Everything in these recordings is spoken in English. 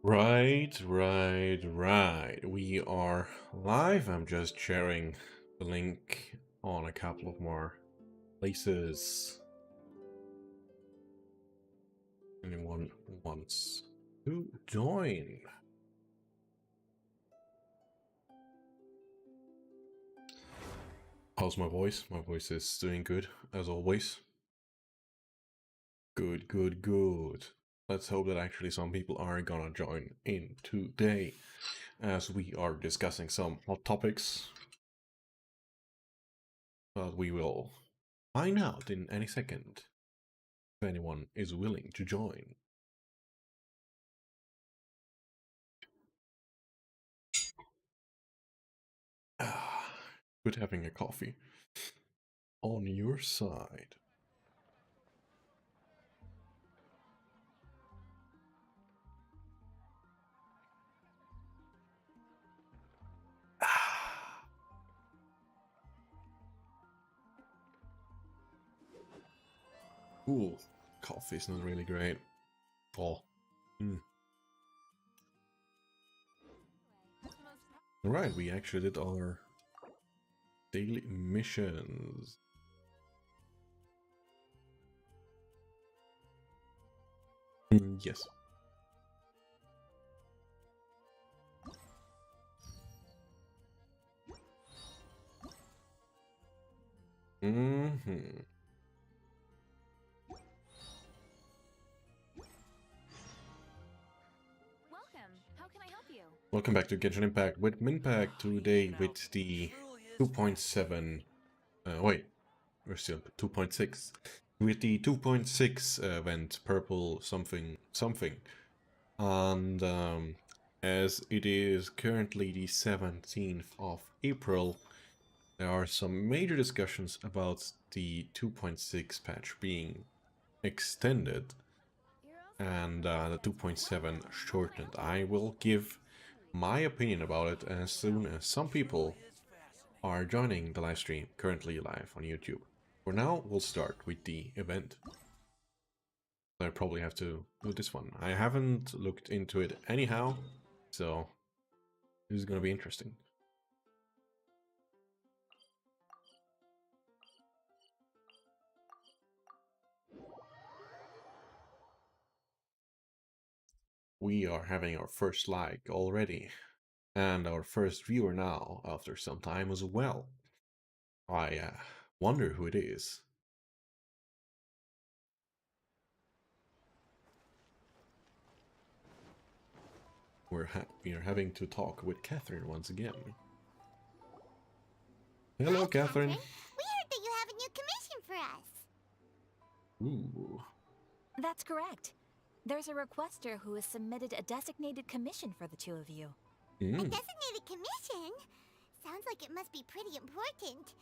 Right. We are live. I'm just sharing the link on a couple of more places. Anyone wants to join? How's my voice? My voice is doing good, as always. Good. Let's hope that actually some people are gonna join in today, as we are discussing some hot topics. But we will find out in any second if anyone is willing to join. Good having a coffee on your side. Ooh, coffee is not really great. Oh. Alright, we actually did our daily missions. Yes. Mm-hmm. Welcome back to Genshin Impact with Minpack today with the 2.7. Wait, we're still 2.6. With the 2.6 event, purple something. And as it is currently the 17th of April, there are some major discussions about the 2.6 patch being extended and the 2.7 shortened. I will give my opinion about it as soon as some people are joining the live stream, currently live on YouTube. For now, we'll start with the event. I probably have to do this one. I haven't looked into it anyhow, so this is gonna be interesting. We are having our first like already, and our first viewer now after some time as well. I wonder who it is. We are having to talk with Catherine once again. Hello, Hi, Catherine. We heard that you have a new commission for us. Ooh. That's correct. There's a requester who has submitted a designated commission for the two of you. A designated commission? Sounds like it must be pretty important.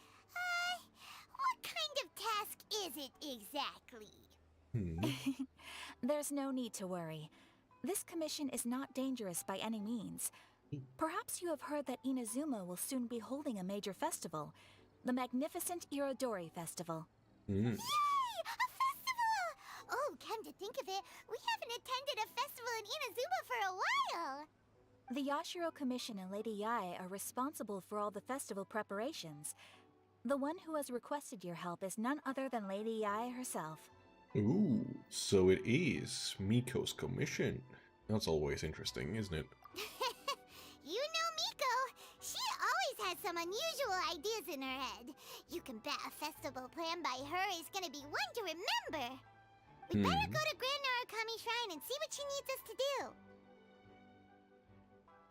What kind of task is it exactly? There's no need to worry. This commission is not dangerous by any means. Perhaps you have heard that Inazuma will soon be holding a major festival, the magnificent Irodori Festival. Yay! A festival! Oh, come to think of it, we haven't attended a festival in Inazuma for a while. The Yashiro Commission and Lady Yae are responsible for all the festival preparations. The one who has requested your help is none other than Lady Yae herself. Ooh, so it is Miko's commission. That's always interesting, isn't it? You know Miko. She always has some unusual ideas in her head. You can bet a festival planned by her is gonna be one to remember. We better go to Grand Narukami Shrine and see what she needs us to do.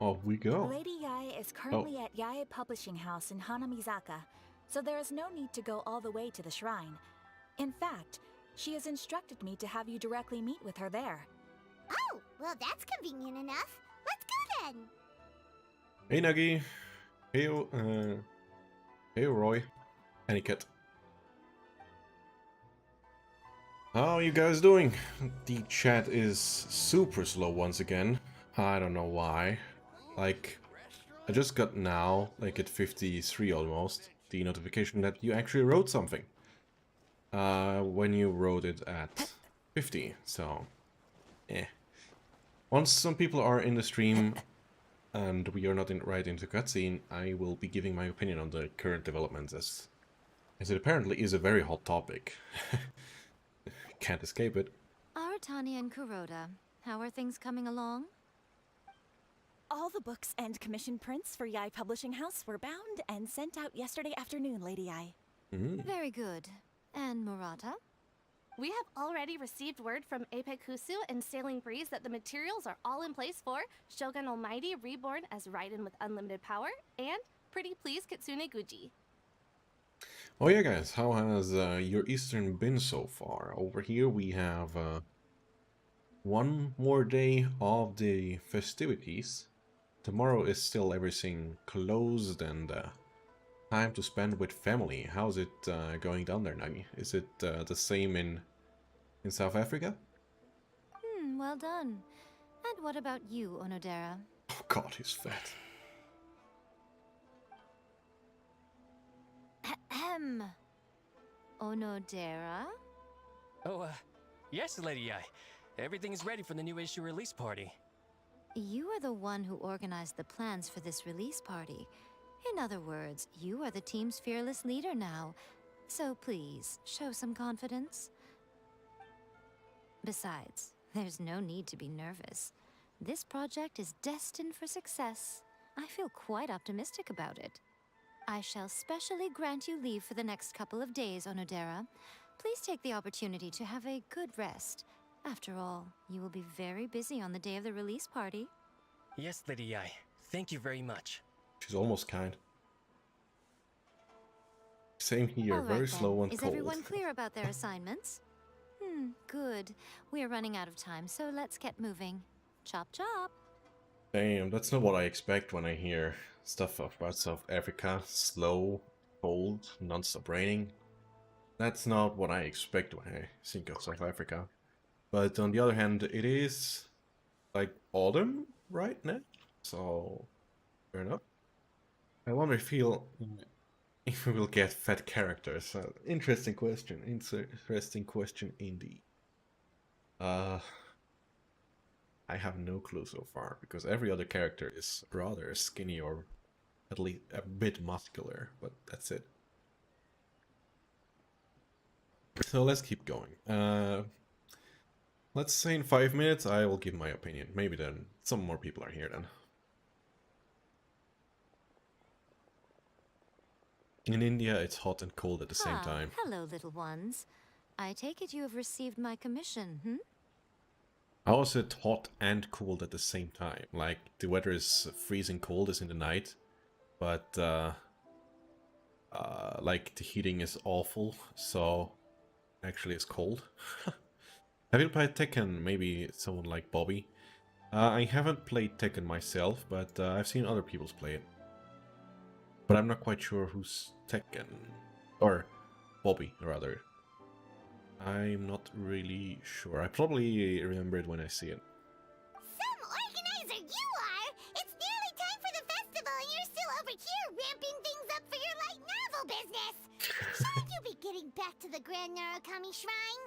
Off we go. Lady Yae is currently at Yae Publishing House in Hanamizaka, so there is no need to go all the way to the shrine. In fact, she has instructed me to have you directly meet with her there. Oh, well that's convenient enough. Let's go then. Hey Nagi. Hey Roy. Aniket. How are you guys doing? The chat is super slow once again. I don't know why. Like, I just got now, like at 53 almost, the notification that you actually wrote something. When you wrote it at 50, so, eh. Once some people are in the stream and we are not right into cutscene, I will be giving my opinion on the current developments as it apparently is a very hot topic. Can't escape it. Aratani and Kuroda, how are things coming along? All the books and commission prints for Yai Publishing House were bound and sent out yesterday afternoon, Lady Yai. Very good. And Murata? We have already received word from Apekusu and Sailing Breeze that the materials are all in place for Shogun Almighty reborn as Raiden with unlimited power and Pretty Please Kitsune Guji. Oh yeah, guys, how has your Eastern been so far? Over here we have one more day of the festivities. Tomorrow is still everything closed and time to spend with family. How's it going down there, Nagi? Is it the same in South Africa? Well done. And what about you, Onodera? Oh god, he's fat. Ahem. Onodera? Oh, yes, Lady I. Everything is ready for the new issue release party. You are the one who organized the plans for this release party. In other words, you are the team's fearless leader now. So please, show some confidence. Besides, there's no need to be nervous. This project is destined for success. I feel quite optimistic about it. I shall specially grant you leave for the next couple of days, Onodera. Please take the opportunity to have a good rest. After all, you will be very busy on the day of the release party. Yes, Lady I. Thank you very much. She's almost kind. Same here, All right, very then. slow and Is cold. everyone clear about their assignments? Good. We are running out of time, so let's get moving. Chop chop. Damn, that's not what I expect when I hear stuff about South Africa. Slow, cold, non-stop raining. That's not what I expect when I think of South Africa. But on the other hand, it is like autumn right now, so fair enough. I wonder if we will get fat characters. Interesting question. Interesting question indeed. I have no clue so far because every other character is rather skinny or at least a bit muscular, but that's it. So let's keep going. Let's say in 5 minutes I will give my opinion. Maybe then some more people are here then. In India, it's hot and cold at the same time. Hello, little ones. I take it you have received my commission, How is it hot and cold at the same time? Like, the weather is freezing cold as in the night, but like the heating is awful, so actually it's cold. Have you played Tekken? Maybe someone like Bobby? I haven't played Tekken myself, but I've seen other people's play it. But I'm not quite sure who's Tekken. Or Bobby, rather. I'm not really sure. I probably remember it when I see it. Some organizer you are! It's nearly time for the festival and you're still over here ramping things up for your light novel business! Shouldn't you be getting back to the Grand Narukami Shrine?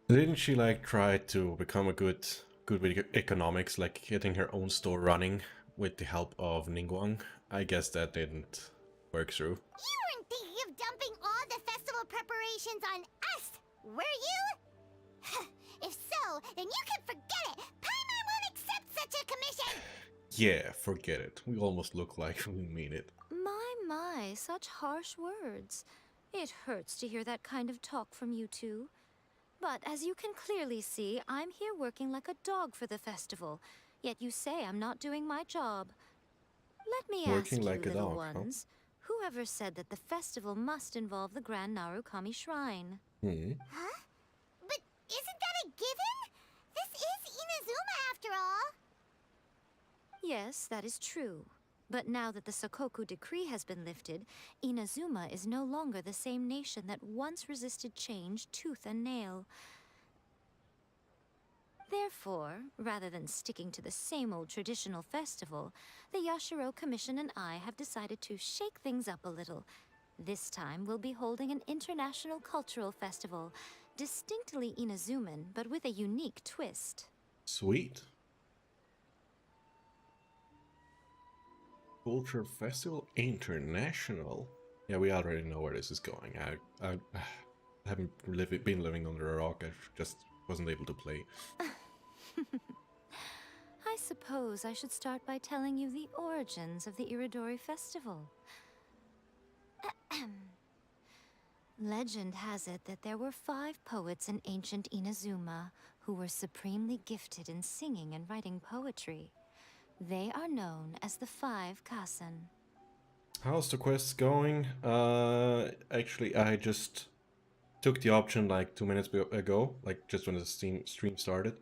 Didn't she like try to become a good with economics, like getting her own store running with the help of Ningguang? I guess that didn't work through. You weren't thinking of dumping all the festival preparations on us, were you? If so, then you can forget it! Paimon won't accept such a commission! Yeah, forget it. We almost look like we mean it. My, such harsh words. It hurts to hear that kind of talk from you two. But as you can clearly see, I'm here working like a dog for the festival. Yet you say I'm not doing my job. Let me Working ask like you, a little dog, huh? ones. Whoever said that the festival must involve the Grand Narukami Shrine? Huh? But isn't that a given? This is Inazuma after all. Yes, that is true. But now that the Sokoku decree has been lifted, Inazuma is no longer the same nation that once resisted change tooth and nail. Therefore, rather than sticking to the same old traditional festival, the Yashiro Commission and I have decided to shake things up a little. This time, we'll be holding an international cultural festival, distinctly Inazuman, but with a unique twist. Sweet. Culture Festival International. Yeah, we already know where this is going. I haven't been living under a rock. I just wasn't able to play. I suppose I should start by telling you the origins of the Iridori Festival. Legend has it that there were 5 poets in ancient Inazuma who were supremely gifted in singing and writing poetry. They are known as the 5 Kasen. How's the quest going? Actually, I just took the option like 2 minutes ago, like just when the stream started,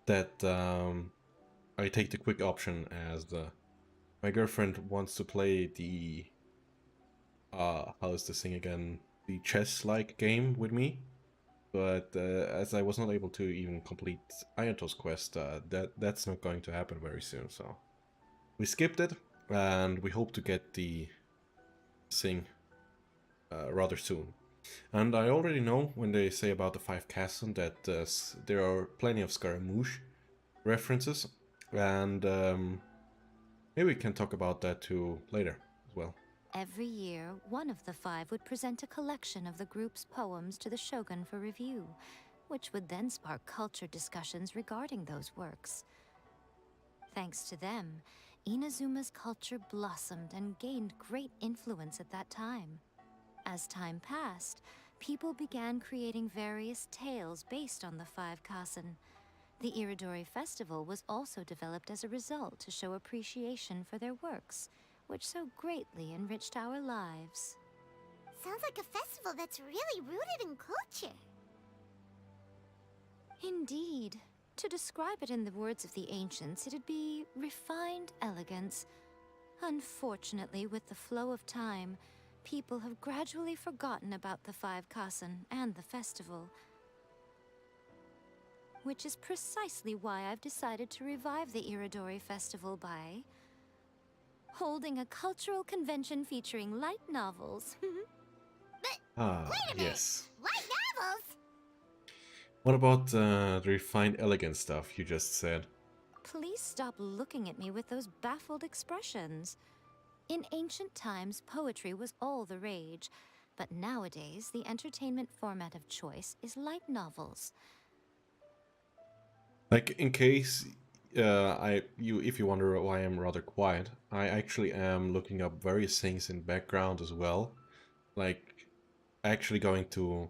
that I take the quick option as my girlfriend wants to play the how's this thing again? The chess-like game with me. But as I was not able to even complete Ayato's quest, that's not going to happen very soon. So we skipped it, and we hope to get the thing rather soon. And I already know when they say about the 5 Castle that there are plenty of Scaramouche references, and maybe we can talk about that too later as well. Every year, one of the 5 would present a collection of the group's poems to the shogun for review, which would then spark culture discussions regarding those works. Thanks to them, Inazuma's culture blossomed and gained great influence at that time. As time passed, people began creating various tales based on the 5 Kasen. The Iridori Festival was also developed as a result to show appreciation for their works, which so greatly enriched our lives. Sounds like a festival that's really rooted in culture. Indeed. To describe it in the words of the ancients, it'd be refined elegance. Unfortunately, with the flow of time, people have gradually forgotten about the 5 Kasen and the festival. Which is precisely why I've decided to revive the Iridori Festival by holding a cultural convention featuring light novels. Ah, Wait a minute. yes. Light novels? What about the refined elegant stuff you just said? Please stop looking at me with those baffled expressions. In ancient times, poetry was all the rage, but nowadays, the entertainment format of choice is light novels. Like, in case if you wonder why I'm rather quiet, I actually am looking up various things in background as well. Like, actually going to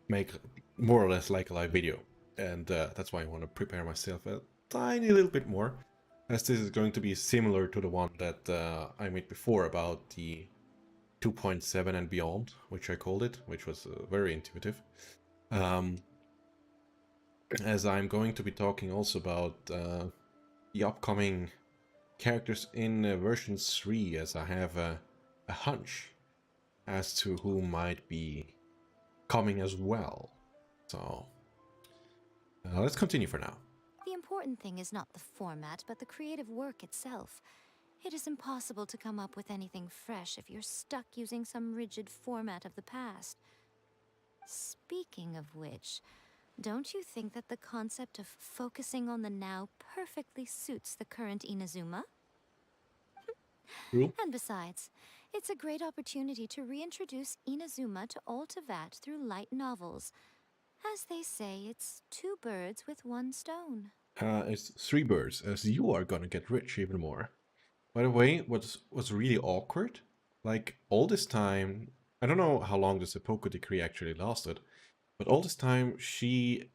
make more or less like a live video, and that's why I want to prepare myself a tiny little bit more, as this is going to be similar to the one that I made before about the 2.7 and beyond, which I called it, which was very intuitive. As I'm going to be talking also about the upcoming characters in version 3, as I have a hunch as to who might be coming as well. So let's continue for now. The important thing is not the format, but the creative work itself. It is impossible to come up with anything fresh if you're stuck using some rigid format of the past. Speaking of which, don't you think that the concept of focusing on the now perfectly suits the current Inazuma? True. And besides, it's a great opportunity to reintroduce Inazuma to Altavat through light novels. As they say, it's 2 birds with 1 stone. It's 3 birds, as you are gonna get rich even more. By the way, what's really awkward, like all this time, I don't know how long the seppuku decree actually lasted, but all this time she,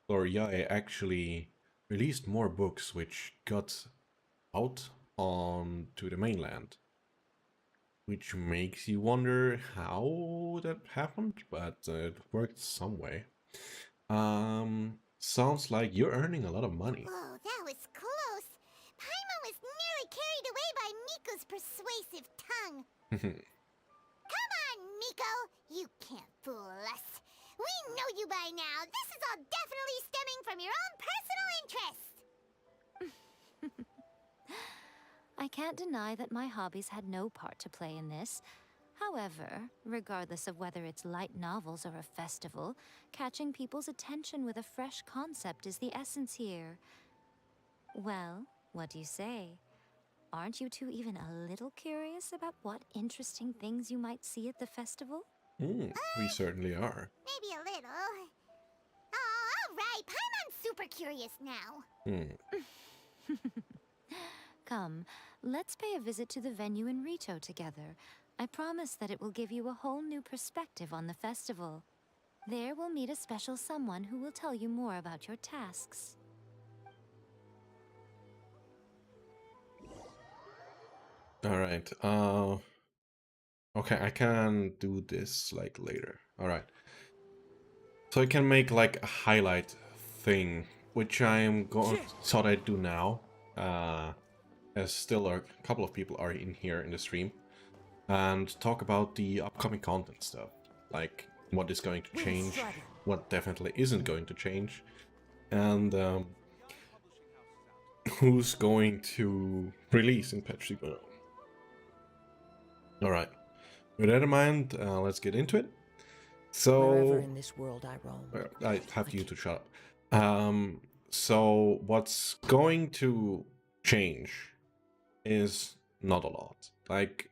or Yae, actually released more books which got out onto the mainland. Which makes you wonder how that happened, but it worked some way. Sounds like you're earning a lot of money. Whoa, that was close. Paimon was nearly carried away by Miko's persuasive tongue. Come on, Miko. You can't fool us. We know you by now. This is all definitely stemming from your own personal interest. I can't deny that my hobbies had no part to play in this. However, regardless of whether it's light novels or a festival, catching people's attention with a fresh concept is the essence here. Well, what do you say? Aren't you two even a little curious about what interesting things you might see at the festival? We certainly are. Maybe a little. Oh, alright, Paimon's super curious now. Come, let's pay a visit to the venue in Rito together. I promise that it will give you a whole new perspective on the festival. There we'll meet a special someone who will tell you more about your tasks. Alright, okay, I can do this like later. Alright. So I can make like a highlight thing, which I'm going thought I'd do now. As still a couple of people are in here in the stream. And talk about the upcoming content stuff. Like what is going to change, what definitely isn't going to change, and who's going to release in patch 2.0. Alright, with that in mind, let's get into it. Wherever So, in this world I roam. I have you to shut up. So what's going to change is not a lot. Like,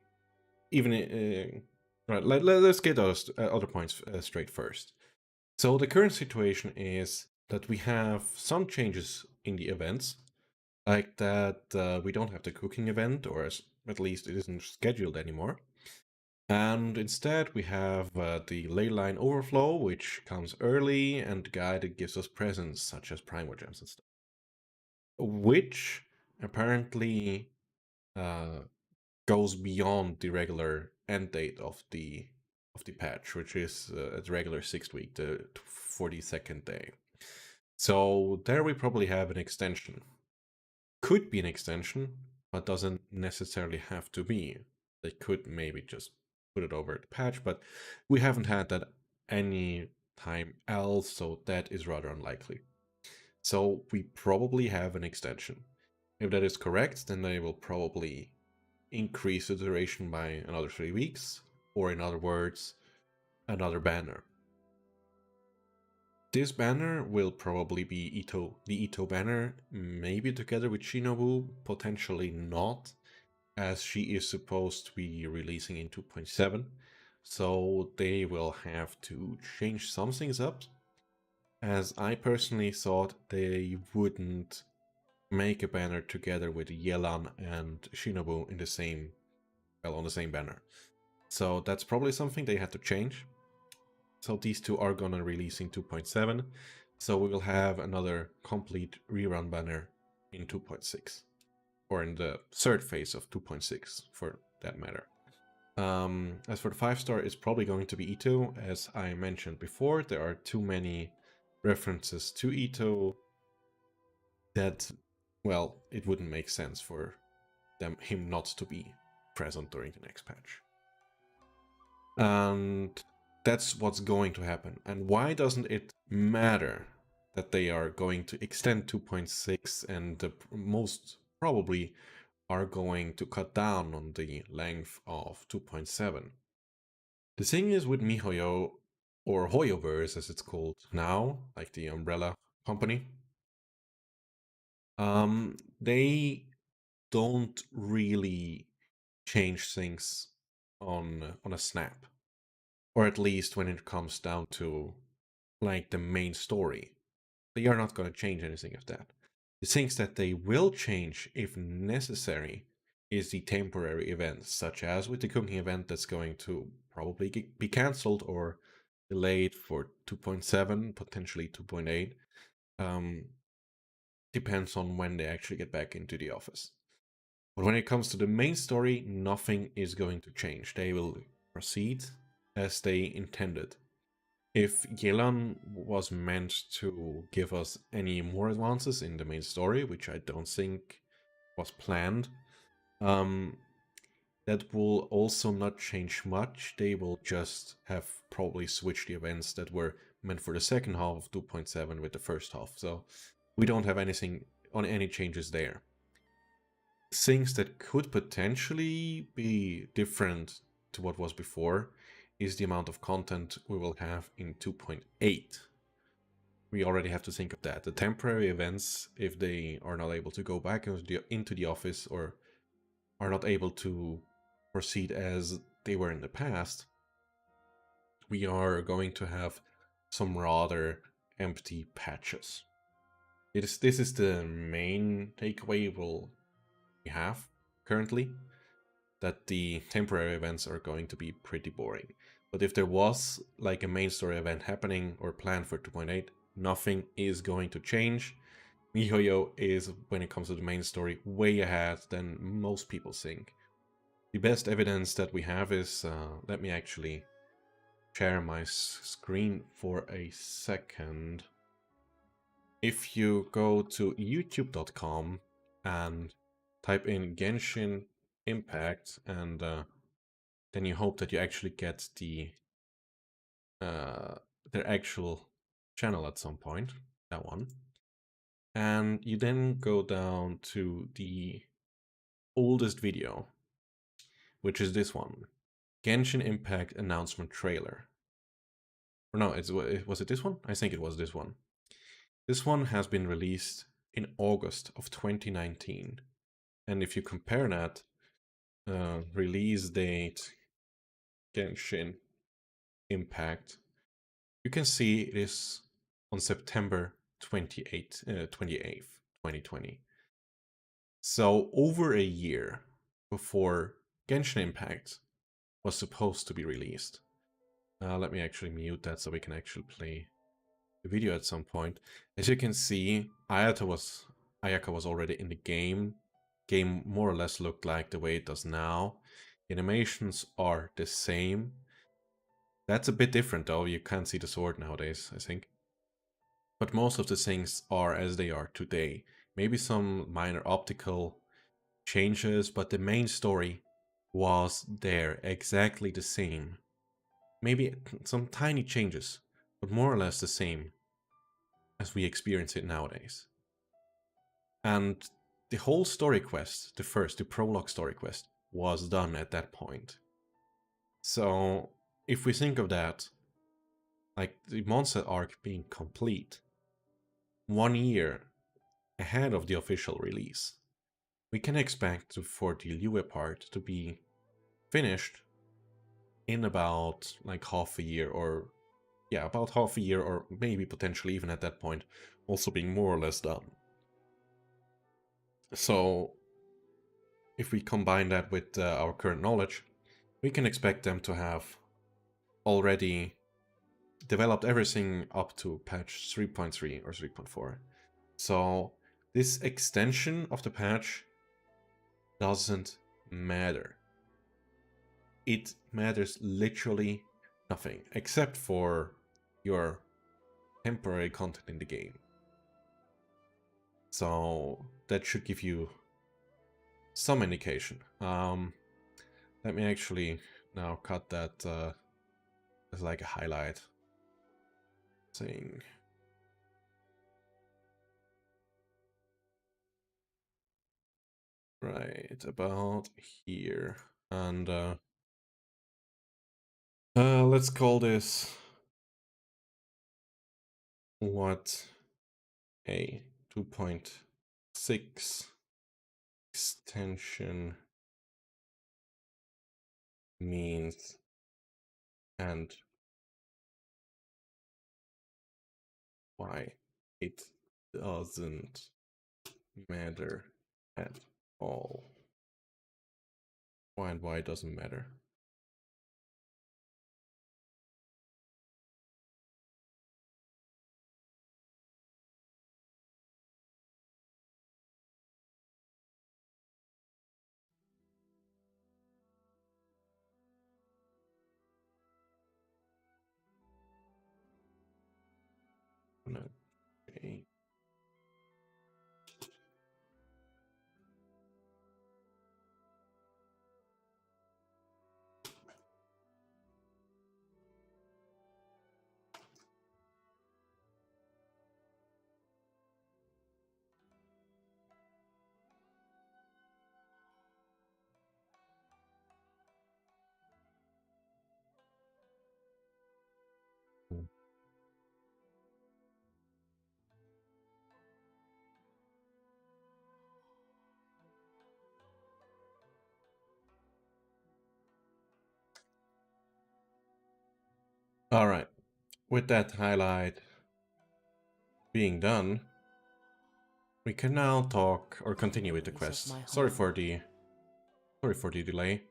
even right, let's get those other points straight first. So the current situation is that we have some changes in the events, like that we don't have the cooking event, or at least it isn't scheduled anymore. And instead we have the ley line overflow, which comes early, and the guide that gives us presents such as primal gems and stuff, which apparently goes beyond the regular end date of the patch, which is the regular 6th week, the 42nd day. So there we probably have an extension. Could be an extension, but doesn't necessarily have to be. They could maybe just put it over the patch, but we haven't had that any time else, so that is rather unlikely. So we probably have an extension. If that is correct, then they will probably increase the duration by another 3 weeks, or in other words, another banner. This banner will probably be the Ito banner, maybe together with Shinobu, potentially not, as she is supposed to be releasing in 2.7, so they will have to change some things up, as I personally thought they wouldn't make a banner together with Yelan and Shinobu in the same, well, on the same banner. So that's probably something they had to change. So these two are gonna release in 2.7. So we will have another complete rerun banner in 2.6. Or in the third phase of 2.6 for that matter. As for the 5-star, it's probably going to be Ito. As I mentioned before, there are too many references to Ito that, well, it wouldn't make sense for him not to be present during the next patch. And that's what's going to happen. And why doesn't it matter that they are going to extend 2.6 and most probably are going to cut down on the length of 2.7? The thing is with MiHoYo, or Hoyoverse as it's called now, like the umbrella company, they don't really change things on a snap. Or at least when it comes down to like the main story. They are not going to change anything of that. The things that they will change if necessary is the temporary events, such as with the cooking event that's going to probably be cancelled or delayed for 2.7, potentially 2.8. Depends on when they actually get back into the office. But when it comes to the main story, nothing is going to change. They will proceed as they intended. If Yelan was meant to give us any more advances in the main story, which I don't think was planned, that will also not change much. They will just have probably switched the events that were meant for the second half of 2.7 with the first half. So we don't have anything on any changes there. Things that could potentially be different to what was before is the amount of content we will have in 2.8. We already have to think of that. The temporary events, if they are not able to go back into the office or are not able to proceed as they were in the past, we are going to have some rather empty patches. This is the main takeaway we have currently, that the temporary events are going to be pretty boring. But if there was like a main story event happening or planned for 2.8, nothing is going to change. MiHoYo is, when it comes to the main story, way ahead than most people think. The best evidence that we have is, let me actually share my screen for a second. If you go to youtube.com and type in Genshin Impact, and then you hope that you actually get their actual channel at some point, that one. And you then go down to the oldest video, which is this one, Genshin Impact announcement trailer. Or no, was it this one? I think it was this one. This one has been released in August of 2019. And if you compare that release date Genshin Impact, you can see it is on September 28th, 2020. So over a year before Genshin Impact was supposed to be released. Let me actually mute that so we can actually play the video at some point. As you can see, Ayaka was already in the game. Game more or less looked like the way it does now. The animations are the same. That's a bit different though. You can't see the sword nowadays, I think. But most of the things are as they are today. Maybe some minor optical changes, but the main story was there, exactly the same. Maybe some tiny changes, but more or less the same as we experience it nowadays. And the whole story quest, the prologue story quest, was done at that point. So if we think of that, like the Monster arc being complete 1 year ahead of the official release, we can expect for the Liyue part to be finished in about like half a year, or yeah, about half a year, or maybe potentially even at that point also being more or less done. So if we combine that with our current knowledge, we can expect them to have already developed everything up to patch 3.3 or 3.4. So this extension of the patch doesn't matter. It matters literally nothing, except for your temporary content in the game. So that should give you some indication. Let me actually now cut that as like a highlight thing. Right about here. And let's call this what a 2.6 extension means, and why it doesn't matter at all. Why and why it doesn't matter. Okay. Alright, with that highlight being done, we can now talk or continue with the Memories of quest. my Sorry home. for the delay.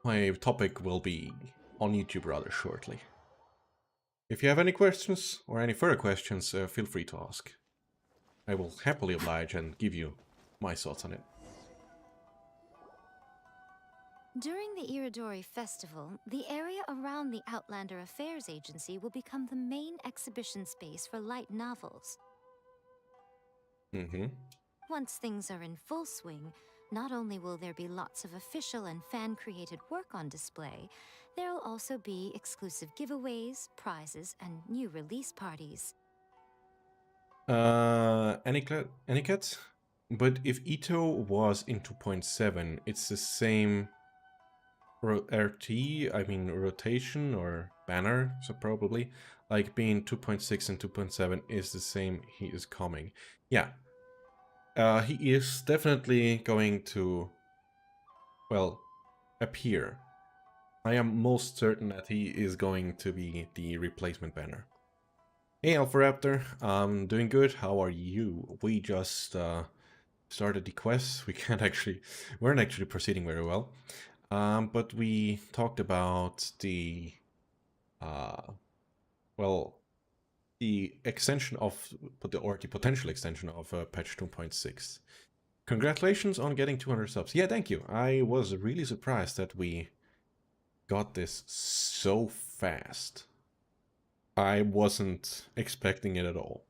My topic will be on YouTube rather shortly. If you have any questions or any further questions, feel free to ask. I will happily oblige and give you my thoughts on it. During the Iridori Festival, the area around the Outlander Affairs Agency will become the main exhibition space for light novels. Mm-hmm. Once things are in full swing, not only will there be lots of official and fan-created work on display, there will also be exclusive giveaways, prizes, and new release parties. Aniket? But if Ito was in 2.7, it's the same rotation or banner, so probably. Like being 2.6 and 2.7 is the same, he is coming. Yeah. He is definitely going to, well, appear. I am most certain that he is going to be the replacement banner. Hey Alpha Raptor, I'm doing good. How are you? We just started the quest. Weren't actually proceeding very well. But we talked about the extension of the potential extension of patch 2.6. Congratulations on getting 200 subs. Yeah, thank you. I was really surprised that we got this so fast. I wasn't expecting it at all.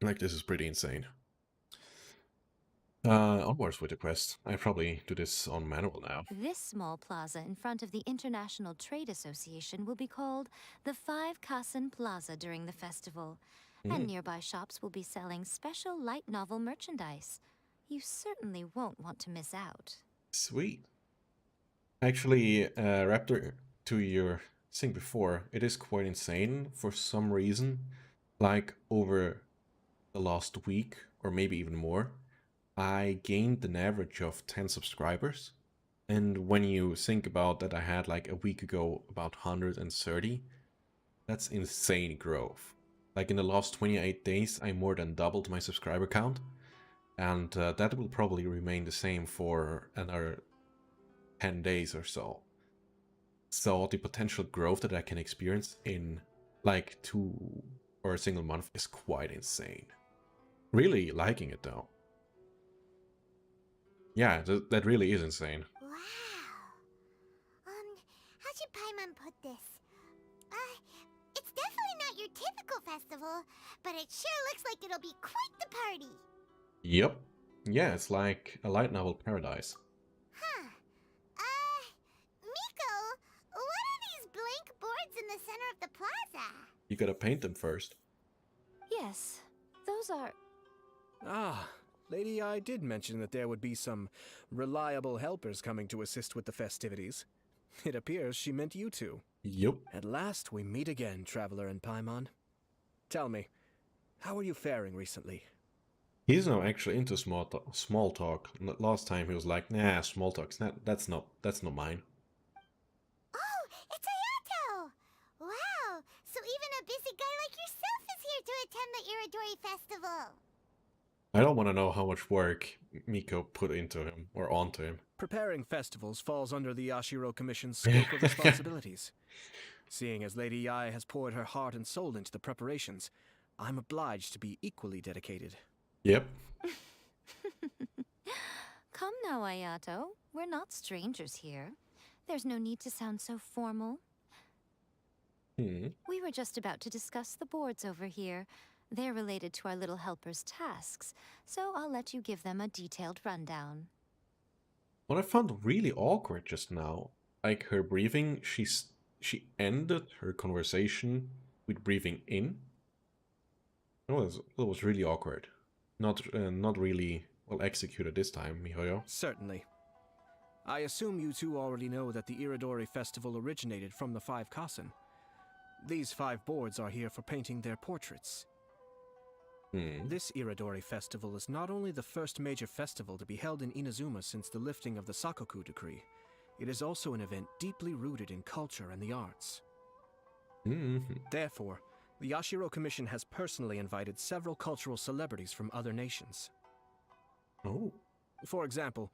Like, this is pretty insane. Onwards with the quest. I probably do this on manual now. This small plaza in front of the International Trade Association will be called the Five Kassen Plaza during the festival, and nearby shops will be selling special light novel merchandise. You certainly won't want to miss out. Sweet. Actually, Raptor, to your thing before, it is quite insane for some reason. Like, over the last week, or maybe even more, I gained an average of 10 subscribers. And when you think about that, I had like a week ago about 130. That's insane growth. Like in the last 28 days, I more than doubled my subscriber count. And that will probably remain the same for another 10 days or so. So the potential growth that I can experience in like 2 or a single month is quite insane. Really liking it though. Yeah, that really is insane. Wow. How should Paimon put this? It's definitely not your typical festival, but it sure looks like it'll be quite the party. Yep. Yeah, it's like a light novel paradise. Huh. Miko, what are these blank boards in the center of the plaza? You gotta paint them first. Yes, those are... Ah, Lady I did mention that there would be some reliable helpers coming to assist with the festivities. It appears she meant you two. Yep. At last we meet again, Traveler and Paimon. Tell me, how are you faring recently? He's now actually into small talk. Last time he was like, nah, small talk's that's not mine. Oh, it's Ayato! Wow, so even a busy guy like yourself is here to attend the Iridori Festival. I don't want to know how much work Miko put into him or onto him. Preparing festivals falls under the Yashiro Commission's scope of responsibilities. Seeing as Lady Ai has poured her heart and soul into the preparations, I'm obliged to be equally dedicated. Yep. Come now, Ayato. We're not strangers here. There's no need to sound so formal. We were just about to discuss the boards over here. They're related to our little helper's tasks, so I'll let you give them a detailed rundown. What I found really awkward just now, like her breathing, she ended her conversation with breathing in. It was really awkward. Not really well executed this time, Mihoyo. Certainly. I assume you two already know that the Iridori Festival originated from the Five Kassen. These 5 boards are here for painting their portraits. This Iridori Festival is not only the first major festival to be held in Inazuma since the lifting of the Sakoku Decree, it is also an event deeply rooted in culture and the arts. Mm-hmm. Therefore, the Yashiro Commission has personally invited several cultural celebrities from other nations. Oh. For example,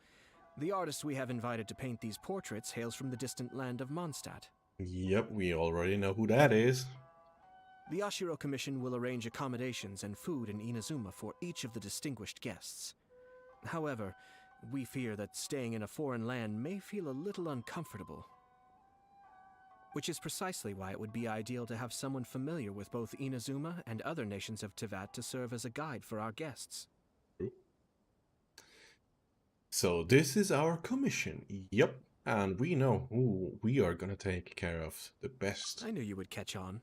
the artist we have invited to paint these portraits hails from the distant land of Mondstadt. Yep, we already know who that is. The Yashiro Commission will arrange accommodations and food in Inazuma for each of the distinguished guests. However, we fear that staying in a foreign land may feel a little uncomfortable. Which is precisely why it would be ideal to have someone familiar with both Inazuma and other nations of Teyvat to serve as a guide for our guests. So this is our commission. Yep, and we know who we are gonna take care of the best. I knew you would catch on.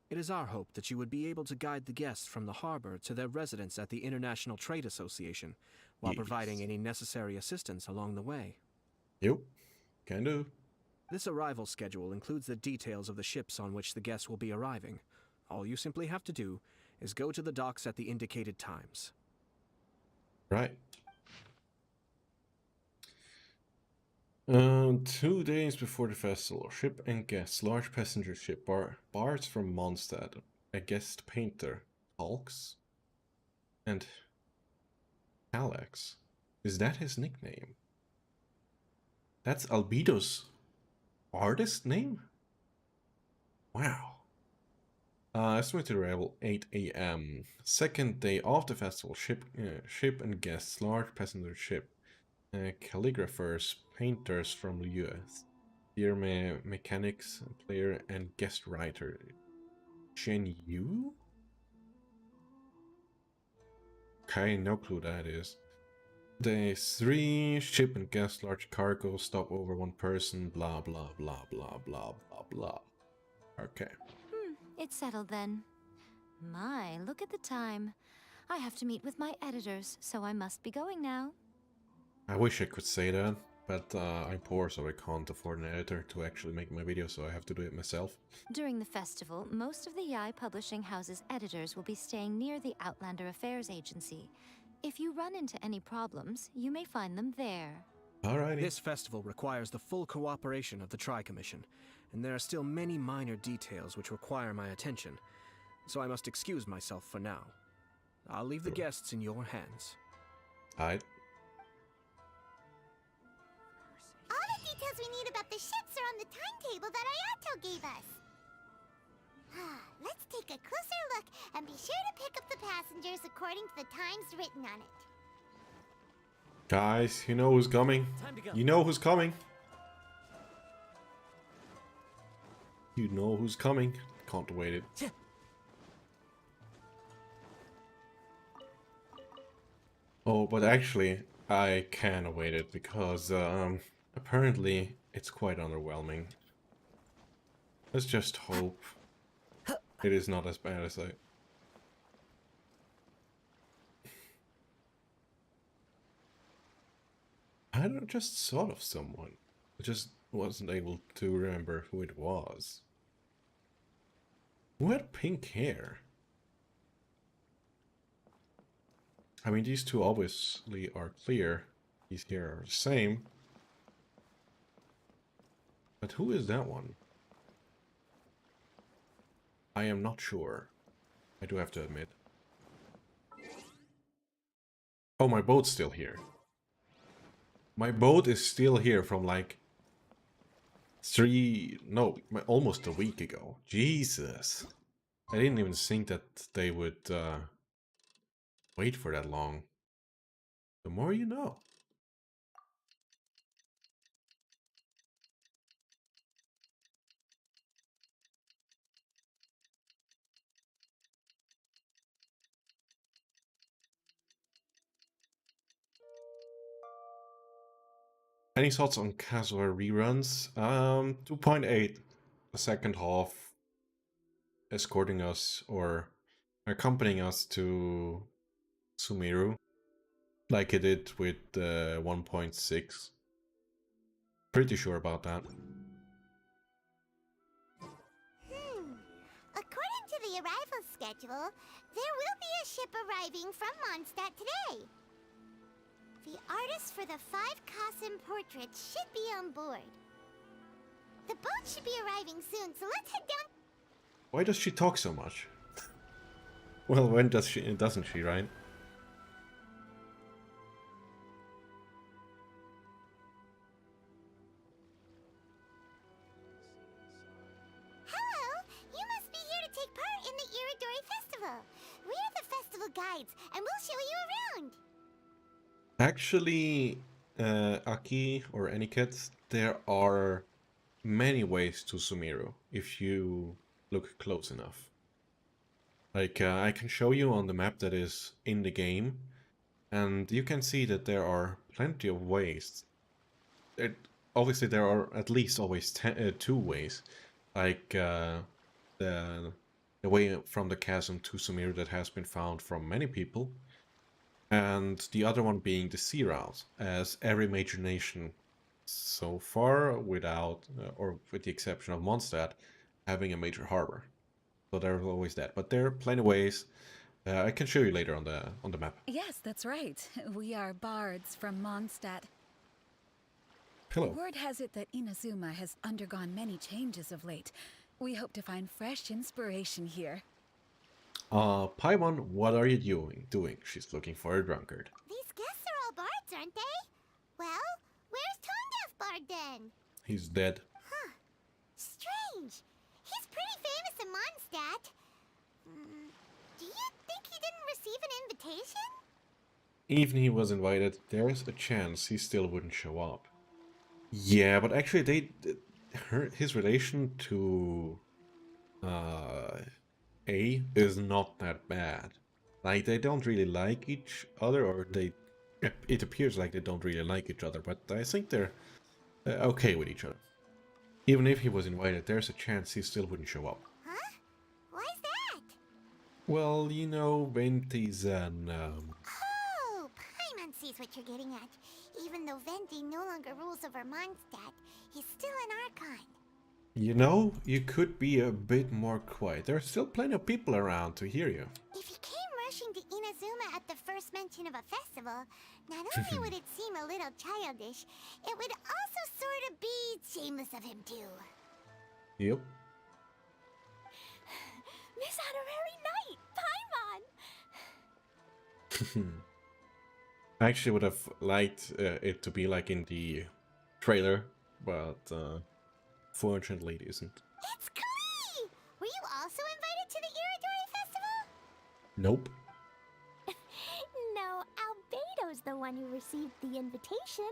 It is our hope that you would be able to guide the guests from the harbor to their residence at the International Trade Association, while providing any necessary assistance along the way. Yep, can do. This arrival schedule includes the details of the ships on which the guests will be arriving. All you simply have to do is go to the docks at the indicated times. Right. 2 days before the festival, ship and guests, large passenger ship, Bards from Mondstadt, a guest painter, Hulks, and Alex. Is that his nickname? That's Albedo's artist name? Wow. Estimated arrival 8 a.m. Second day of the festival, ship and guests, large passenger ship. Calligraphers, painters from the US. Dear mechanics, player, and guest writer. Shen Yu? Okay, no clue that is. Day 3, ship and guest, large cargo, stop over 1 person, blah blah blah blah blah blah blah. Okay. It's settled then. My, look at the time. I have to meet with my editors, so I must be going now. I wish I could say that, but I'm poor, so I can't afford an editor to actually make my video, so I have to do it myself. During the festival, most of the Yai Publishing House's editors will be staying near the Outlander Affairs Agency. If you run into any problems, you may find them there. Alrighty. This festival requires the full cooperation of the Tri-Commission, and there are still many minor details which require my attention, so I must excuse myself for now. I'll leave the guests in your hands. Alright. All the details we need about the ships are on the timetable that Ayato gave us. Let's take a closer look and be sure to pick up the passengers according to the times written on it. Guys, you know who's coming. You know who's coming. You know who's coming. Can't wait it. Oh, but actually, I can await it because apparently it's quite underwhelming. Let's just hope it is not as bad as I don't just thought of someone. I just wasn't able to remember who it was. Who had pink hair? I mean, these two obviously are clear. These here are the same. But who is that one? I am not sure. I do have to admit. Oh, my boat's still here. My boat is still here from like almost a week ago. Jesus. I didn't even think that they would wait for that long. The more you know. Any thoughts on casual reruns? 2.8. The second half escorting us or accompanying us to Sumeru. Like it did with 1.6. Pretty sure about that. According to the arrival schedule, there will be a ship arriving from Mondstadt today. The artist for the 5 Casa 5,000 portraits should be on board. The boat should be arriving soon, so let's head down. Why does she talk so much? Well, when does she? Doesn't she, right? Hello! You must be here to take part in the Iridori Festival. We're the festival guides, and we'll show you around. Actually, Aki or Aniket, there are many ways to Sumeru if you look close enough. Like, I can show you on the map that is in the game, and you can see that there are plenty of ways. Obviously, there are at least always 2 ways. Like, the way from the chasm to Sumeru that has been found from many people, and the other one being the sea route, as every major nation so far, without or with the exception of Mondstadt, having a major harbor. So there's always that. But there are plenty of ways. I can show you later on the map. Yes, that's right. We are bards from Mondstadt. Hello. Word has it that Inazuma has undergone many changes of late. We hope to find fresh inspiration here. Paimon, what are you doing? She's looking for a drunkard. These guests are all bards, aren't they? Well, where's Tone Deaf Bard then? He's dead. Huh. Strange. He's pretty famous in Mondstadt. Do you think he didn't receive an invitation? Even he was invited, there's a chance he still wouldn't show up. Yeah, but actually his relation to A is not that bad. Like, they don't really like each other, or it appears like they don't really like each other, but I think they're okay with each other. Even if he was invited, there's a chance he still wouldn't show up. Huh? Why's that? Well, you know, Venti's an Oh, Paimon sees what you're getting at. Even though Venti no longer rules over Mondstadt, he's still an Archon. You know, you could be a bit more quiet. There are still plenty of people around to hear you. If he came rushing to Inazuma at the first mention of a festival, not only would it seem a little childish, it would also sort of be shameless of him too. Yep. Miss Honorary Knight, Paimon! I actually would have liked it to be like in the trailer, but fortunately it isn't. It's Klee! Were you also invited to the Iridori Festival? Nope. No, Albedo's the one who received the invitation.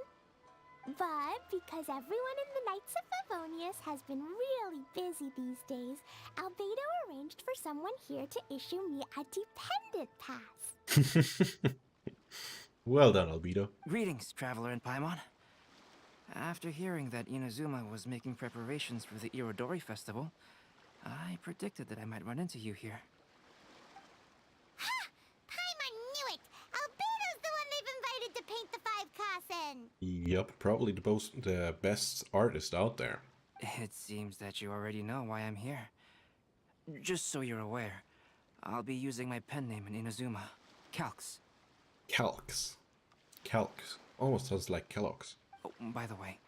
But because everyone in the Knights of Favonius has been really busy these days, Albedo arranged for someone here to issue me a dependent pass. Well done, Albedo. Greetings, Traveler in Paimon. After hearing that Inazuma was making preparations for the Irodori Festival, I predicted that I might run into you here. Ha! Paimon knew it! Albedo's the one they've invited to paint the 5 Kasen! Yep, probably the best artist out there. It seems that you already know why I'm here. Just so you're aware, I'll be using my pen name in Inazuma, Calx. Calx. Calx. Almost sounds like Kellogg's. Oh, by the way,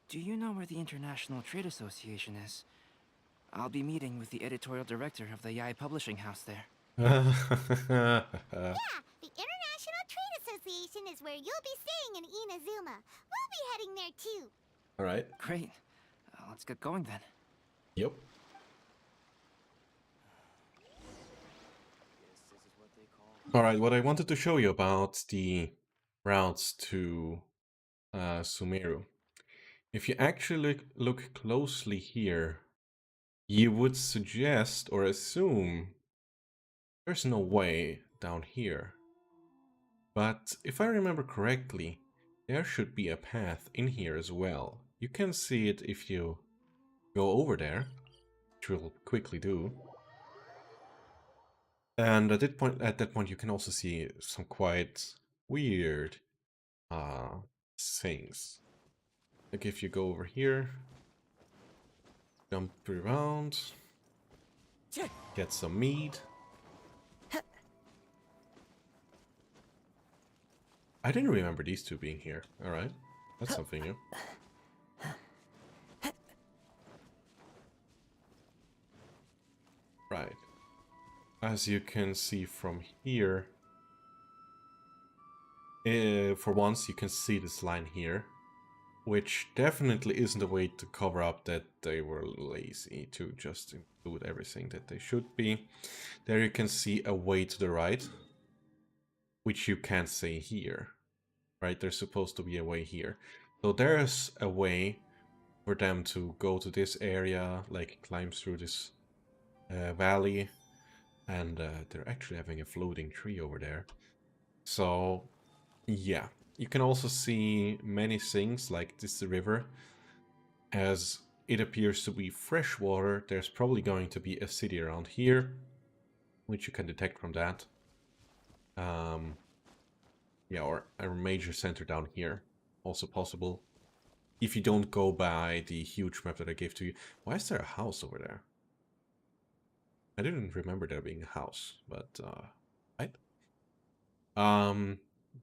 do you know where the International Trade Association is? I'll be meeting with the editorial director of the Yai Publishing House there. Yeah, the International Trade Association is where you'll be staying in Inazuma. We'll be heading there too. Alright. Great. Let's get going then. Yep. Alright, what I wanted to show you about the routes to Sumeru. If you actually look closely here, you would suggest or assume there's no way down here. But if I remember correctly, there should be a path in here as well. You can see it if you go over there, which we'll quickly do. And at that point you can also see some quite weird things. Like if you go over here, jump around, get some meat. I didn't remember these two being here. Alright. That's something new. Right. As you can see from here, for once you can see this line here, which definitely isn't a way to cover up that they were lazy to just include everything that they should be. There you can see a way to the right, which you can't see here, right? There's supposed to be a way here. So there's a way for them to go to this area, like climb through this valley, and they're actually having a floating tree over there. So yeah, you can also see many things like this river. As it appears to be fresh water, there's probably going to be a city around here, which you can detect from that. Yeah, or a major center down here, also possible. If you don't go by the huge map that I gave to you. Why is there a house over there? I didn't remember there being a house, but right?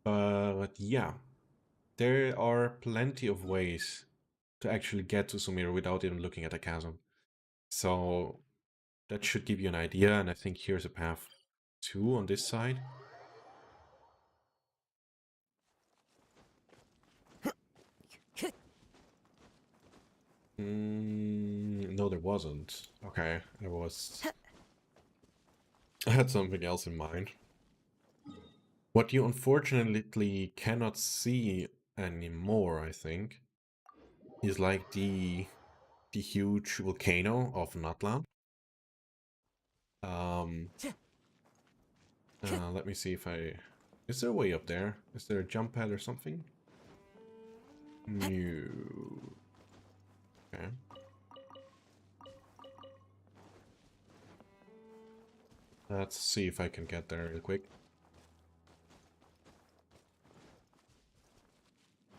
But yeah, there are plenty of ways to actually get to Sumir without even looking at a chasm. So that should give you an idea, and I think here's a path 2 on this side. No, there wasn't. Okay, I had something else in mind. What you unfortunately cannot see anymore, I think, is like the huge volcano of Natlan. Let me see if I... Is there a way up there? Is there a jump pad or something? No. Okay. Let's see if I can get there real quick.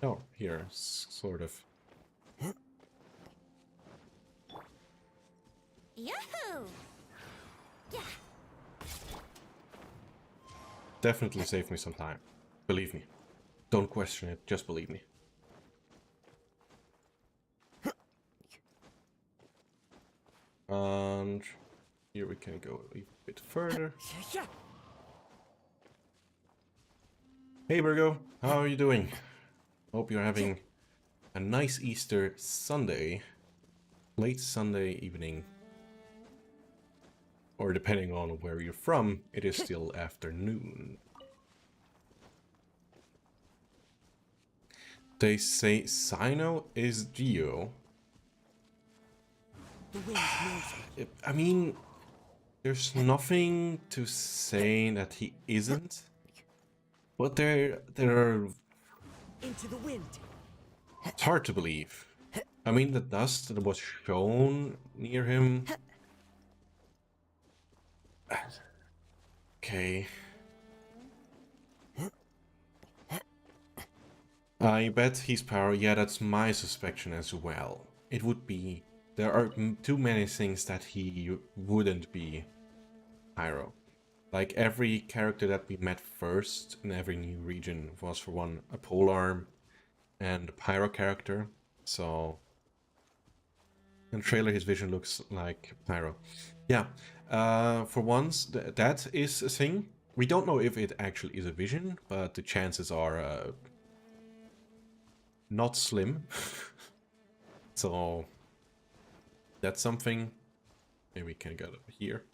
Oh, here, sort of. Yahoo! Yeah. Definitely saved me some time. Believe me. Don't question it, just believe me. And here we can go a bit further. Hey Virgo, how are you doing? Hope you're having a nice Easter Sunday. Late Sunday evening. Or depending on where you're from, it is still afternoon. They say Sino is Geo. I mean, there's nothing to say that he isn't. But there are... Into the wind. It's hard to believe. I mean, the dust that was shown near him... Okay. I bet he's Pyro. Yeah, that's my suspicion as well. It would be... There are too many things that he wouldn't be Pyro. Like every character that we met first in every new region was for one a polearm and a Pyro character. So in the trailer his vision looks like Pyro. Yeah, for once that is a thing. We don't know if it actually is a vision, but the chances are not slim. So that's something. Maybe we can go over here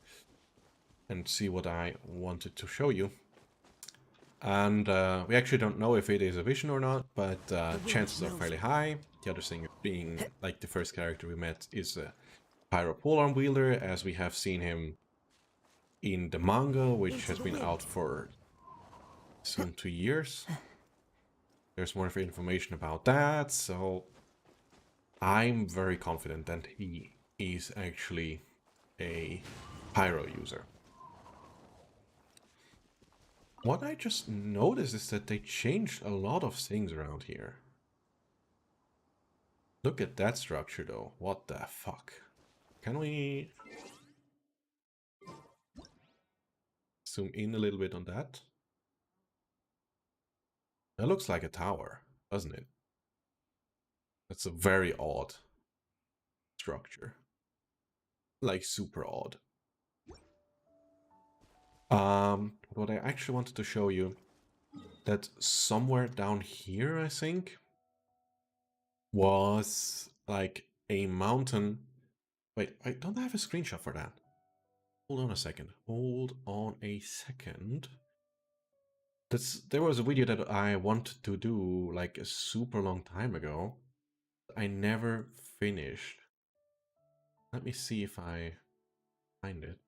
and see what I wanted to show you. And we actually don't know if it is a vision or not, but chances are fairly high. The other thing being, like the first character we met is a Pyro Polearm Wielder, as we have seen him in the manga, which has been out for soon 2 years. There's more information about that, so I'm very confident that he is actually a Pyro user. What I just noticed is that they changed a lot of things around here. Look at that structure though. What the fuck? Can we zoom in a little bit on that? That looks like a tower, doesn't it? That's a very odd structure. Like super odd. What I actually wanted to show you, that somewhere down here, I think, was like a mountain. Wait, I don't have a screenshot for that. Hold on a second. Hold on a second. There was a video that I wanted to do like a super long time ago. I never finished. Let me see if I find it.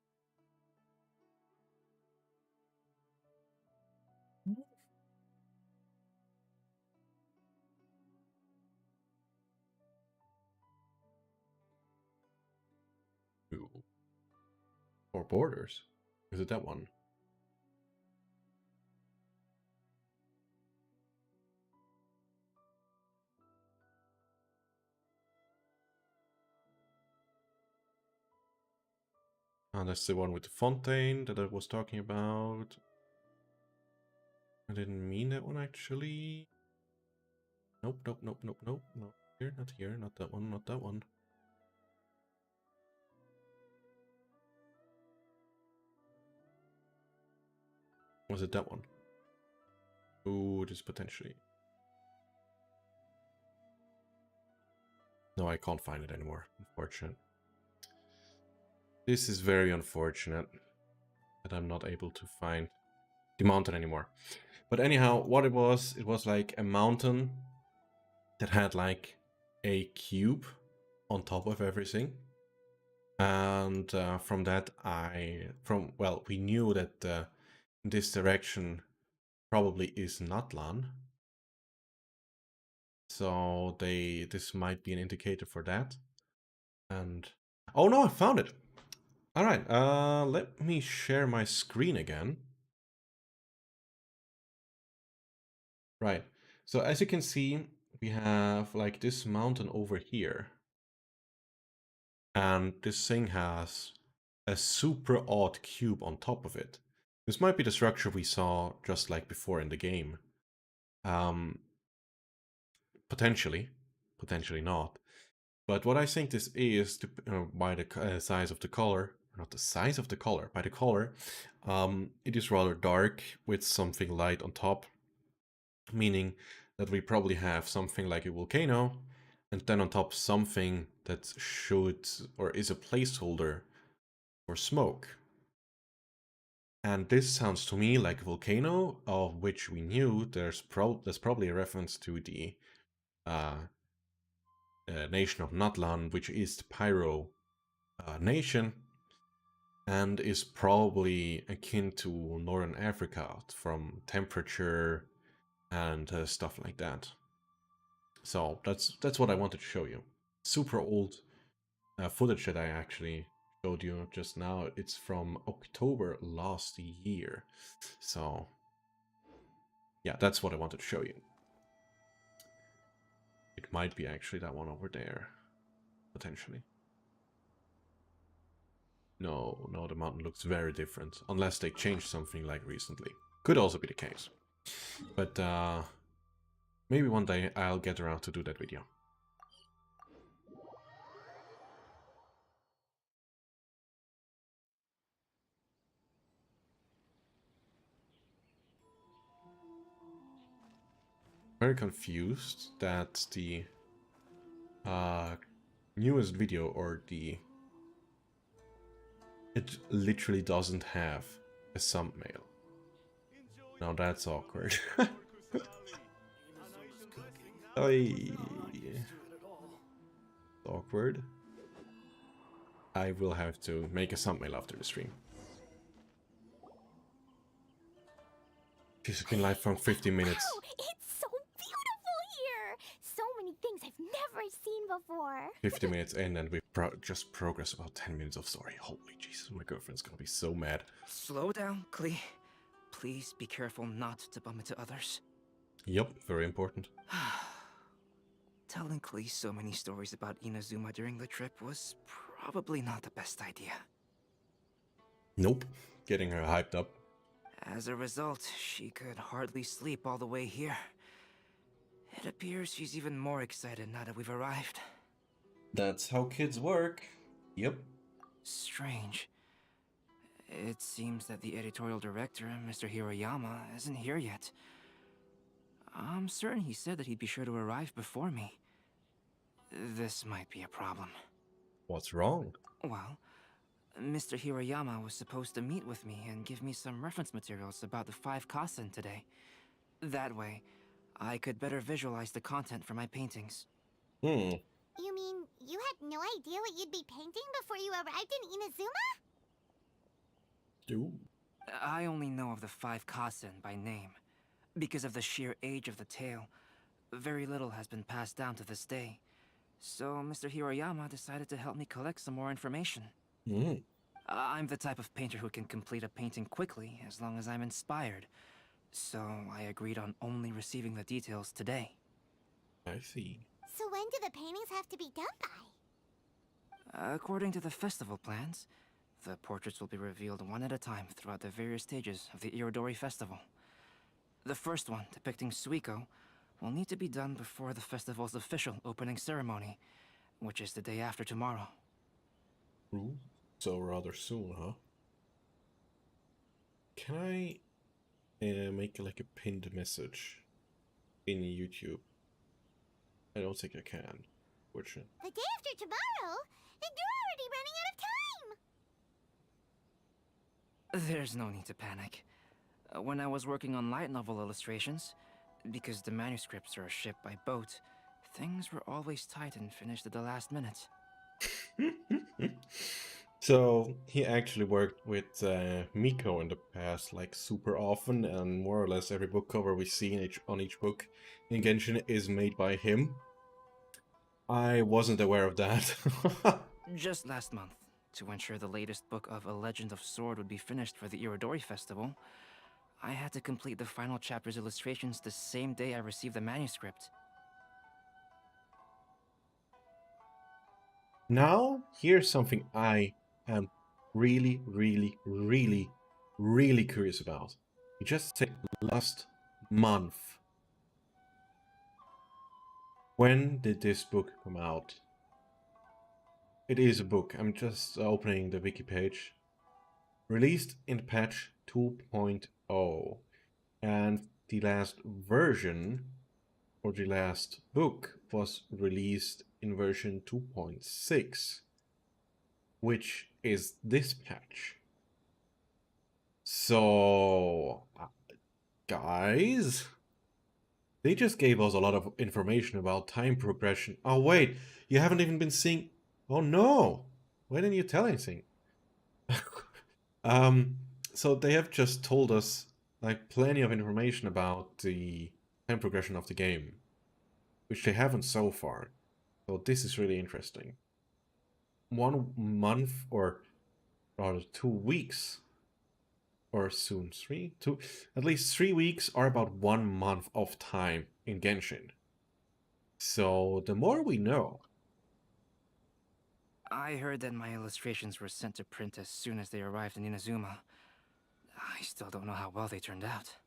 Ooh. Four borders. Is it that one? Oh, that's the one with the fontaine that I was talking about. I didn't mean that one actually. Nope, nope, nope, nope, nope. Not here, not here, not that one, not that one. Was it that one? Ooh, this potentially. No, I can't find it anymore. Unfortunate. This is very unfortunate that I'm not able to find the mountain anymore. But anyhow, what it was like a mountain that had like a cube on top of everything. And from that, we knew that this direction probably is Natlan. So this might be an indicator for that. And oh no, I found it. All right, let me share my screen again. Right. So as you can see, we have like this mountain over here. And this thing has a super odd cube on top of it. This might be the structure we saw just like before in the game. Potentially, potentially not. But what I think this is, by the size of the color, not the size of the color, by the color, it is rather dark with something light on top, meaning that we probably have something like a volcano, and then on top something that should or is a placeholder for smoke. And this sounds to me like a volcano, of which we knew there's probably a reference to the nation of Natlan, which is the Pyro nation, and is probably akin to Northern Africa from temperature and stuff like that. So that's what I wanted to show you. Super old footage that I actually showed you just now. It's from October last year. So yeah, that's what I wanted to show you. It might be actually that one over there, potentially. No, the mountain looks very different, unless they changed something like recently. Could also be the case. But maybe one day I'll get around to do that video. Very confused that the newest video, or it literally doesn't have a thumbnail. Now that's awkward. Oy. Awkward. I will have to make a thumbnail after the stream. She's been live for 50 minutes. Wow, it's so beautiful here! So many things I've never seen before. 50 minutes in, and we just progressed about 10 minutes of story. Holy Jesus, my girlfriend's gonna be so mad. Slow down, Klee. Please be careful not to bump into others. Yep, very important. Telling Klee so many stories about Inazuma during the trip was probably not the best idea. Nope, getting her hyped up. As a result, she could hardly sleep all the way here. It appears she's even more excited now that we've arrived. That's how kids work. Yep. Strange. It seems that the editorial director, Mr. Hiroyama, isn't here yet. I'm certain he said that he'd be sure to arrive before me. This might be a problem. What's wrong? Well, Mr. Hiroyama was supposed to meet with me and give me some reference materials about the 5 Kasen today. That way, I could better visualize the content for my paintings. Hmm. You mean you had no idea what you'd be painting before you arrived in Inazuma? Ooh. I only know of the 5 Kasen by name. Because of the sheer age of the tale, very little has been passed down to this day. So Mr. Hiroyama decided to help me collect some more information. Hmm. I'm the type of painter who can complete a painting quickly as long as I'm inspired. So I agreed on only receiving the details today. I see. So when do the paintings have to be done by? According to the festival plans, the portraits will be revealed one at a time throughout the various stages of the Irodori Festival. The first one, depicting Suiko, will need to be done before the festival's official opening ceremony, which is the day after tomorrow. Ooh. So rather soon, huh? Can I make like a pinned message in YouTube? I don't think I can. Fortunately. The day after tomorrow? Then you're already running out of time! There's no need to panic. When I was working on light novel illustrations, because the manuscripts are shipped by boat, things were always tight and finished at the last minute. So he actually worked with Miko in the past, like super often, and more or less every book cover we see on each book in Genshin is made by him. I wasn't aware of that. Just last month, to ensure the latest book of A Legend of Sword would be finished for the Irodori Festival, I had to complete the final chapter's illustrations the same day I received the manuscript. Now, here's something I am really, really, really, really curious about. You just said last month. When did this book come out? It is a book. I'm just opening the wiki page. Released in patch 2.0. And the last version, or the last book, was released in version 2.6. Which is this patch. So, guys, they just gave us a lot of information about time progression. Oh wait, you haven't even been seeing... Oh no! Why didn't you tell anything? So they have just told us like plenty of information about the time progression of the game, which they haven't so far. So this is really interesting. 1 month, or rather 2 weeks, or soon 2, at least 3 weeks are about 1 month of time in Genshin. So the more we know. I heard that my illustrations were sent to print as soon as they arrived in Inazuma. I still don't know how well they turned out.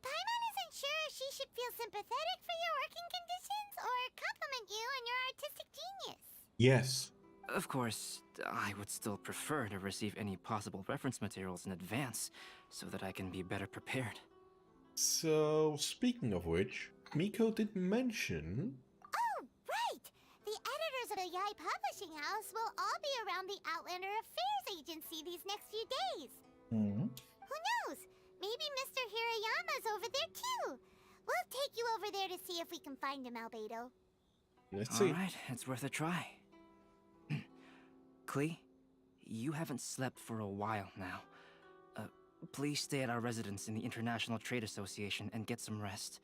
Paimon isn't sure if she should feel sympathetic for your working conditions or compliment you on your artistic genius. Yes. Of course, I would still prefer to receive any possible reference materials in advance, so that I can be better prepared. So, speaking of which, Miko did mention... Oh, right! The editors of the Yai Publishing House will all be around the Outlander Affairs Agency these next few days. Hmm? Who knows? Maybe Mr. Hirayama's over there too. We'll take you over there to see if we can find him, Albedo. Let's see. Alright, it's worth a try. Klee, you haven't slept for a while now. Please stay at our residence in the International Trade Association and get some rest.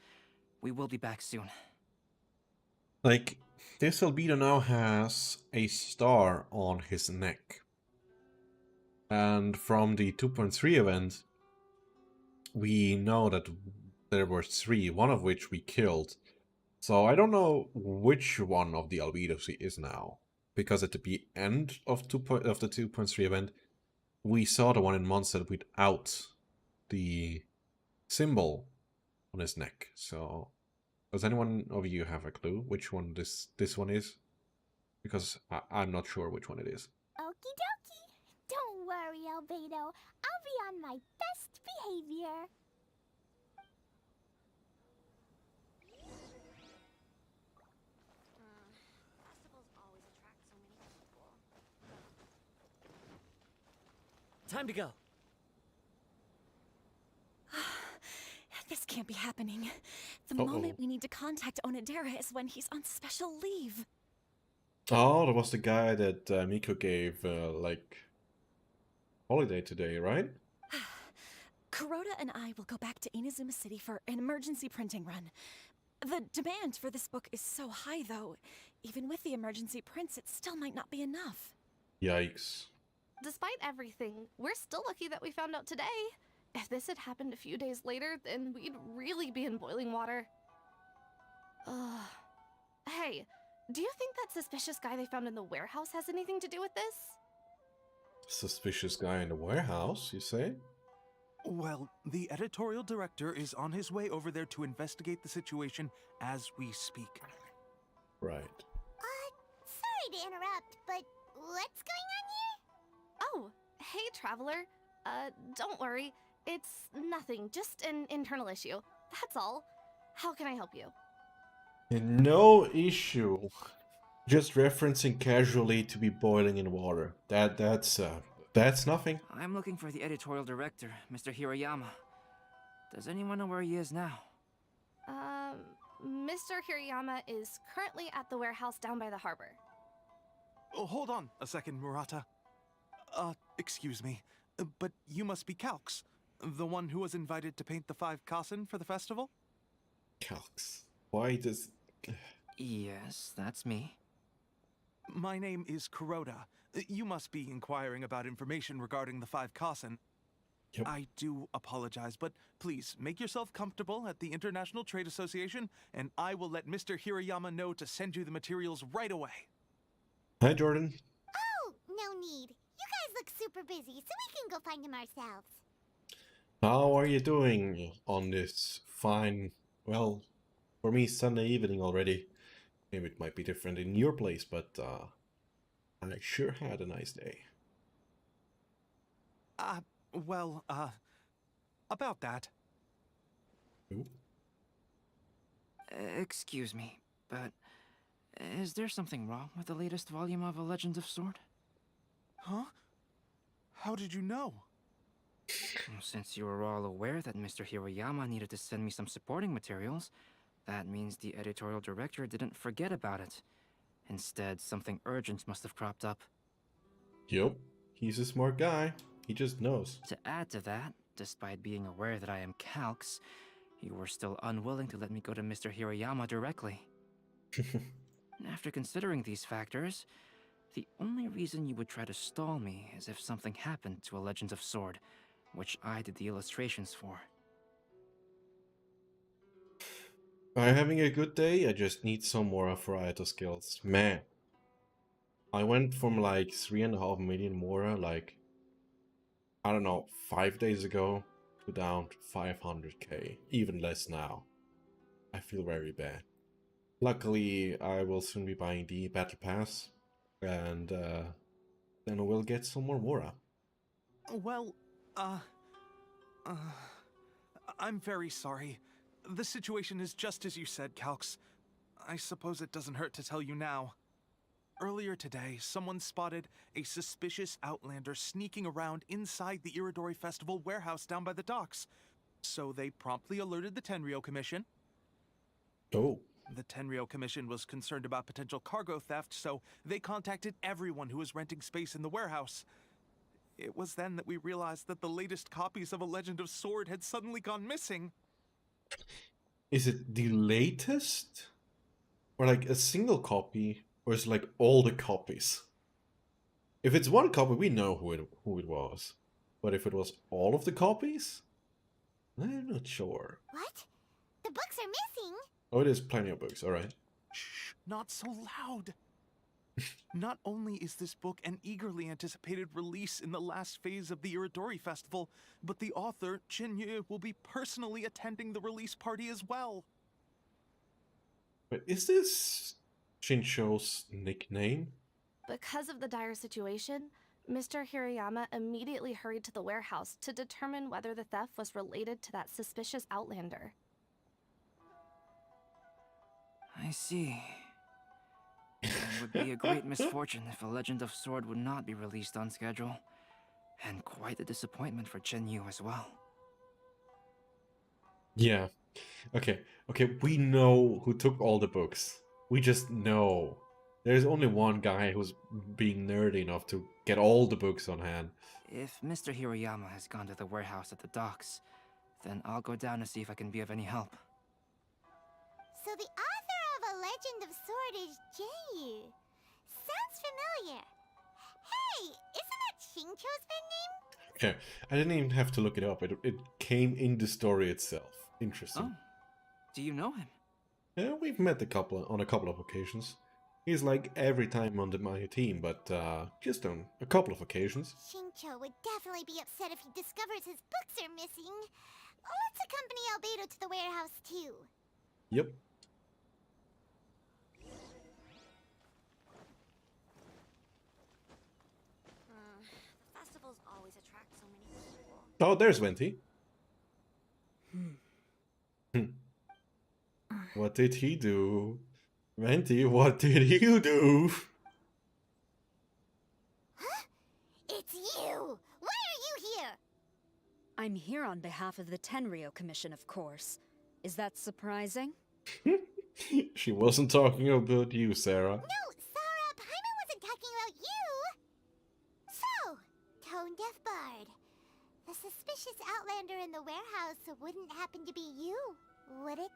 We will be back soon. Like, this albedo now has a star on his neck. And from the 2.3 event, we know that there were 3, one of which we killed. So I don't know which one of the albedos he is now. Because at the end of the 2.3 event, we saw the one in Mondstadt without the symbol on his neck. So, does anyone of you have a clue which one this one is? Because I'm not sure which one it is. Okie dokie. Don't worry, Albedo. I'll be on my best behavior. Festivals always attract so many people. Time to go. This can't be happening. The Uh-oh. moment we need to contact Onodera is when he's on special leave. Oh, that was the guy that Miko gave, like, holiday today, right? Kuroda and I will go back to Inazuma City for an emergency printing run. The demand for this book is so high, though. Even with the emergency prints, it still might not be enough. Yikes. Despite everything, we're still lucky that we found out today. If this had happened a few days later, then we'd really be in boiling water. Hey, do you think that suspicious guy they found in the warehouse has anything to do with this? Suspicious guy in the warehouse, you say? Well, the editorial director is on his way over there to investigate the situation as we speak. Right. Sorry to interrupt, but what's going on here? Oh, hey, Traveler. Don't worry. It's nothing, just an internal issue. That's all. How can I help you? No issue. Just referencing casually to be boiling in water. That's nothing. I'm looking for the editorial director, Mr. Hirayama. Does anyone know where he is now? Mr. Hirayama is currently at the warehouse down by the harbor. Oh, hold on a second, Murata. Excuse me, but you must be Calx, the one who was invited to paint the 5 Kasen for the festival? Calx. Why does... Yes, that's me. My name is Kuroda. You must be inquiring about information regarding the 5 Kasen. Yep. I do apologize, but please make yourself comfortable at the International Trade Association, and I will let Mr. Hirayama know to send you the materials right away. Hi, Jordan. Oh, no need. You guys look super busy, so we can go find him ourselves. How are you doing on this fine, well, for me, Sunday evening already. Maybe it might be different in your place, but I sure had a nice day. About that. Ooh. Excuse me, but is there something wrong with the latest volume of A Legend of Sword? Huh? How did you know? Well, since you were all aware that Mr. Hirayama needed to send me some supporting materials, that means the editorial director didn't forget about it. Instead, something urgent must have cropped up. Yup, he's a smart guy. He just knows. To add to that, despite being aware that I am Calx, you were still unwilling to let me go to Mr. Hirayama directly. After considering these factors, the only reason you would try to stall me is if something happened to A Legend of Sword, which I did the illustrations for. I'm having a good day, I just need some more Varieto skills. Man. I went from like 3.5 million more, like, I don't know, 5 days ago, to down to 500k. Even less now. I feel very bad. Luckily, I will soon be buying the Battle Pass, and then we'll get some more Mora. Well, I'm very sorry. The situation is just as you said, Calx. I suppose it doesn't hurt to tell you now. Earlier today, someone spotted a suspicious outlander sneaking around inside the Iridori Festival warehouse down by the docks. So they promptly alerted the Tenryou Commission. Oh. The Tenryou Commission was concerned about potential cargo theft, so they contacted everyone who was renting space in the warehouse. It was then that we realized that the latest copies of A Legend of Sword had suddenly gone missing. Is it the latest? Or like a single copy? Or is it like all the copies? If it's one copy, we know who it was. But if it was all of the copies? I'm not sure. What? The books are missing? Oh, it is plenty of books, alright. Shh, not so loud. Not only is this book an eagerly anticipated release in the last phase of the Iridori Festival, but the author, Jinyu, will be personally attending the release party as well. But is this Shincho's nickname? Because of the dire situation, Mr. Hirayama immediately hurried to the warehouse to determine whether the theft was related to that suspicious outlander. I see. It would be a great misfortune if A Legend of Sword would not be released on schedule. And quite a disappointment for Chen Yu as well. Yeah. Okay, we know who took all the books. We just know. There's only one guy who's being nerdy enough to get all the books on hand. If Mr. Hirayama has gone to the warehouse at the docks, then I'll go down to see if I can be of any help. So the author of A Legend of Sword is Jinyu. Sounds familiar. Hey, isn't that Shincho's pen name? Okay, I didn't even have to look it up. It came in the story itself. Interesting. Oh, do you know him? Yeah, we've met on a couple of occasions. He's like every time on my team, but just on a couple of occasions. Shincho would definitely be upset if he discovers his books are missing. Let's accompany Albedo to the warehouse too. Yep. The festivals always attract so many people. Oh, there's Venti. What did he do? Venti, what did you do? Huh? It's you! Why are you here? I'm here on behalf of the Tenryo Commission, of course. Is that surprising? She wasn't talking about you, Sarah. No, Sarah, Paimon wasn't talking about you! So, Tone-Deaf Bard. The suspicious outlander in the warehouse wouldn't happen to be you, would it?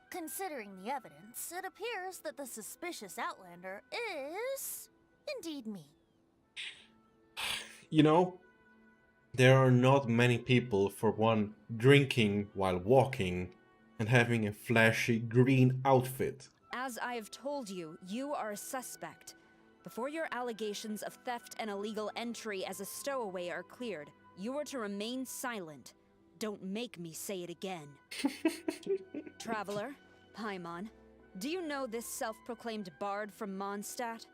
Considering the evidence, it appears that the suspicious outlander is indeed me. You know, there are not many people, for one, drinking while walking and having a flashy green outfit. As I have told you, you are a suspect. Before your allegations of theft and illegal entry as a stowaway are cleared, you are to remain silent. Don't make me say it again. Traveler, Paimon, do you know this self-proclaimed bard from Mondstadt?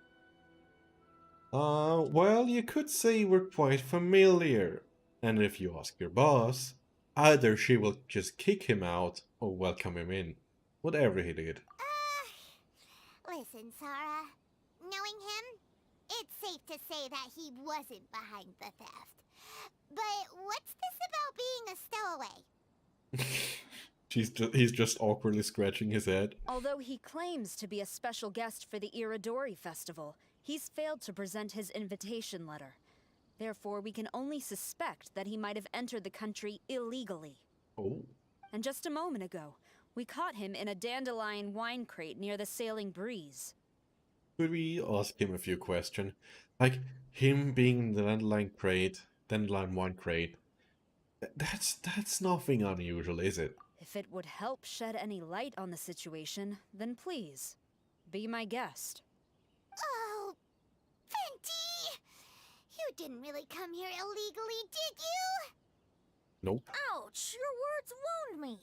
Well, you could say we're quite familiar. And if you ask your boss, either she will just kick him out or welcome him in. Whatever he did. Listen, Sarah. Knowing him, it's safe to say that he wasn't behind the theft. But what's this about being a stowaway? He's just awkwardly scratching his head. Although he claims to be a special guest for the Iridori Festival, he's failed to present his invitation letter. Therefore, we can only suspect that he might have entered the country illegally. Oh. And just a moment ago, we caught him in a dandelion wine crate near the Sailing Breeze. Could we ask him a few questions? Like, him being in the dandelion wine crate. That's nothing unusual, is it? If it would help shed any light on the situation, then please, be my guest. Oh, Venti! You didn't really come here illegally, did you? Nope. Ouch! Your words wound me.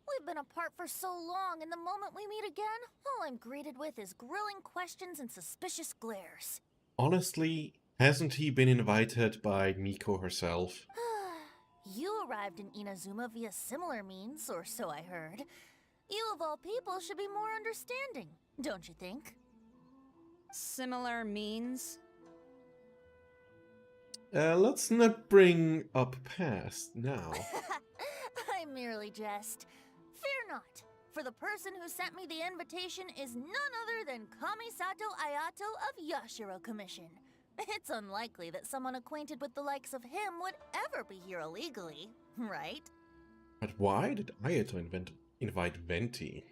We've been apart for so long, and the moment we meet again, all I'm greeted with is grilling questions and suspicious glares. Honestly, hasn't he been invited by Miko herself? You arrived in Inazuma via similar means, or so I heard. You of all people should be more understanding, don't you think? Similar means? Let's not bring up past now. I merely jest. Fear not, for the person who sent me the invitation is none other than Kamisato Ayato of Yashiro Commission. It's unlikely that someone acquainted with the likes of him would ever be here illegally, right? But why did Ayato invite Venti?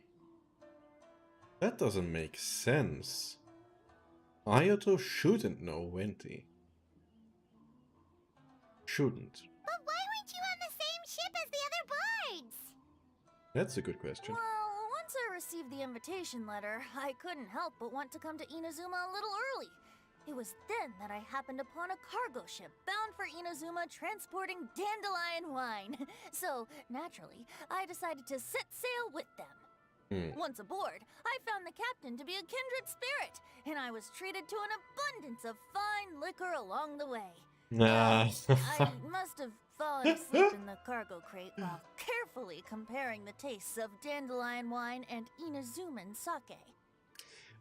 That doesn't make sense. Ayato shouldn't know Venti. Shouldn't. But why weren't you on the same ship as the other bards? That's a good question. Well, once I received the invitation letter, I couldn't help but want to come to Inazuma a little early. It was then that I happened upon a cargo ship bound for Inazuma transporting dandelion wine. So, naturally, I decided to set sail with them. Once aboard, I found the captain to be a kindred spirit, and I was treated to an abundance of fine liquor along the way. Nah. I must have fallen asleep in the cargo crate while carefully comparing the tastes of dandelion wine and Inazuman sake.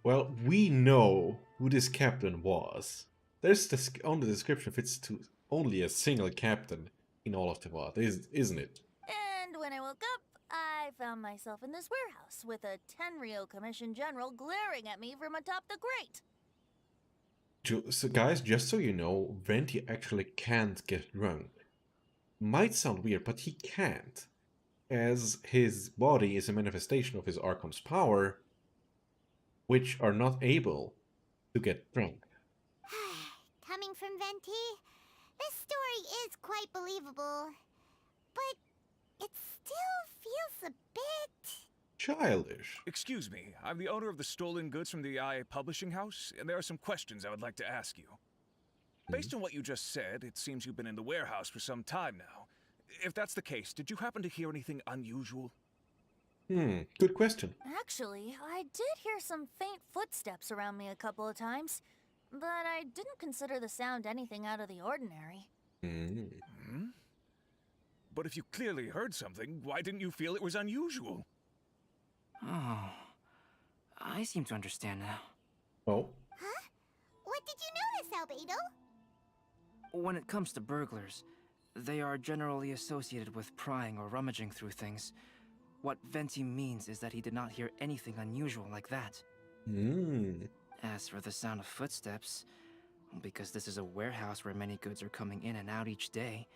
Well, we know who this captain was. There's this on the description fits to only a single captain in all of the world, isn't it? And when I woke up, I found myself in this warehouse with a Tenryo Commission General glaring at me from atop the grate. So guys, just so you know, Venti actually can't get drunk. Might sound weird, but he can't, as his body is a manifestation of his Archon's power, which are not able to get drunk. Coming from Venti, this story is quite believable, but it still feels a bit... childish. Excuse me, I'm the owner of the stolen goods from the IA publishing house, and there are some questions I would like to ask you. Based on what you just said, it seems you've been in the warehouse for some time now. If that's the case, did you happen to hear anything unusual? Good question. Actually, I did hear some faint footsteps around me a couple of times, but I didn't consider the sound anything out of the ordinary. But if you clearly heard something, why didn't you feel it was unusual? Oh, I seem to understand now. Oh? Huh? What did you notice, Albedo? When it comes to burglars, they are generally associated with prying or rummaging through things. What Venti means is that he did not hear anything unusual like that. As for the sound of footsteps, because this is a warehouse where many goods are coming in and out each day,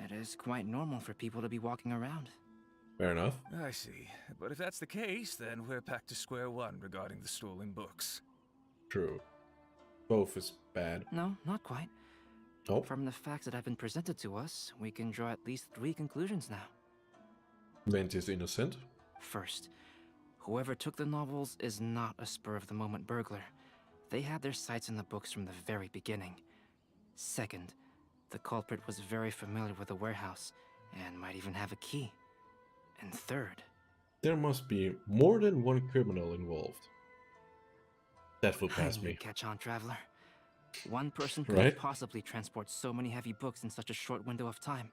it is quite normal for people to be walking around. Fair enough. I see. But if that's the case, then we're back to square one regarding the stolen books. True. Both is bad. No, not quite. Oh. From the facts that have been presented to us, we can draw at least 3 conclusions now. Venti is innocent. First, whoever took the novels is not a spur-of-the-moment burglar. They had their sights on the books from the very beginning. Second, the culprit was very familiar with the warehouse, and might even have a key. And third... there must be more than one criminal involved. That will pass me. Catch on, traveler. One person Right? couldn't possibly transport so many heavy books in such a short window of time.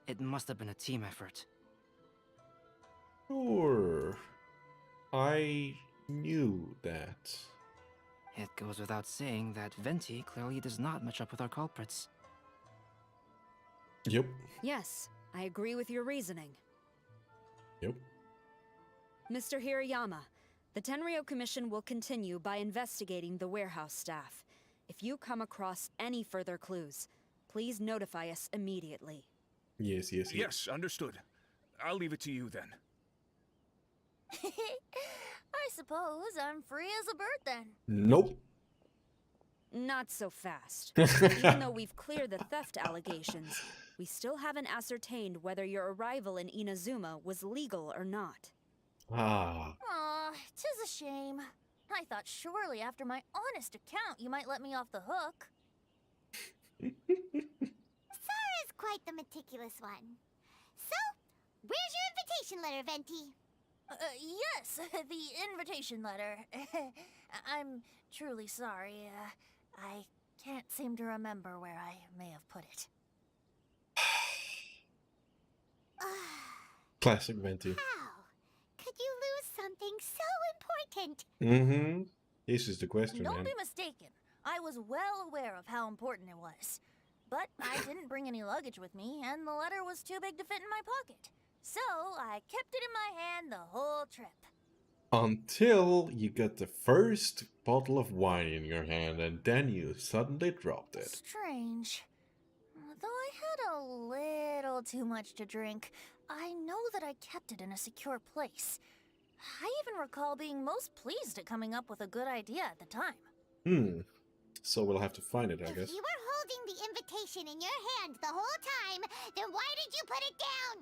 It must have been a team effort. Sure. I knew that. It goes without saying that Venti clearly does not match up with our culprits. Yep. Yes, I agree with your reasoning. Yep. Mr. Hirayama, the Tenryo Commission will continue by investigating the warehouse staff. If you come across any further clues, please notify us immediately. Yes. Yes, understood. I'll leave it to you then. I suppose I'm free as a bird then. Nope. Not so fast. Even though we've cleared the theft allegations, we still haven't ascertained whether your arrival in Inazuma was legal or not. Ah. Aw, 'tis a shame. I thought surely after my honest account you might let me off the hook. Sara's quite the meticulous one. So, where's your invitation letter, Venti? Yes, the invitation letter. I'm truly sorry. I can't seem to remember where I may have put it. Classic Venti. How could you lose something so important? This is the question, Don't man. be mistaken. I was well aware of how important it was. But I didn't bring any luggage with me, and the letter was too big to fit in my pocket. So I kept it in my hand the whole trip. Until you got the first bottle of wine in your hand, and then you suddenly dropped it. Strange. Though I had a little too much to drink, I know that I kept it in a secure place. I even recall being most pleased at coming up with a good idea at the time. So we'll have to find it, I If guess. you were holding the invitation in your hand the whole time, then why did you put it down?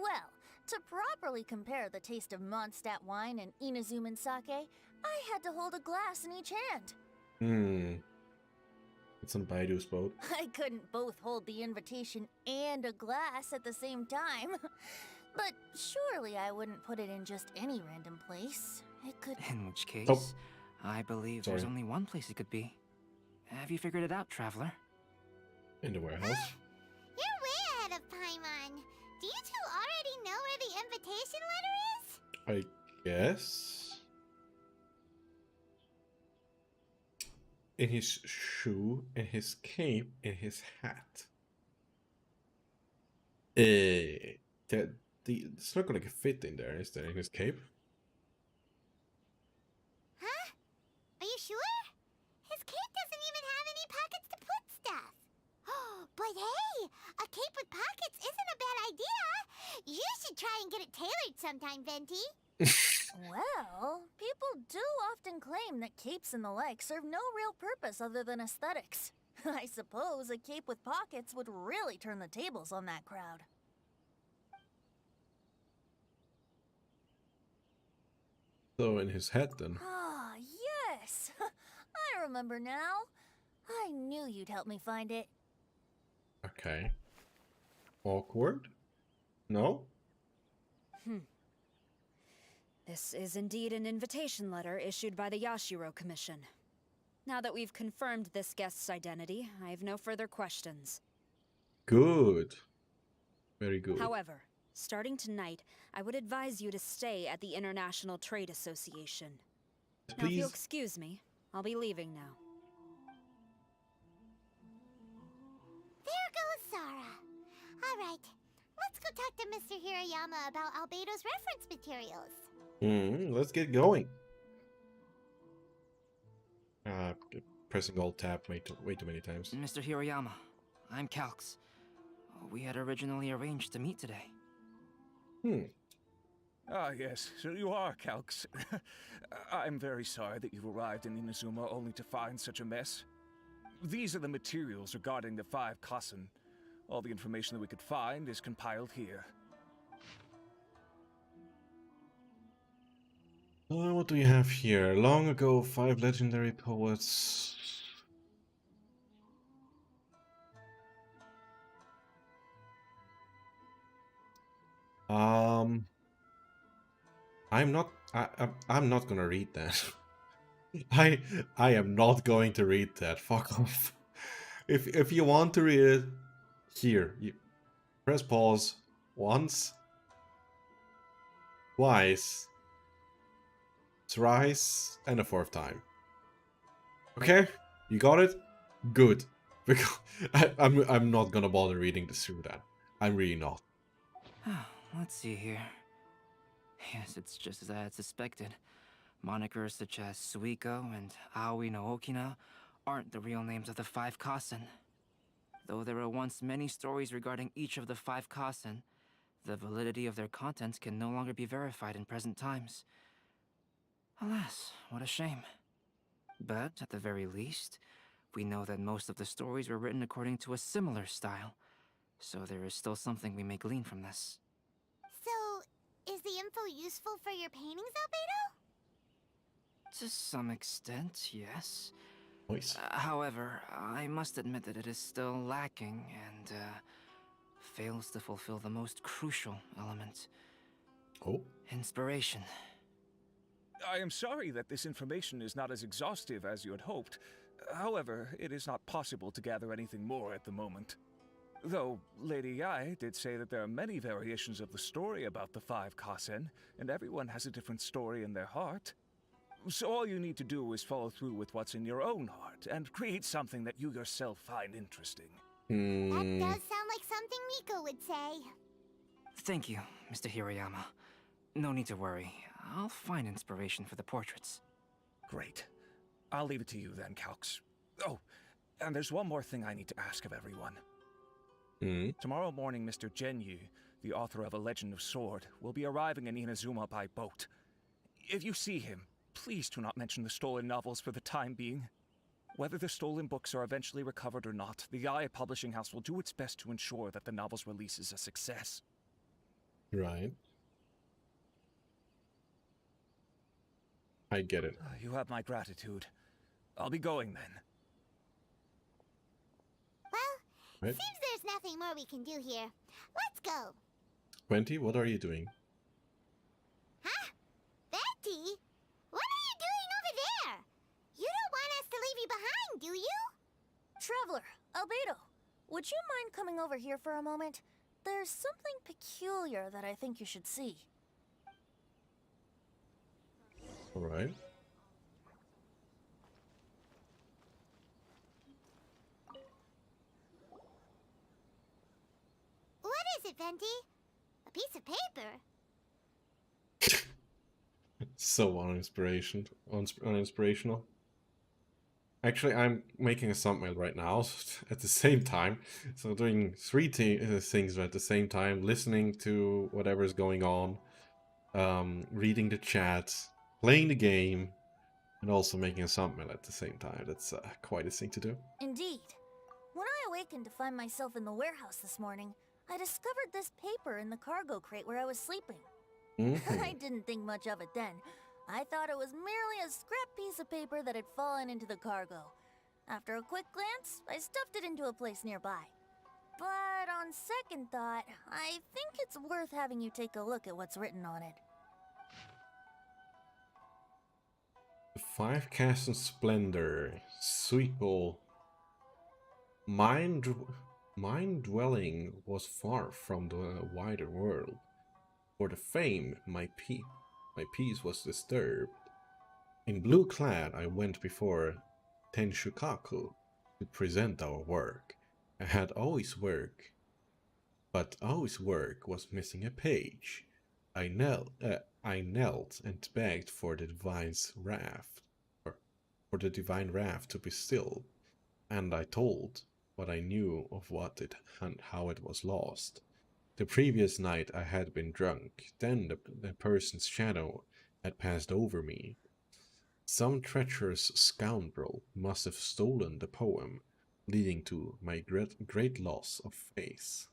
Well, To properly compare the taste of Mondstadt wine and Inazuman sake, I had to hold a glass in each hand. It's on Baidu's boat. I couldn't both hold the invitation and a glass at the same time. But surely I wouldn't put it in just any random place. It could... In which case, Oh. I believe Sorry. there's only one place it could be. Have you figured it out, traveler? In the warehouse. You're way ahead of Paimon. Do you two already know where the invitation letter is? I guess. In his shoe, in his cape, in his hat. It's not gonna fit in there, is there? In his cape? Huh? Are you sure? His cape doesn't even have any pockets to put stuff. But hey, a cape with pockets isn't a bad idea. You should try and get it tailored sometime, Venti. Well, people do often claim that capes and the like serve no real purpose other than aesthetics. I suppose a cape with pockets would really turn the tables on that crowd. So in his head then. Ah, yes! I remember now. I knew you'd help me find it. Okay. Awkward? No? This is indeed an invitation letter issued by the Yashiro Commission. Now that we've confirmed this guest's identity, I have no further questions. Good. Very good. However, starting tonight, I would advise you to stay at the International Trade Association. Now, if you'll Please. excuse me, I'll be leaving now. There goes Sara. All right, let's go talk to Mr. Hirayama about Albedo's reference materials. Let's get going. Pressing Alt Tab way too many times. Mr. Hirayama, I'm Calx. We had originally arranged to meet today. Ah, yes, so you are Calx. I'm very sorry that you've arrived in Inazuma only to find such a mess. These are the materials regarding the 5 Kassen. All the information that we could find is compiled here. What do we have here? Long ago, 5 legendary poets. I'm not gonna read that. I am not going to read that. Fuck off. If you want to read it, here you press pause once, twice, thrice, and a 4th time. Okay, you got it. Good, because I'm not gonna bother reading this through that. I'm really not. Let's see here. Yes, it's just as I had suspected. Monikers such as Suiko and Aoi no Okina aren't the real names of the 5 Kassen. Though there were once many stories regarding each of the 5 Kassen, the validity of their contents can no longer be verified in present times. Alas, what a shame. But, at the very least, we know that most of the stories were written according to a similar style, so there is still something we may glean from this. So, is the info useful for your paintings, Albedo? To some extent, yes. Nice. However, I must admit that it is still lacking and fails to fulfill the most crucial element. Oh? Inspiration. I am sorry that this information is not as exhaustive as you had hoped. However, it is not possible to gather anything more at the moment. Though, Lady Yai did say that there are many variations of the story about the 5 Kassen, and everyone has a different story in their heart. So all you need to do is follow through with what's in your own heart, and create something that you yourself find interesting. That does sound like something Miko would say. Thank you, Mr. Hirayama. No need to worry. I'll find inspiration for the portraits. Great. I'll leave it to you then, Calx. Oh, and there's one more thing I need to ask of everyone. Tomorrow morning, Mr. Genyu, the author of A Legend of Sword, will be arriving in Inazuma by boat. If you see him, please do not mention the stolen novels for the time being. Whether the stolen books are eventually recovered or not, the Aya Publishing House will do its best to ensure that the novel's release is a success. Right. I get it. You have my gratitude. I'll be going then. Well, Right. seems there's nothing more we can do here. Let's go. 20, what are you doing? Huh? Betty? What are you doing over there? You don't want us to leave you behind, do you? Traveler, Albedo, would you mind coming over here for a moment? There's something peculiar that I think you should see. Alright. What is it, Venti? A piece of paper? So uninspirational. Actually, I'm making a thumbnail right now at the same time. So doing three things at the same time, listening to whatever's going on, reading the chat, playing the game, and also making a thumbnail at the same time. That's quite a thing to do. Indeed. When I awakened to find myself in the warehouse this morning, I discovered this paper in the cargo crate where I was sleeping. I didn't think much of it then. I thought it was merely a scrap piece of paper that had fallen into the cargo. After a quick glance, I stuffed it into a place nearby. But on second thought, I think it's worth having you take a look at what's written on it. The 5 Castle Splendor, Suico. Mine dwelling was far from the wider world. For the fame, my peace was disturbed. In blue clad, I went before Tenshukaku to present our work. I had always work, but always work was missing a page. I knelt and begged for the divine wrath to be still, and I told what I knew of what it and how it was lost. The previous night I had been drunk, then the person's shadow had passed over me. Some treacherous scoundrel must have stolen the poem, leading to my great loss of faith.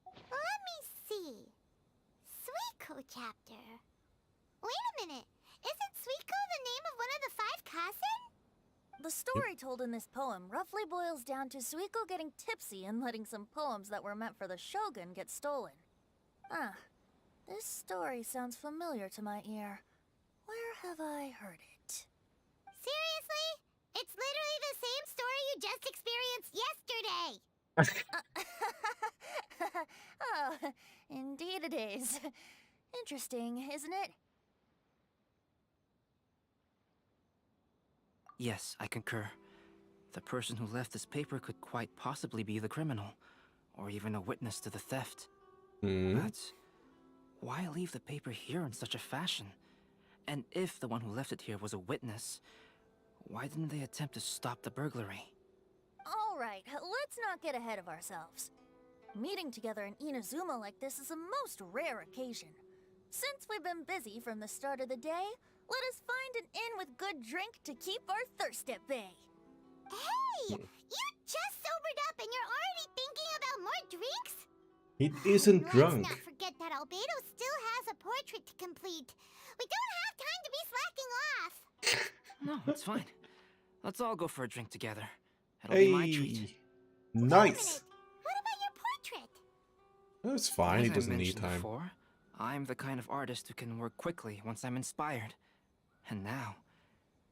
Let me see. Suiko chapter. Wait a minute. Isn't Suiko the name of one of the 5 Kasen? The story told in this poem roughly boils down to Suiko getting tipsy and letting some poems that were meant for the shogun get stolen. Ah, this story sounds familiar to my ear. Where have I heard it? Seriously? It's literally the same story you just experienced yesterday! Oh, indeed it is. Interesting, isn't it? Yes, I concur. The person who left this paper could quite possibly be the criminal, or even a witness to the theft. But why leave the paper here in such a fashion? And if the one who left it here was a witness, why didn't they attempt to stop the burglary? All right, let's not get ahead of ourselves. Meeting together in Inazuma like this is a most rare occasion. Since we've been busy from the start of the day, let us find an inn with good drink to keep our thirst at bay. Hey! You just sobered up and you're already thinking about more drinks? He isn't drunk. Let's not forget that Albedo still has a portrait to complete. We don't have time to be slacking off. No, it's fine. Let's all go for a drink together. It'll be my treat. Nice. What about your portrait? That's fine, As he I doesn't need mentioned time. before, I'm the kind of artist who can work quickly once I'm inspired. And now,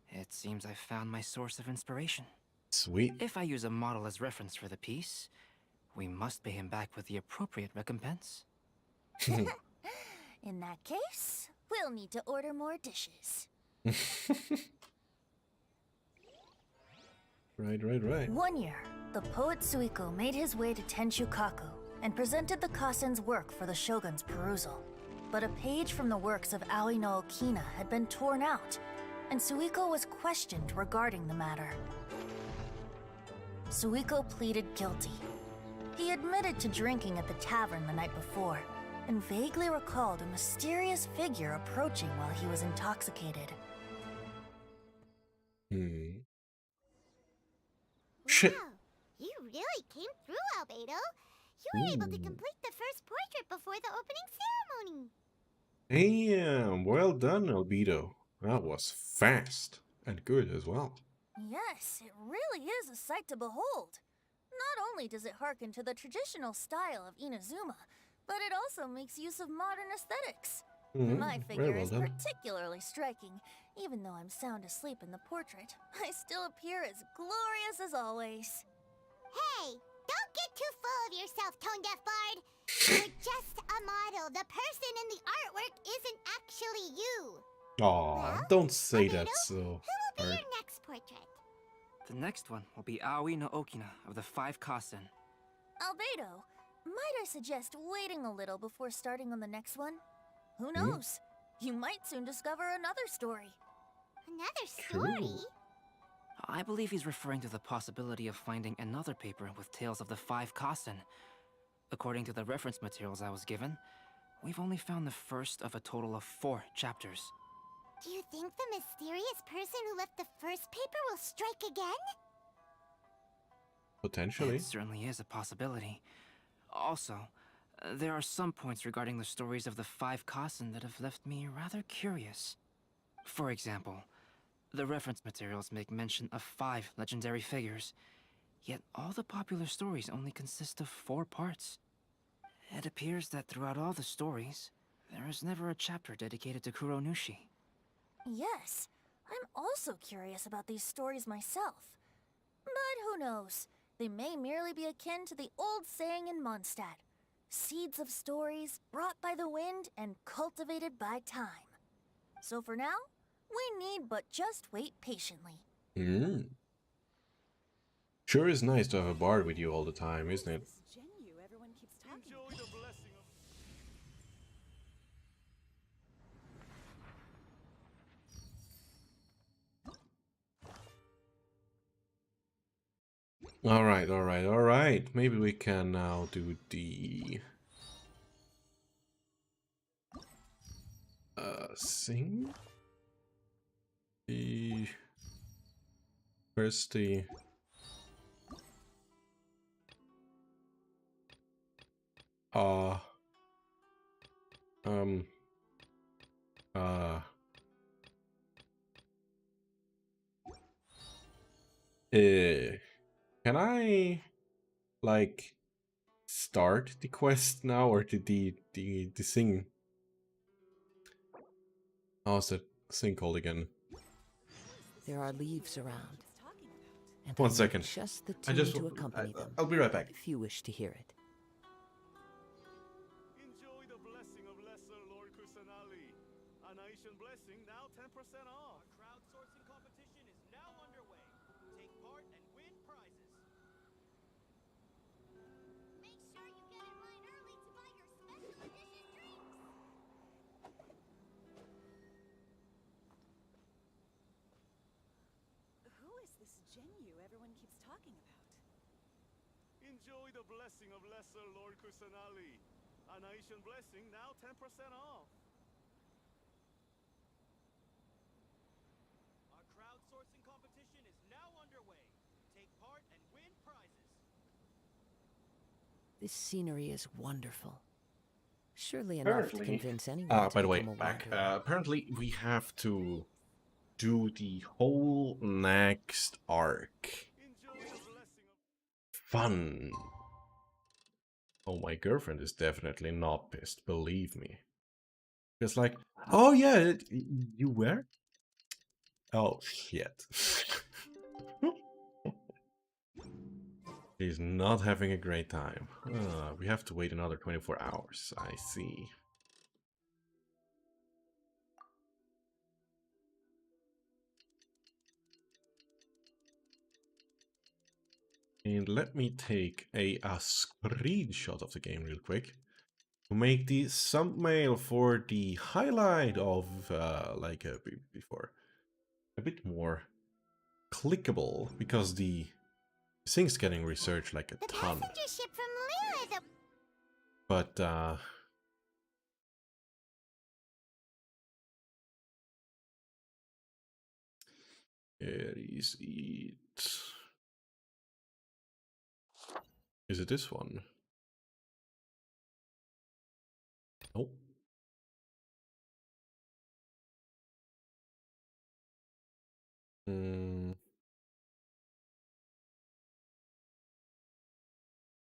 it seems I've found my source of inspiration. Sweet. If I use a model as reference for the piece, we must pay him back with the appropriate recompense. In that case, we'll need to order more dishes. Right. One year, the poet Suiko made his way to Tenshukaku and presented the Kasen's work for the shogun's perusal. But a page from the works of Aoi no Okina had been torn out, and Suiko was questioned regarding the matter. Suiko pleaded guilty. He admitted to drinking at the tavern the night before, and vaguely recalled a mysterious figure approaching while he was intoxicated. Shit. Wow, you really came through, Albedo. You were able to complete the first portrait before the opening ceremony. Damn, well done, Albedo. That was fast and good as well. Yes, it really is a sight to behold. Not only does it harken to the traditional style of Inazuma, but it also makes use of modern aesthetics. My Very figure well is done. particularly striking. Even though I'm sound asleep in the portrait, I still appear as glorious as always. Hey, don't get too full of yourself, Tone Deaf Bard. You're just a model. The person in the artwork isn't actually you. Aw, don't say that so Who will be hard. your next portrait? The next one will be Aoi no Okina of the Five Kasen. Albedo, might I suggest waiting a little before starting on the next one? Who knows? You might soon discover another story. Another story? I believe he's referring to the possibility of finding another paper with tales of the Five Kasen. According to the reference materials I was given, we've only found the first of a total of 4 chapters. Do you think the mysterious person who left the first paper will strike again? Potentially. It certainly is a possibility. Also, there are some points regarding the stories of the Five Kasen that have left me rather curious. For example, the reference materials make mention of 5 legendary figures, yet all the popular stories only consist of 4 parts. It appears that throughout all the stories, there is never a chapter dedicated to Kuronushi. Yes, I'm also curious about these stories myself. But who knows? They may merely be akin to the old saying in Mondstadt. Seeds of stories brought by the wind and cultivated by time. So for now, we need but just wait patiently. Sure is nice to have a bard with you all the time, isn't it? Alright, alright, alright. Maybe we can now do the... sing? The... First the... Uh... Um... Uh... Can I... like... start the quest now, or the sing? How's that thing called again? There are leaves around. And One I second. need just the I tune just to accompany them. I'll be right back. If you wish to hear it. Enjoy the blessing of Lesser Lord Kusanali. A nation blessing now 10% off. A crowdsourcing competition is now underway. Take part and win prizes. Make sure you get in line early to buy your special edition drinks. Who is this Genyu everyone keeps talking about? Enjoy the blessing of Lesser Lord Kusanali. A nation blessing now 10% off. A crowdsourcing competition is now underway. Take part and win prizes. This scenery is wonderful. Surely enough to convince anyone to by the way, become a back. wanderer. Apparently we have to do the whole next arc. Fun. Oh, my girlfriend is definitely not pissed, believe me. It's like, oh yeah, you were? Oh shit. She's not having a great time. We have to wait another 24 hours, I see. And let me take a screenshot of the game real quick to make the thumbnail for the highlight of before a bit more clickable, because the thing's getting researched like a ton. Passenger ship from Lyra, But where is it? Is it this one? Nope. Hmm.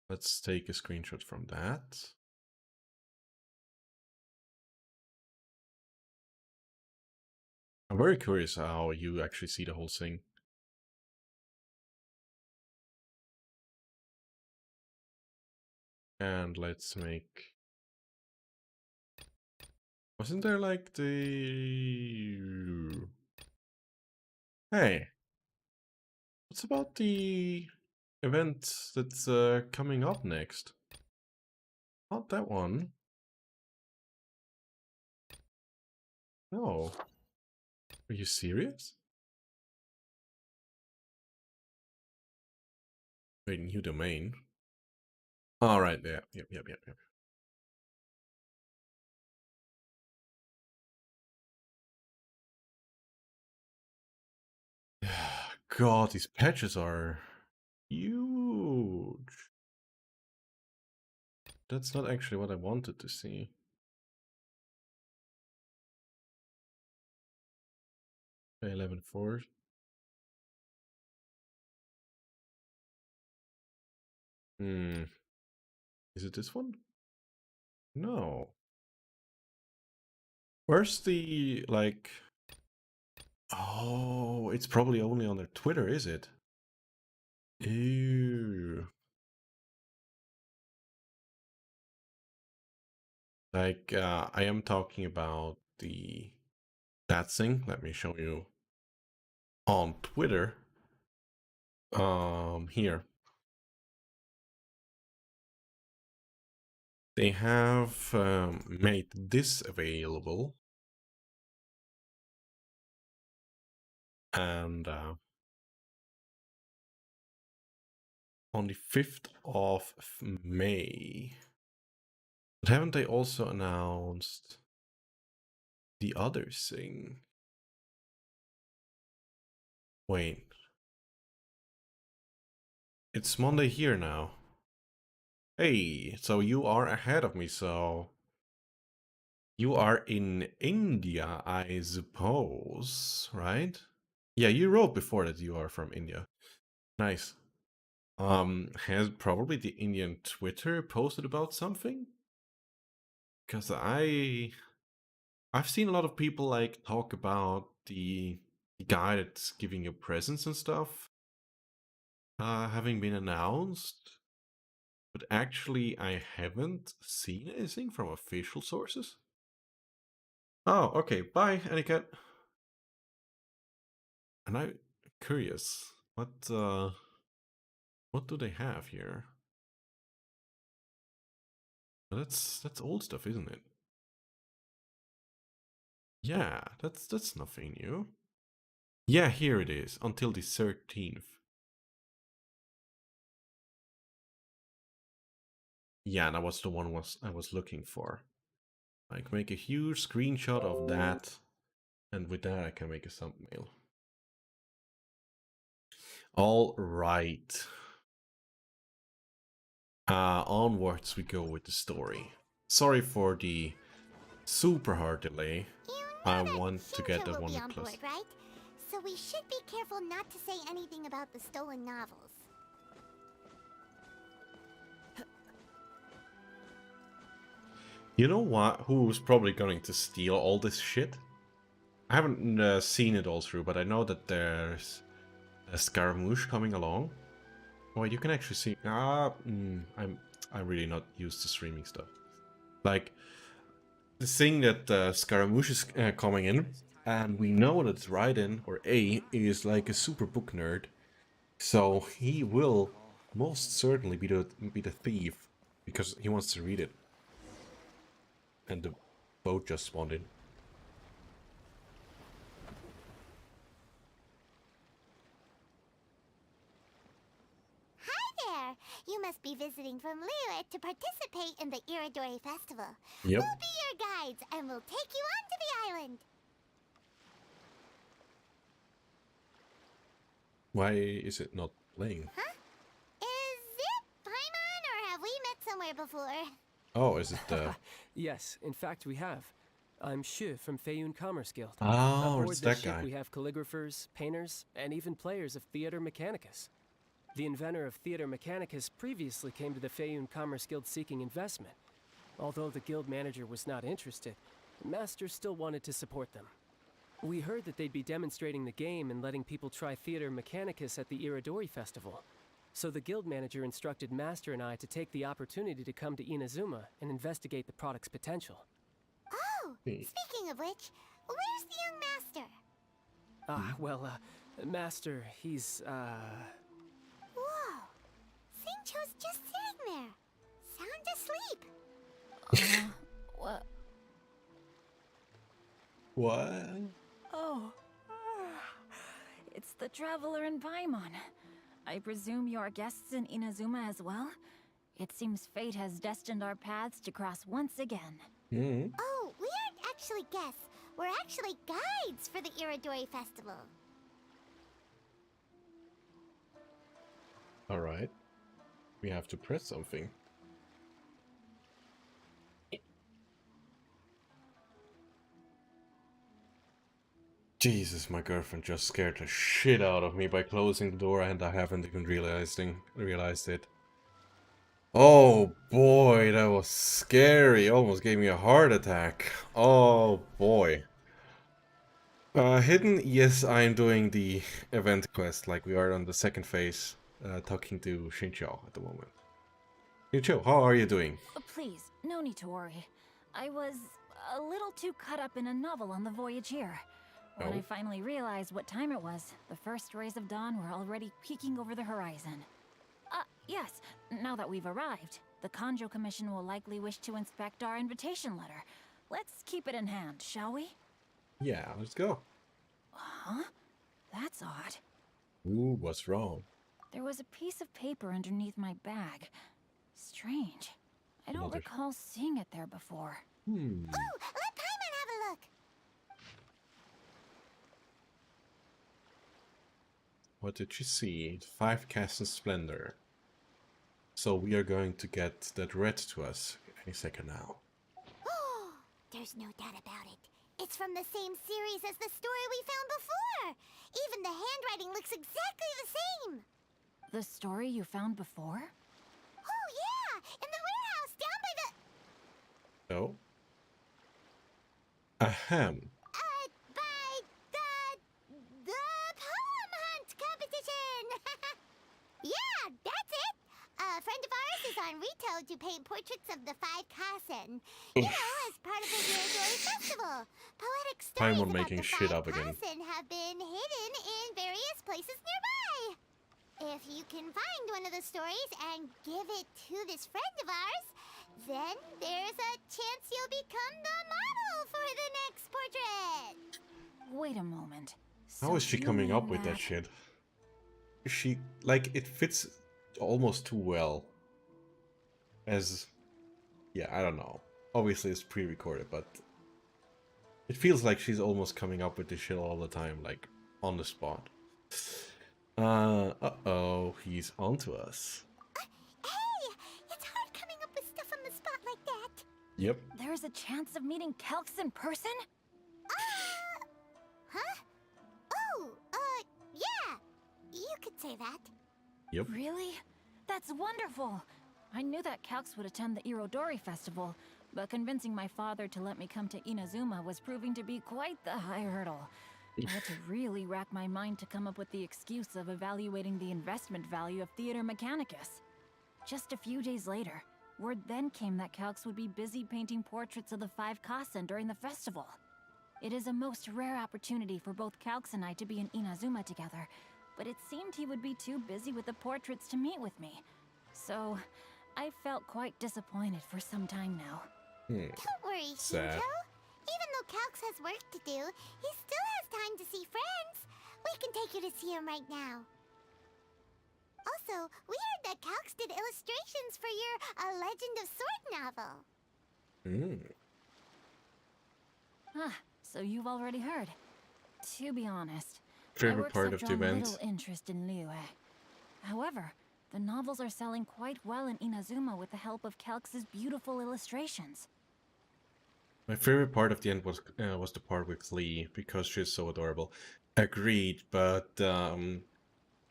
Let's take a screenshot from that. I'm very curious how you actually see the whole thing. And let's make... Wasn't there like the... Hey, what's about the event that's coming up next? Not that one. No. Are you serious? Wait, new domain. All right, there. Yep. God, these patches are huge. That's not actually what I wanted to see. Okay, 11.4. Is it this one? No. Where's the, like... Oh, it's probably only on their Twitter, is it? Ew. Like, I am talking about that thing. Let me show you on Twitter. Here. They have made this available. And on the 5th of May. But haven't they also announced the other thing? Wait. It's Monday here now. Hey, so you are ahead of me, so... You are in India, I suppose, right? Yeah, you wrote before that you are from India. Nice. Has probably the Indian Twitter posted about something? Because I've seen a lot of people like talk about the guy that's giving you presents and stuff having been announced, but actually I haven't seen anything from official sources. Oh, okay. Bye, Aniket. And I'm curious, what do they have here? That's old stuff, isn't it? Yeah, that's nothing new. Yeah, here it is, until the 13th. Yeah, that was the one I was looking for. Like, make a huge screenshot of that, and with that I can make a thumbnail. All right. Onwards we go with the story. Sorry for the super hard delay. I want to get that one on plus. board, right? So we should be careful not to say anything about the stolen novels. You know what? Who's probably going to steal all this shit? I haven't seen it all through, but I know that there's a Scaramouche coming along. Oh, you can actually see. I'm really not used to streaming stuff. Like the thing that Scaramouche is coming in, and we know that Raiden or A is like a super book nerd, so he will most certainly be the thief because he wants to read it. And the boat just spawned in. Hi there! You must be visiting from Liyue to participate in the Iridori Festival. Yep. We'll be your guides, and we'll take you onto the island. Why is it not playing? Huh? Is it Paimon, or have we met somewhere before? Oh, is it Yes, in fact we have. I'm Shu from Feiyun Commerce Guild. Oh, Aboard it's this that ship guy. we have calligraphers, painters, and even players of Theater Mechanicus. The inventor of Theater Mechanicus previously came to the Feiyun Commerce Guild seeking investment. Although the guild manager was not interested, the master still wanted to support them. We heard that they'd be demonstrating the game and letting people try Theater Mechanicus at the Irodori Festival. So the guild manager instructed Master and I to take the opportunity to come to Inazuma and investigate the product's potential. Oh, speaking of which, where's the young master? Master, he's, Whoa! Singcho's just sitting there, sound asleep. What? What? Oh. It's the traveler in Paimon. I presume you're guests in Inazuma as well? It seems fate has destined our paths to cross once again. Oh, we aren't actually guests. We're actually guides for the Irodori Festival. Alright. We have to press something. Jesus, my girlfriend just scared the shit out of me by closing the door and I haven't even realized it. Oh boy, that was scary. Almost gave me a heart attack. Oh boy. Hidden, yes, I'm doing the event quest, like we are on the second phase, talking to Xinqiao at the moment. Xinqiao, how are you doing? Please, no need to worry. I was a little too caught up in a novel on the voyage here. When I finally realized what time it was, the first rays of dawn were already peeking over the horizon. Yes, now that we've arrived, the Kanjo Commission will likely wish to inspect our invitation letter. Let's keep it in hand, shall we? Yeah, let's go. Huh? That's odd. Ooh, what's wrong? There was a piece of paper underneath my bag. Strange. I don't recall seeing it there before. Oh, let Paimon have a look. What did she see? 5 Castle Splendor. So we are going to get that read to us any second now. Oh, there's no doubt about it. It's from the same series as the story we found before. Even the handwriting looks exactly the same. The story you found before? Oh yeah, in the warehouse down by the... Oh. Ahem. By the poem hunt competition. Yeah, that's it. A friend of ours is on Rito to paint portraits of the 5 Kasen. You know, as part of the Irodori Festival. Poetic stories Paimon about making the shit 5 up again. Kasen have been hidden in various places nearby. If you can find one of the stories and give it to this friend of ours, then there's a chance you'll become the model for the next portrait. Wait a moment. How is she coming up with that shit? She, like, it fits almost too well. As, yeah, I don't know. Obviously it's pre-recorded, but it feels like she's almost coming up with this shit all the time, like, on the spot. Uh-oh, he's onto us. Hey, it's hard coming up with stuff on the spot like that. Yep. There's a chance of meeting Calx in person? Huh? Oh, yeah. You could say that. Yep. Really? That's wonderful! I knew that Calx would attend the Irodori Festival, but convincing my father to let me come to Inazuma was proving to be quite the high hurdle. I had to really rack my mind to come up with the excuse of evaluating the investment value of Theater Mechanicus. Just a few days later, word then came that Calx would be busy painting portraits of the 5 Kasen during the festival. It is a most rare opportunity for both Calx and I to be in Inazuma together, but it seemed he would be too busy with the portraits to meet with me. So, I felt quite disappointed for some time now. Don't worry, Sad. Shinto. Even though Calx has work to do, he still has time to see friends. We can take you to see him right now. Also, we heard that Calx did illustrations for your A Legend of Sword novel. So you've already heard. To be honest, Favorite my works part have of the drawn event. little interest in Liyue. However, the novels are selling quite well in Inazuma with the help of Calx's beautiful illustrations. My favorite part of the end was the part with Lee, because she's so adorable. Agreed, but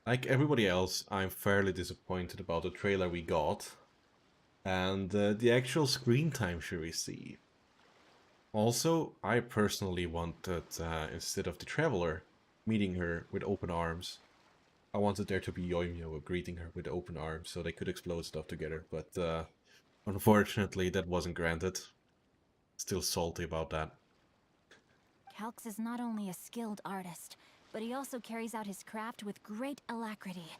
like everybody else, I'm fairly disappointed about the trailer we got and the actual screen time she received. Also, I personally wanted, instead of the Traveler meeting her with open arms, I wanted there to be Yoimyo greeting her with open arms so they could explode stuff together, but unfortunately that wasn't granted. Still salty about that. Calx is not only a skilled artist, but he also carries out his craft with great alacrity.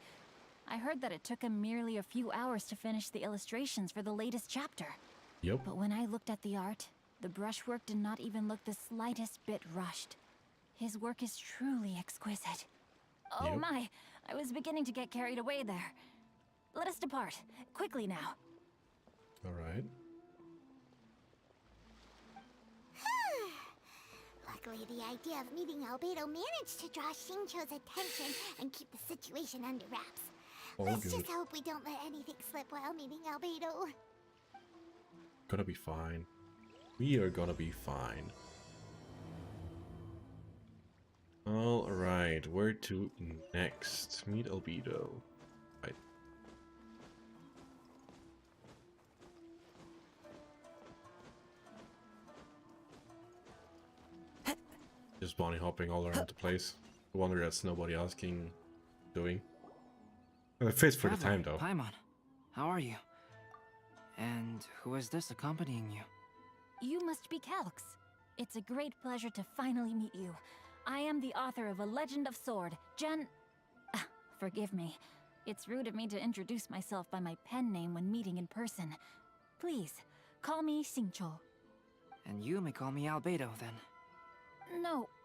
I heard that it took him merely a few hours to finish the illustrations for the latest chapter. Yep. But when I looked at the art, the brushwork did not even look the slightest bit rushed. His work is truly exquisite. Oh Yep. my, I was beginning to get carried away there. Let us depart, quickly now. Alright. Luckily, the idea of meeting Albedo managed to draw Xingqiu's attention and keep the situation under wraps. All Let's good. just hope we don't let anything slip while meeting Albedo. Gonna be fine. We are gonna be fine. Alright, where to next? Meet Albedo. Right. Just bunny hopping all around the place. I wonder that's nobody asking, doing. It fits for the time though. Paimon, how are you? And who is this accompanying you? You must be Calx. It's a great pleasure to finally meet you. I am the author of A Legend of Sword, forgive me. It's rude of me to introduce myself by my pen name when meeting in person. Please, call me Xingqiu. And you may call me Albedo then.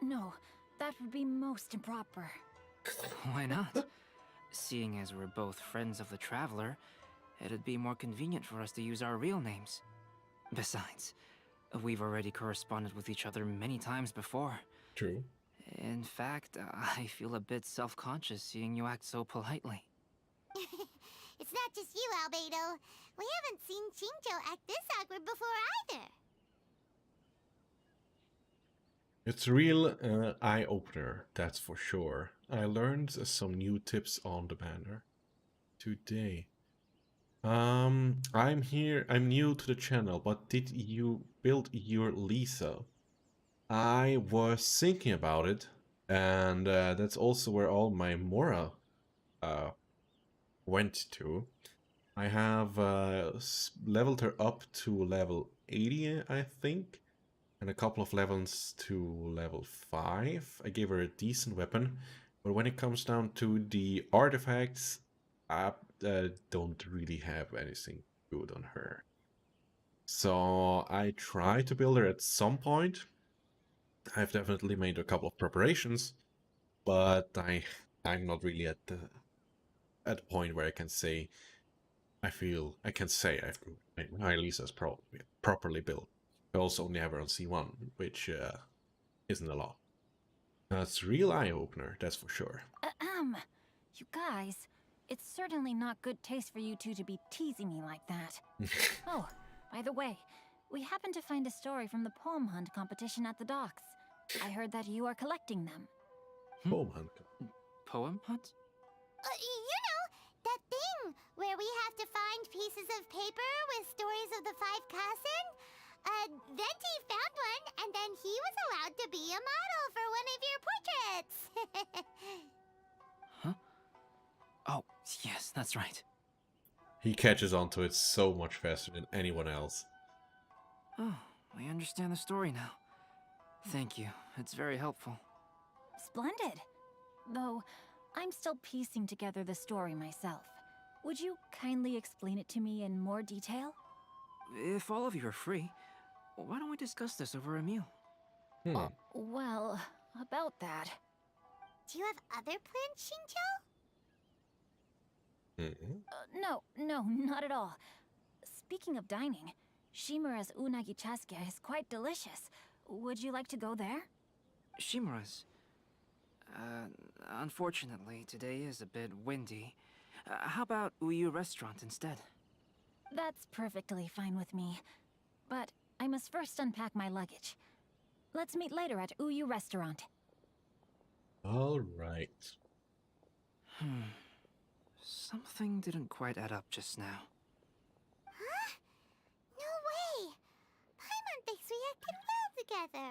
No, that would be most improper. Why not? Seeing as we're both friends of the Traveler, it'd be more convenient for us to use our real names. Besides, we've already corresponded with each other many times before. True. In fact, I feel a bit self-conscious seeing you act so politely. It's not just you, Albedo. We haven't seen Xingqiu act this awkward before either. It's a real eye-opener, that's for sure. I learned some new tips on the banner today. I'm new to the channel, but did you build your Lisa? I was thinking about it, and that's also where all my Mora went to. I have leveled her up to level 80, I think, and a couple of levels to level 5. I gave her a decent weapon, but when it comes down to the artifacts, I don't really have anything good on her. So I tried to build her at some point. I've definitely made a couple of preparations, but I'm not really at the point where I can say my Lisa's properly built. I also only have her on C1, which isn't a lot. That's a real eye-opener, that's for sure. You guys, it's certainly not good taste for you two to be teasing me like that. Oh, by the way, we happened to find a story from the poem hunt competition at the docks. I heard that you are collecting them. Poem hunt? Poem hunt? You know, that thing where we have to find pieces of paper with stories of the 5 Kassen? Venti found one, and then he was allowed to be a model for one of your portraits. Huh? Oh, yes, that's right. He catches on to it so much faster than anyone else. Oh, I understand the story now. Thank you. It's very helpful. Splendid. Though, I'm still piecing together the story myself. Would you kindly explain it to me in more detail? If all of you are free, why don't we discuss this over a meal? Well, about that. Do you have other plans, Xingqiu? No, not at all. Speaking of dining, Shimura's unagi chasuke is quite delicious. Would you like to go there? Shimura's? Unfortunately, today is a bit windy. How about Uyu Restaurant instead? That's perfectly fine with me. But I must first unpack my luggage. Let's meet later at Uyu Restaurant. Alright. Something didn't quite add up just now. Huh? No way! Paimon thinks we acted well together.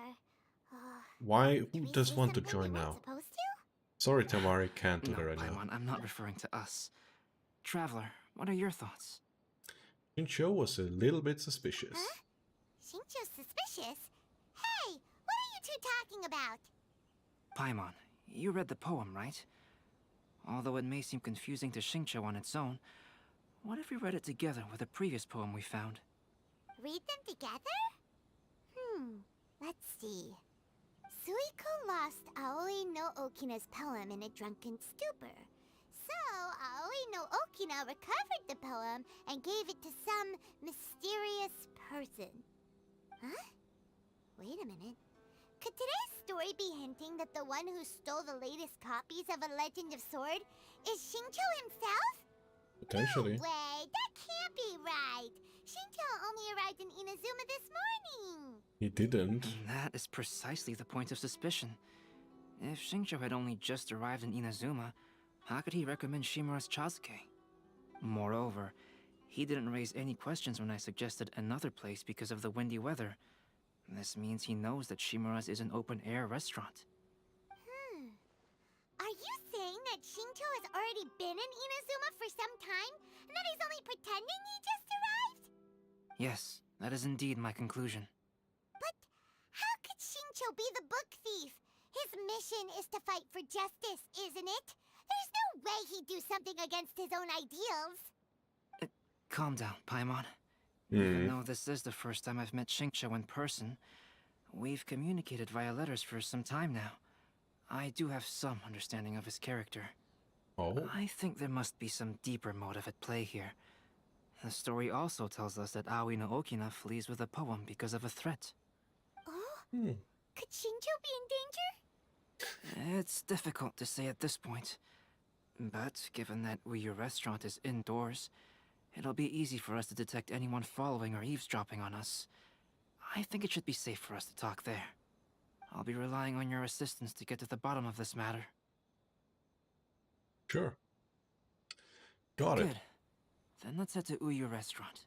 Why? Did Who we does say want to something join we weren't now? supposed to? Sorry, Tamari, can't do No, that right now. Paimon, I'm not referring to us. Traveler, what are your thoughts? Shincho was a little bit suspicious. Huh? Shincho's suspicious? Hey, what are you two talking about? Paimon, you read the poem, right? Although it may seem confusing to Xingqiu on its own, what if we read it together with a previous poem we found? Read them together? Let's see. Suiko lost Aoi no Okina's poem in a drunken stupor. So, Aoi no Okina recovered the poem and gave it to some mysterious person. Huh? Wait a minute. Could today's story be hinting that the one who stole the latest copies of A Legend of Sword is Xingqiu himself? Potentially. No way! That can't be right! Xingqiu only arrived in Inazuma this morning! He didn't. That is precisely the point of suspicion. If Xingqiu had only just arrived in Inazuma, how could he recommend Shimura's Chazuke? Moreover, he didn't raise any questions when I suggested another place because of the windy weather. This means he knows that Shimura's is an open-air restaurant. Are you saying that Xingqiu has already been in Inazuma for some time, and that he's only pretending he just arrived? Yes, that is indeed my conclusion. But how could Xingqiu be the book thief? His mission is to fight for justice, isn't it? There's no way he'd do something against his own ideals. Calm down, Paimon. Even though this is the first time I've met Xingqiu in person, we've communicated via letters for some time now. I do have some understanding of his character. Oh? I think there must be some deeper motive at play here. The story also tells us that Aoi no Okina flees with a poem because of a threat. Oh? Could Xingqiu be in danger? It's difficult to say at this point. But given that Uyu Restaurant is indoors, it'll be easy for us to detect anyone following or eavesdropping on us. I think it should be safe for us to talk there. I'll be relying on your assistance to get to the bottom of this matter. Sure. Got it. Good. Then let's head to Uyu Restaurant.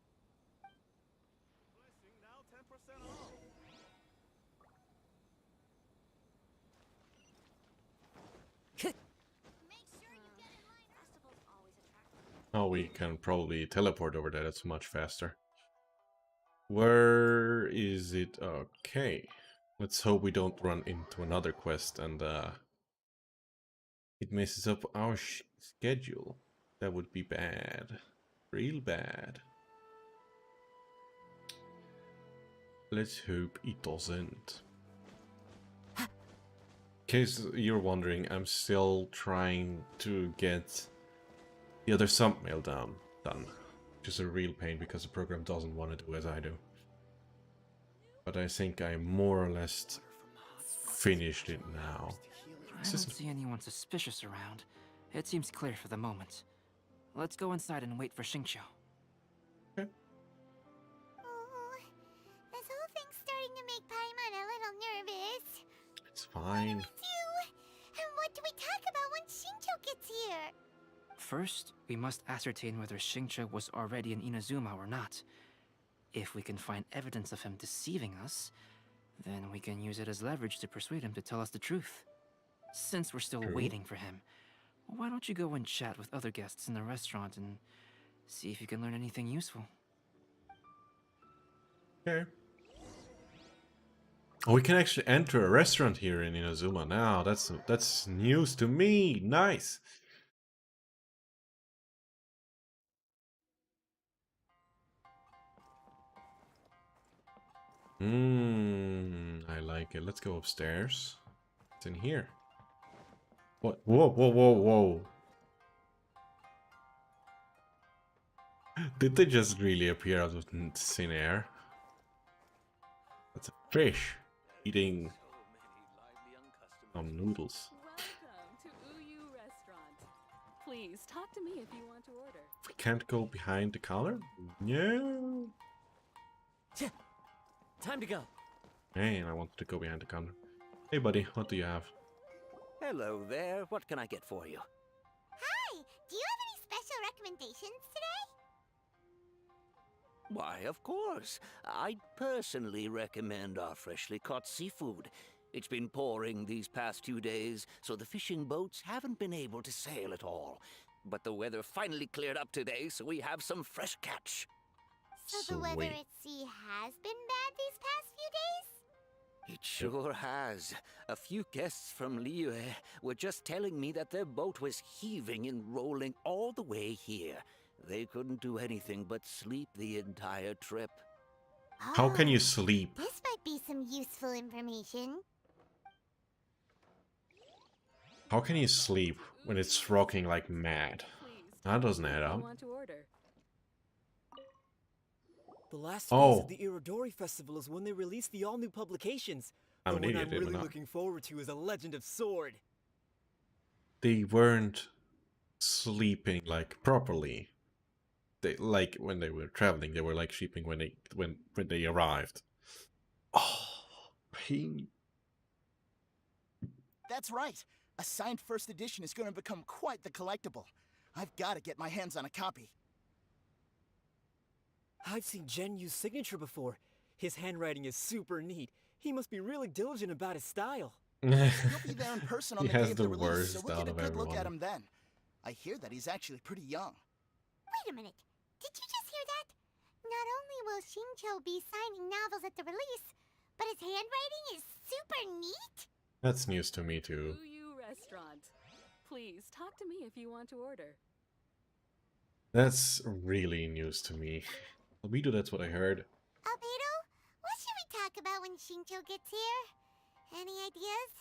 Oh, we can probably teleport over there. That's much faster. Where is it? Okay. Let's hope we don't run into another quest and it messes up our schedule. That would be bad. Real bad. Let's hope it doesn't. In case you're wondering, I'm still trying to get the other thumbnail done. Which is a real pain because the program doesn't want to do as I do. But I think I more or less finished it now. I don't see anyone suspicious around. It seems clear for the moment. Let's go inside and wait for Xingqiu. Oh, this whole thing's starting to make Paimon a little nervous. It's fine. What do we do? And what do we talk about when Xingqiu gets here? First, we must ascertain whether Xingqiu was already in Inazuma or not. If we can find evidence of him deceiving us, then we can use it as leverage to persuade him to tell us the truth. Since we're still waiting for him, why don't you go and chat with other guests in the restaurant and see if you can learn anything useful? Okay. Oh, we can actually enter a restaurant here in Inazuma now. That's news to me. Nice. I like it. Let's go upstairs. What's in here? What? Whoa, whoa, whoa, whoa. Did they just really appear out of thin air? That's a fish eating some noodles. Welcome to Uyu Restaurant. Please talk to me if you want to order. We can't go behind the counter? No. Time to go. And I wanted to go behind the counter. Hey buddy, what do you have? Hello there. What can I get for you? Hi! Do you have any special recommendations today? Why, of course. I'd personally recommend our freshly caught seafood. It's been pouring these past 2 days, so the fishing boats haven't been able to sail at all. But the weather finally cleared up today, so we have some fresh catch. So the weather at sea has been bad these past few days? It sure has. A few guests from Liyue were just telling me that their boat was heaving and rolling all the way here. They couldn't do anything but sleep the entire trip. How can you sleep? This might be some useful information. How can you sleep when it's rocking like mad? That doesn't add up. Want to order? The last phase Oh. of the Irodori Festival is when they release the all-new publications. I'm The an one idiot, I'm didn't really I? looking forward to is A Legend of Sword. They weren't sleeping like properly. They like when they were traveling, they were like sleeping when they arrived. Oh, pain. That's right. A signed first edition is going to become quite the collectible. I've got to get my hands on a copy. I've seen Jen use signature before. His handwriting is super neat. He must be really diligent about his style. You'll be there in person on He the has day of the the release, worst so we'll out get a of good look at everyone. him then. I hear that he's actually pretty young. Wait a minute. Did you just hear that? Not only will Shincho be signing novels at the release, but his handwriting is super neat? That's news to me too. Uyu Restaurant. Please talk to me if you want to order. That's really news to me. Albedo, that's what I heard. Albedo, what should we talk about when Shincho gets here? Any ideas?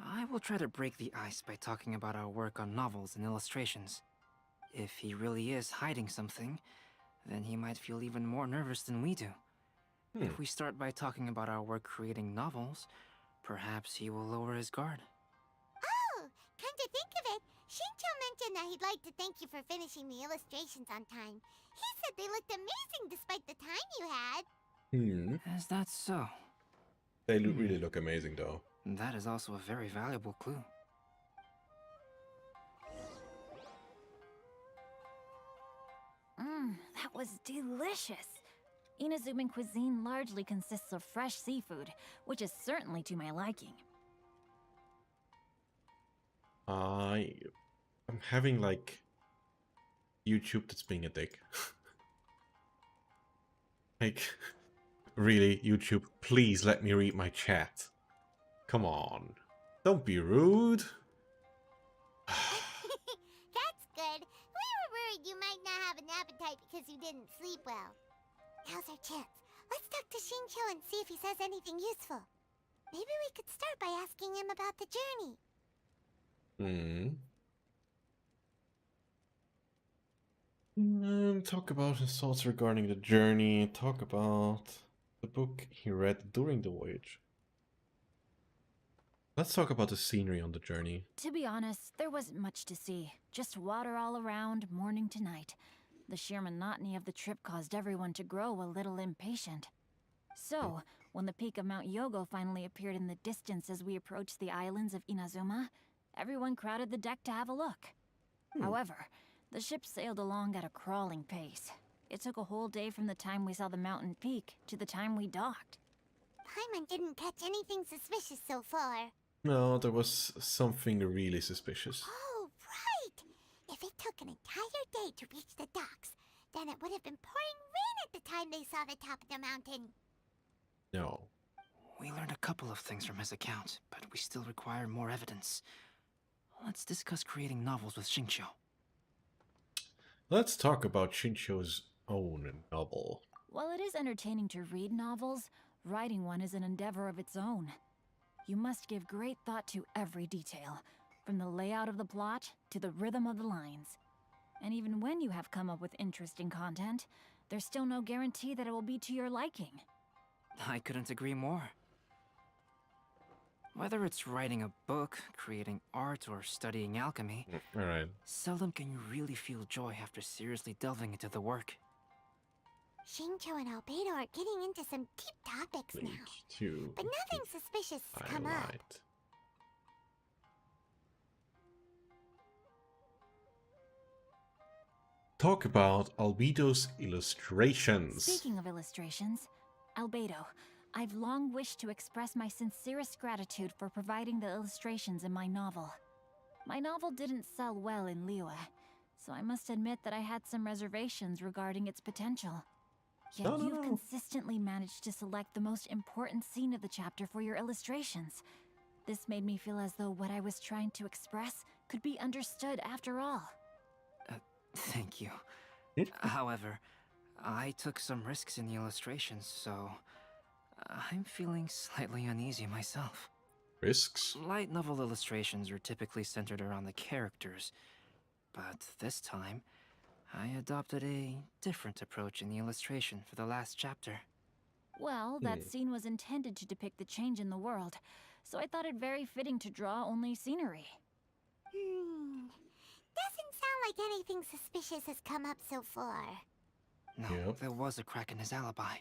I will try to break the ice by talking about our work on novels and illustrations. If he really is hiding something, then he might feel even more nervous than we do. If we start by talking about our work creating novels, perhaps he will lower his guard. Oh, come to think of it, Shincho mentioned that he'd like to thank you for finishing the illustrations on time. He said they looked amazing despite the time you had. Is that so? They really look amazing though. That is also a very valuable clue. That was delicious. Inazuman cuisine largely consists of fresh seafood, which is certainly to my liking. I'm having like YouTube that's being a dick. Like, really, YouTube, please let me read my chat. Come on. Don't be rude. That's good. We were worried you might not have an appetite because you didn't sleep well. Now's our chance. Let's talk to Shincho and see if he says anything useful. Maybe we could start by asking him about the journey. Talk about his thoughts regarding the journey. Talk about the book he read during the voyage. Let's talk about the scenery on the journey. To be honest, there wasn't much to see. Just water all around, morning to night. The sheer monotony of the trip caused everyone to grow a little impatient. So, when the peak of Mount Yogo finally appeared in the distance as we approached the islands of Inazuma, everyone crowded the deck to have a look. However, the ship sailed along at a crawling pace. It took a whole day from the time we saw the mountain peak to the time we docked. Paimon didn't catch anything suspicious so far. No, there was something really suspicious. Oh, right! If it took an entire day to reach the docks, then it would have been pouring rain at the time they saw the top of the mountain. No. We learned a couple of things from his account, but we still require more evidence. Let's discuss creating novels with Shincho. Let's talk about Shincho's own novel. While it is entertaining to read novels, writing one is an endeavor of its own. You must give great thought to every detail, from the layout of the plot to the rhythm of the lines. And even when you have come up with interesting content, there's still no guarantee that it will be to your liking. I couldn't agree more. Whether it's writing a book, creating art, or studying alchemy, Alright. seldom can you really feel joy after seriously delving into the work. Shincho and Albedo are getting into some deep topics now. But nothing suspicious has come up. Highlight. Talk about Albedo's illustrations. Speaking of illustrations, Albedo, I've long wished to express my sincerest gratitude for providing the illustrations in my novel. My novel didn't sell well in Liyue, so I must admit that I had some reservations regarding its potential. Yet you've consistently managed to select the most important scene of the chapter for your illustrations. This made me feel as though what I was trying to express could be understood after all. Thank you. However, I took some risks in the illustrations, so I'm feeling slightly uneasy myself. Risks? Light novel illustrations are typically centered around the characters, but this time, I adopted a different approach in the illustration for the last chapter. Well, that scene was intended to depict the change in the world, so I thought it very fitting to draw only scenery. Doesn't sound like anything suspicious has come up so far. No, there was a crack in his alibi.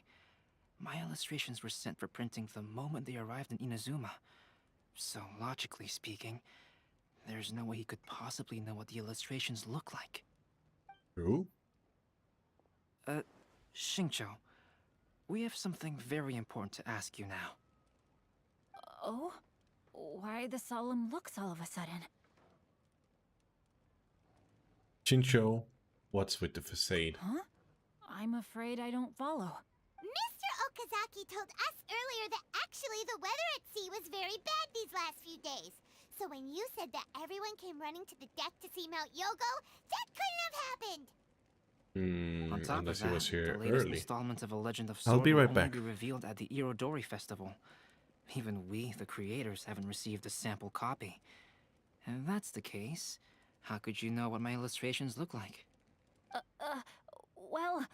My illustrations were sent for printing the moment they arrived in Inazuma. So, logically speaking, there's no way he could possibly know what the illustrations look like. True? Xingqiu, we have something very important to ask you now. Oh? Why the solemn looks all of a sudden? Shincho, what's with the facade? Huh? I'm afraid I don't follow. Mr. Okazaki told us earlier that actually the weather at sea was very bad these last few days. So when you said that everyone came running to the deck to see Mount Yogo, that couldn't have happened. On top Unless of that, he was here the latest early. installment of A Legend of I'll Sword be will right only back. be revealed at the Irodori Festival. Even we, the creators, haven't received a sample copy. If that's the case, how could you know what my illustrations look like? Well...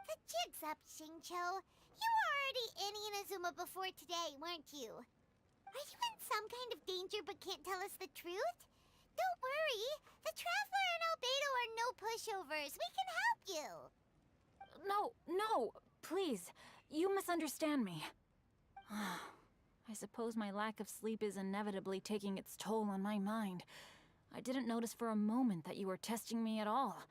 The jig's up, Xingqiu. You were already in Inazuma before today, weren't you? Are you in some kind of danger but can't tell us the truth? Don't worry. The Traveler and Albedo are no pushovers. We can help you. No, please. You misunderstand me. I suppose my lack of sleep is inevitably taking its toll on my mind. I didn't notice for a moment that you were testing me at all.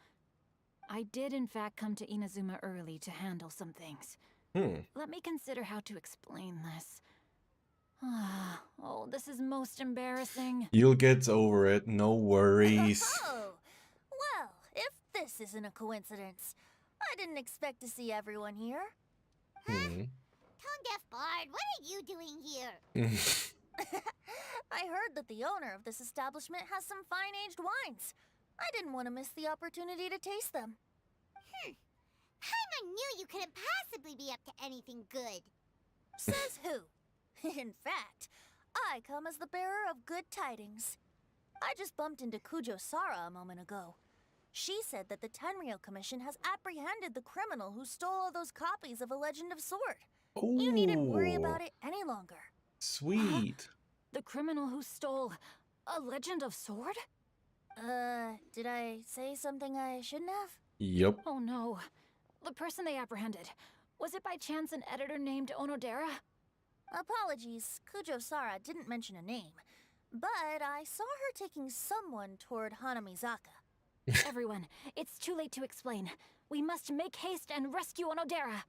I did in fact come to Inazuma early to handle some things. Let me consider how to explain this. Oh, this is most embarrassing. You'll get over it, no worries. Oh, well, if this isn't a coincidence, I didn't expect to see everyone here. Tone-deaf Bard, what are you doing here? I heard that the owner of this establishment has some fine-aged wines. I didn't want to miss the opportunity to taste them. Paimon knew you couldn't possibly be up to anything good. Says who? In fact, I come as the bearer of good tidings. I just bumped into Kujo Sara a moment ago. She said that the Tenryou Commission has apprehended the criminal who stole all those copies of A Legend of Sword. You needn't worry about it any longer. Sweet. The criminal who stole A Legend of Sword? Did I say something I shouldn't have? Yup. Oh no. The person they apprehended. Was it by chance an editor named Onodera? Apologies, Kujo Sara didn't mention a name. But I saw her taking someone toward Hanamizaka. Everyone, it's too late to explain. We must make haste and rescue Onodera.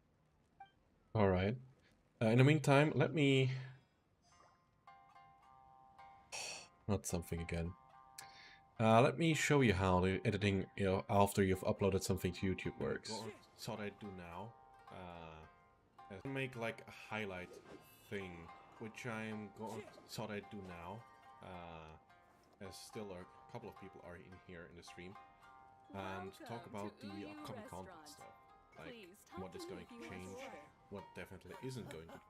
Alright. In the meantime, let me... Not something again. Let me show you how the editing, after you've uploaded something to YouTube works. So what I do now, I make like a highlight thing, which I'm going. So what I do now, as still a couple of people are in here in the stream, and talk about the upcoming content stuff, like what is going to change, what definitely isn't going to.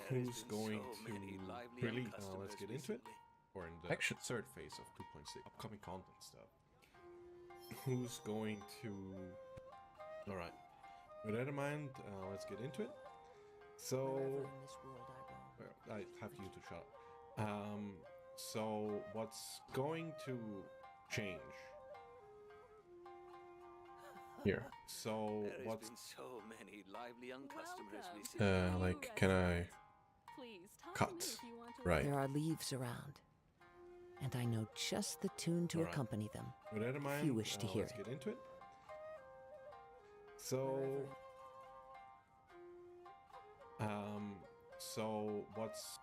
Who's going to release? Let's get into it. Or in the third phase of 2.6 upcoming content stuff. Who's going to... Alright. With that in mind, let's get into it. So... I have you to shut up. So what's going to change here? So There what's has been so many lively young customers recently. like, can I Please talk to cut? me if you want to. Right. There are leaves around, and I know just the tune to Alright. accompany them, With that in if mind, you wish to hear let's it. get into it. So, so what's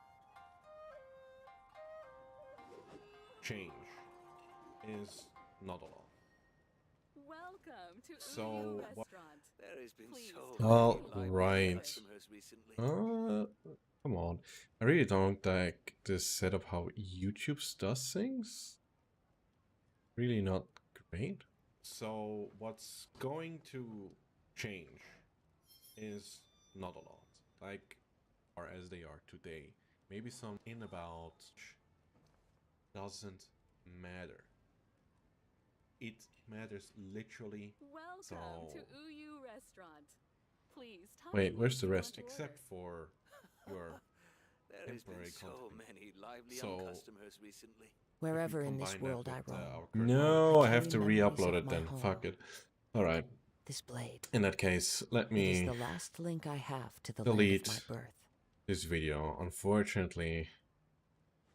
change is not a lot. Welcome to So Uyu what? Restaurant. There has been Please so All many lively right. customers recently. Come on. I really don't like this setup how YouTube does things. Really not great. So what's going to change is not a lot. Like, or as they are today. Maybe some in about doesn't matter. It matters literally. Welcome to Uyu Restaurant. Please talk Wait, to me where's if the you rest? want to Except for your There has been temporary so content. many lively So, young customers recently. Wherever in this combine that world I with, roam, our current I No, I have carry to memories re-upload of it my then. home. Fuck it. Alright. This blade. In that case, let It is me the last link I have to the delete land of my birth. this video. Unfortunately,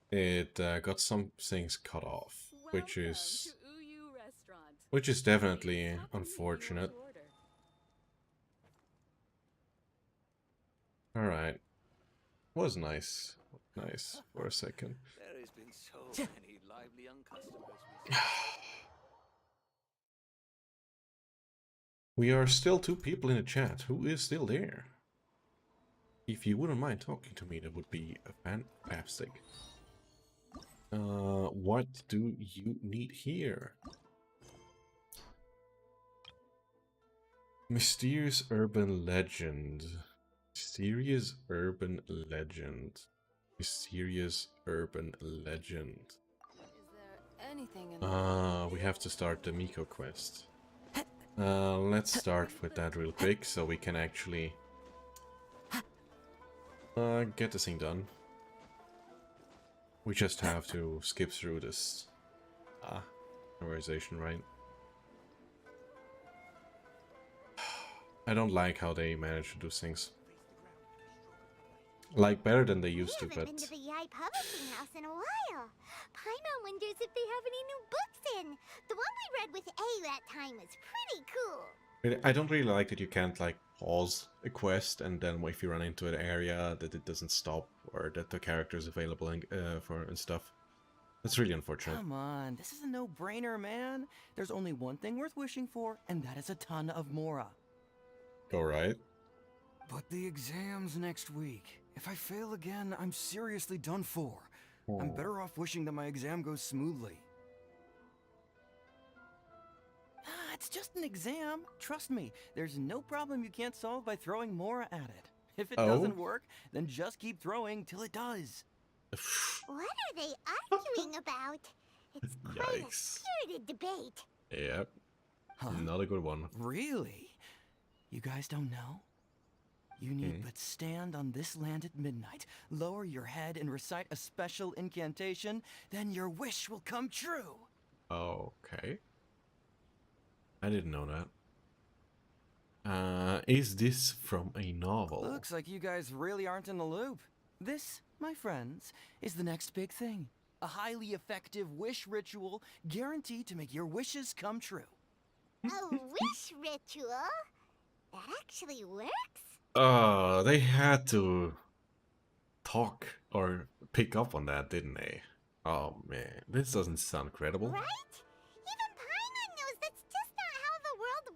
it got some things cut off, which is definitely unfortunate. Alright. Was nice. Nice for a second. There has been so many lively young customers recently. We are still 2 people in the chat. Who is still there? If you wouldn't mind talking to me, that would be fantastic. What do you need here? Mysterious urban legend. Mysterious urban legend. Mysterious urban legend. Is there anything in We have to start the Miko quest. Let's start with that real quick so we can actually get this thing done. We just have to skip through this memorization, right? I don't like how they manage to do things. Like, better than they used to, We but... haven't been to the Yai Publishing House in a while. Paimon wonders if they have any new books in. The one we read with A that time was pretty cool. I don't really like that you can't, like, pause a quest and then if you run into an area that it doesn't stop or that the character is available and stuff. That's really unfortunate. Come on, this is a no-brainer, man. There's only one thing worth wishing for, and that is a ton of Mora. Alright. But the exam's next week. If I fail again, I'm seriously done for. I'm better off wishing that my exam goes smoothly. Ah, it's just an exam. Trust me, there's no problem you can't solve by throwing Mora at it. If it doesn't work, then just keep throwing till it does. What are they arguing about? It's quite a spirited debate. Yep. Not a good one. Really? You guys don't know? You need but stand on this land at midnight, lower your head and recite a special incantation, then your wish will come true. Okay. I didn't know that. Is this from a novel? Looks like you guys really aren't in the loop. This, my friends, is the next big thing. A highly effective wish ritual guaranteed to make your wishes come true. A wish ritual? That actually works? They had to talk or pick up on that, didn't they? Oh man, this doesn't sound credible. Right? Even Paimon knows that's just not how the world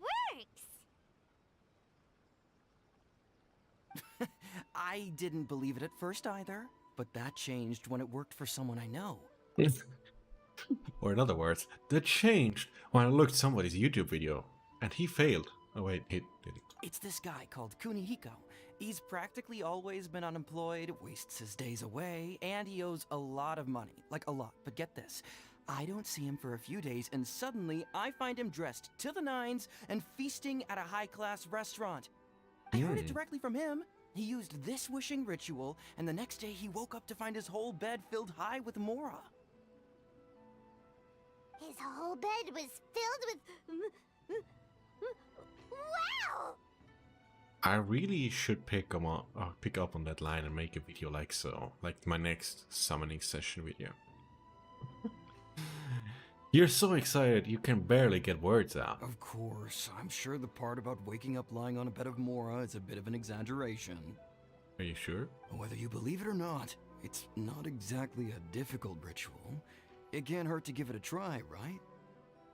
works. I didn't believe it at first either, but that changed when it worked for someone I know. Or in other words, that changed when I looked at somebody's YouTube video and he failed. Oh wait, he did it. It's this guy called Kunihiko. He's practically always been unemployed, wastes his days away, and he owes a lot of money. Like a lot, but get this. I don't see him for a few days, and suddenly I find him dressed to the nines and feasting at a high-class restaurant. I heard it directly from him. He used this wishing ritual, and the next day he woke up to find his whole bed filled high with Mora. His whole bed was filled with... Wow! I really should pick up on that line and make a video like so, like my next summoning session video. You're so excited you can barely get words out. Of course, I'm sure the part about waking up lying on a bed of Mora is a bit of an exaggeration. Are you sure? Whether you believe it or not, it's not exactly a difficult ritual. It can't hurt to give it a try, right?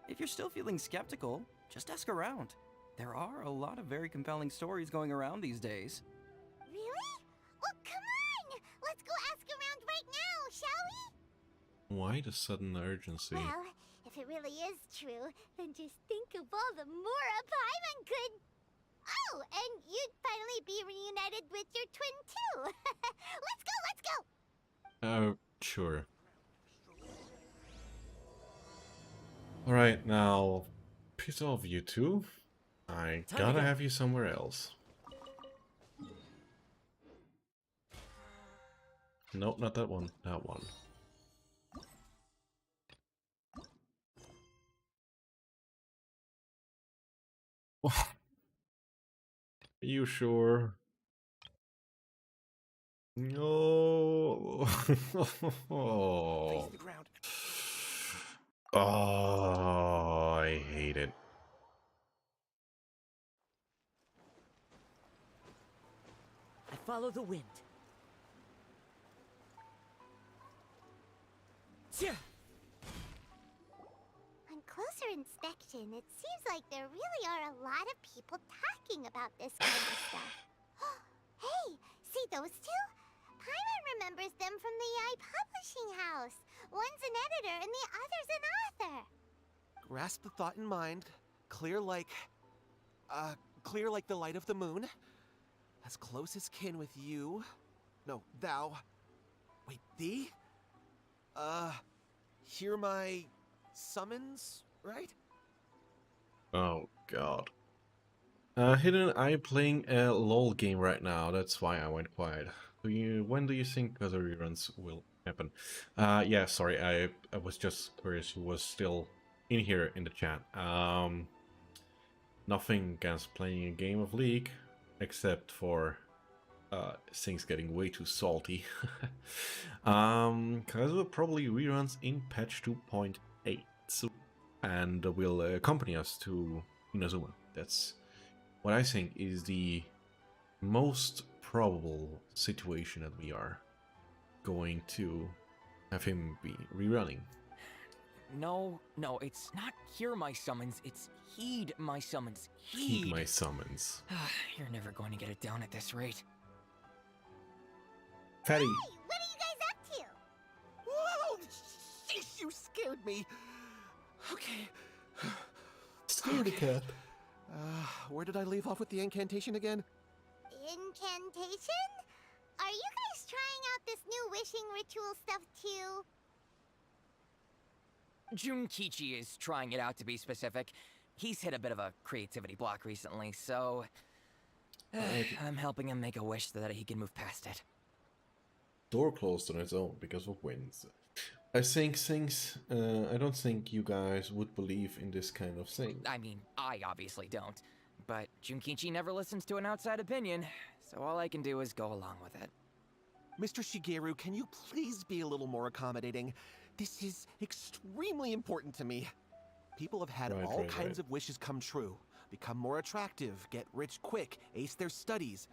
If you're still feeling skeptical, just ask around. There are a lot of very compelling stories going around these days. Really? Oh, come on! Let's go ask around right now, shall we? Why the sudden urgency? Well, if it really is true, then just think of all the Mora Paimon could... Oh, and you'd finally be reunited with your twin, too. Let's go! Sure. Alright, now, piece off you two. I gotta have you somewhere else. Nope, not that one. That one. Are you sure? No. Oh. Oh, I hate it. I follow the wind. On closer inspection, it seems like there really are a lot of people talking about this kind of stuff. Hey, see those two? Paimon remembers them from the AI publishing house. One's an editor and the other's an author. Grasp the thought in mind. Clear like the light of the moon. As close as kin with you. No, thou. Wait, thee? Hear my summons, right? Oh god. Hidden Eye playing a LOL game right now. That's why I went quiet. When do you think other reruns will happen? Yeah, sorry, I was just curious who was still in here in the chat. Nothing against playing a game of League, except for things getting way too salty. Because we'll probably reruns in patch 2.8, and will accompany us to Inazuma. That's what I think is the most probable situation that we are going to have him be rerunning. No, it's not hear my summons, it's heed my summons. Heed my summons. You're never going to get it down at this rate. Fatty. Hey, what are you guys up to? Whoa! Sheesh, you scared me. Okay. Scaredy cat. Where did I leave off with the incantation again? Incantation? Are you guys trying out this new wishing ritual stuff too? Junkichi is trying it out, to be specific. He's hit a bit of a creativity block recently, so I'm helping him make a wish so that he can move past it. Door closed on its own because of winds. I think things, I don't think you guys would believe in this kind of thing. I mean, I obviously don't. But Junkichi never listens to an outside opinion, so all I can do is go along with it. Mr. Shigeru, can you please be a little more accommodating? This is extremely important to me. People have had all kinds of wishes come true. Become more attractive, get rich quick, ace their studies.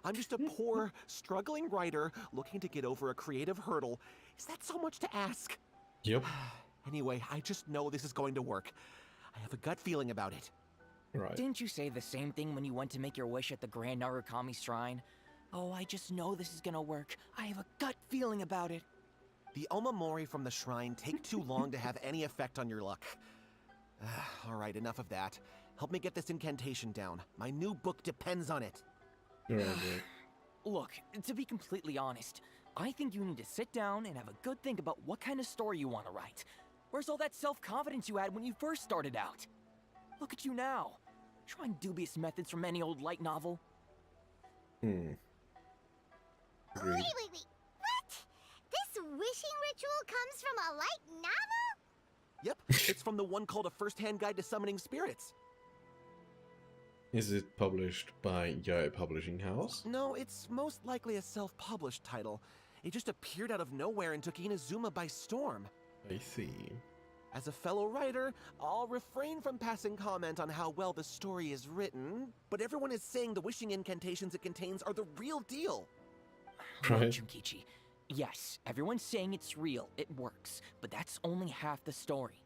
I'm just a poor, struggling writer looking to get over a creative hurdle. Is that so much to ask? Yep. Anyway, I just know this is going to work. I have a gut feeling about it. Right. Didn't you say the same thing when you went to make your wish at the Grand Narukami Shrine? Oh, I just know this is gonna work. I have a gut feeling about it. The Omamori from the shrine take too long to have any effect on your luck. Alright, enough of that. Help me get this incantation down. My new book depends on it. Look, to be completely honest, I think you need to sit down and have a good think about what kind of story you want to write. Where's all that self-confidence you had when you first started out? Look at you now, trying dubious methods from any old light novel. Hmm. Agreed. Wait. What? This wishing ritual comes from a light novel? Yep, it's from the one called A First-Hand Guide to Summoning Spirits. Is it published by Yae Publishing House? No, it's most likely a self-published title. It just appeared out of nowhere and took Inazuma by storm. I see. As a fellow writer, I'll refrain from passing comment on how well the story is written, but everyone is saying the wishing incantations it contains are the real deal. Right. Look, Junkichi, yes, everyone's saying it's real, it works, but that's only half the story.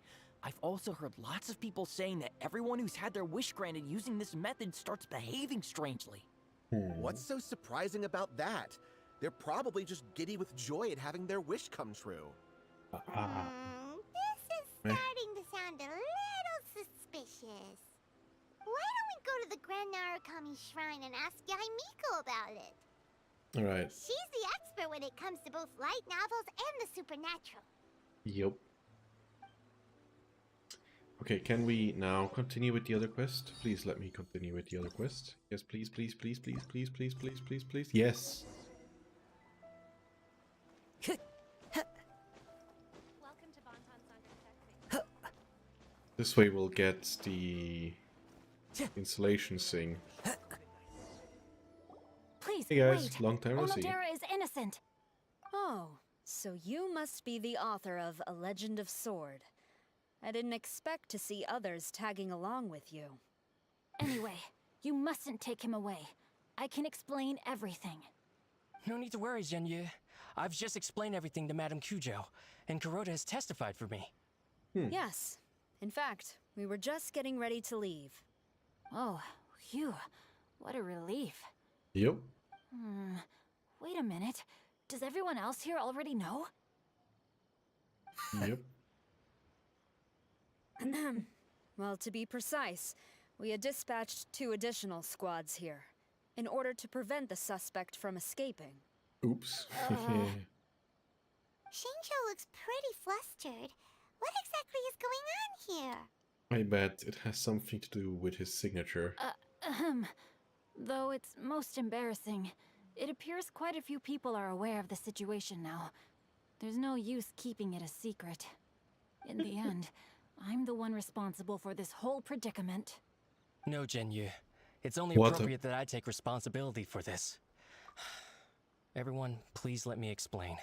I've also heard lots of people saying that everyone who's had their wish granted using this method starts behaving strangely. What's so surprising about that? They're probably just giddy with joy at having their wish come true. This is starting to sound a little suspicious. Why don't we go to the Grand Narukami Shrine and ask Yaimiko about it? Alright. She's the expert when it comes to both light novels and the supernatural. Yup. Okay, can we now continue with the other quest? Please let me continue with the other quest. Yes, please. Yes! Welcome to Bonton Saga Taxi. This way we'll get the installation thing. Please, Hey guys, wait. long time no see. Onodera is innocent. Oh, so you must be the author of A Legend of Sword. I didn't expect to see others tagging along with you. Anyway, you mustn't take him away. I can explain everything. No need to worry, Zhenyu. I've just explained everything to Madame Kujo, and Kuroda has testified for me. Yes. In fact, we were just getting ready to leave. Oh, phew. What a relief. Yep. Wait a minute. Does everyone else here already know? Yep. Well, to be precise, we had dispatched 2 additional squads here, in order to prevent the suspect from escaping. Oops. Shinjo looks pretty flustered. What exactly is going on here? I bet it has something to do with his signature. Though it's most embarrassing, it appears quite a few people are aware of the situation now. There's no use keeping it a secret. In the end, I'm the one responsible for this whole predicament. No, Zhenyu. It's only What appropriate that I take responsibility for this. Everyone, please let me explain.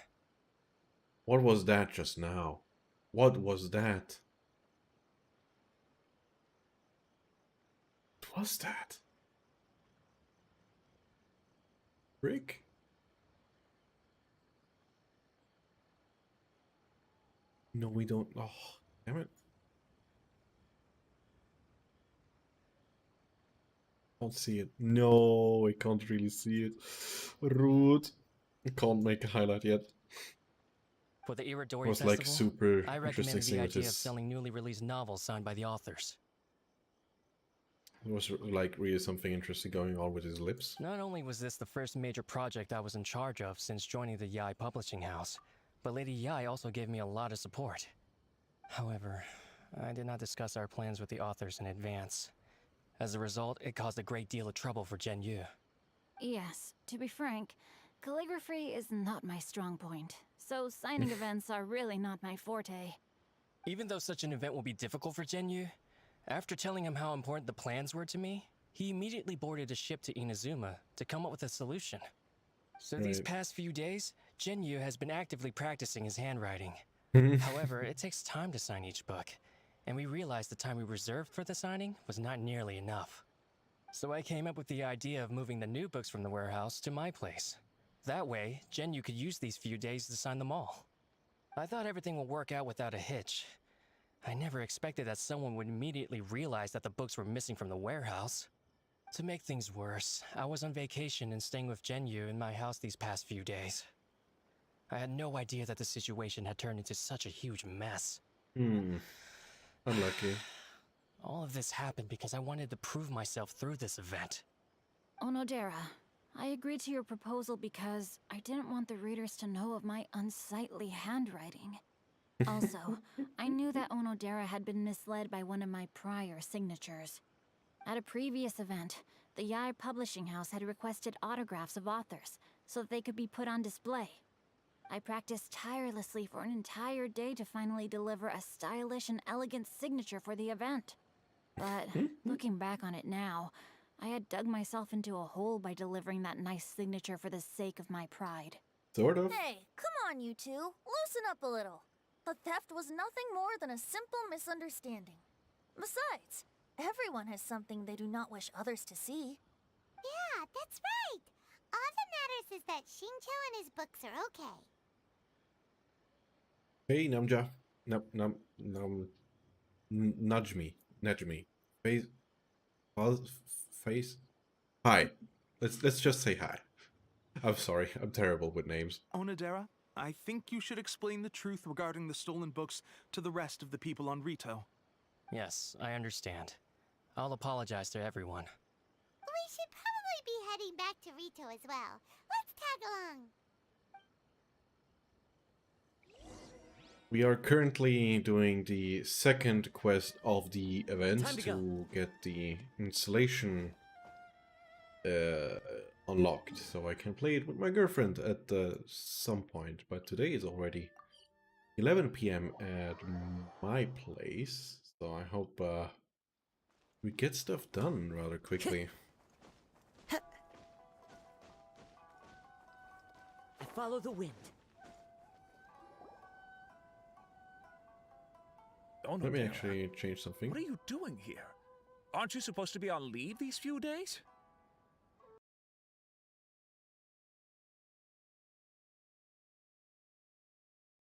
What was that just now? What was that? What was that? Rick? No, we don't. Oh, damn it. Can't see it. No, I can't really see it. Rude. I can't make a highlight yet. For the Iridori It was Festival, like super I interesting recommended thing the with idea of this. selling newly released novels signed by the authors. It was like really something interesting going on with his lips. Not only was this the first major project I was in charge of since joining the Yae Publishing House, but Lady Yae also gave me a lot of support. However, I did not discuss our plans with the authors in advance. As a result, it caused a great deal of trouble for Zhenyu. Yes, to be frank, calligraphy is not my strong point, so signing events are really not my forte. Even though such an event will be difficult for Zhenyu, after telling him how important the plans were to me, he immediately boarded a ship to Inazuma to come up with a solution. So these past few days, Zhenyu has been actively practicing his handwriting. However, it takes time to sign each book, and we realized the time we reserved for the signing was not nearly enough. So I came up with the idea of moving the new books from the warehouse to my place. That way, Zhenyu could use these few days to sign them all. I thought everything would work out without a hitch. I never expected that someone would immediately realize that the books were missing from the warehouse. To make things worse, I was on vacation and staying with Zhenyu in my house these past few days. I had no idea that the situation had turned into such a huge mess. Unlucky. All of this happened because I wanted to prove myself through this event. Onodera, I agreed to your proposal because I didn't want the readers to know of my unsightly handwriting. Also, I knew that Onodera had been misled by one of my prior signatures. At a previous event, The Yai publishing house had requested autographs of authors so that they could be put on display. I practiced tirelessly for an entire day to finally deliver a stylish and elegant signature for the event. But looking back on it now, I had dug myself into a hole by delivering that nice signature for the sake of my pride. Sort of. Hey, come on, you two. Loosen up a little. The theft was nothing more than a simple misunderstanding. Besides, everyone has something they do not wish others to see. Yeah, that's right. All that matters is that Shincho and his books are okay. Hey, Namja. Nudge me. Face. Face. Hi. Let's just say hi. I'm sorry. I'm terrible with names. Onodera, I think you should explain the truth regarding the stolen books to the rest of the people on Rito. Yes, I understand. I'll apologize to everyone. We should probably be heading back to Rito as well. Let's tag along. We are currently doing the second quest of the event to get the installation unlocked, so I can play it with my girlfriend at some point. But today is already 11 p.m. at my place, so I hope we get stuff done rather quickly. I follow the wind. Let me actually change something. What are you doing here? Aren't you supposed to be on leave these few days?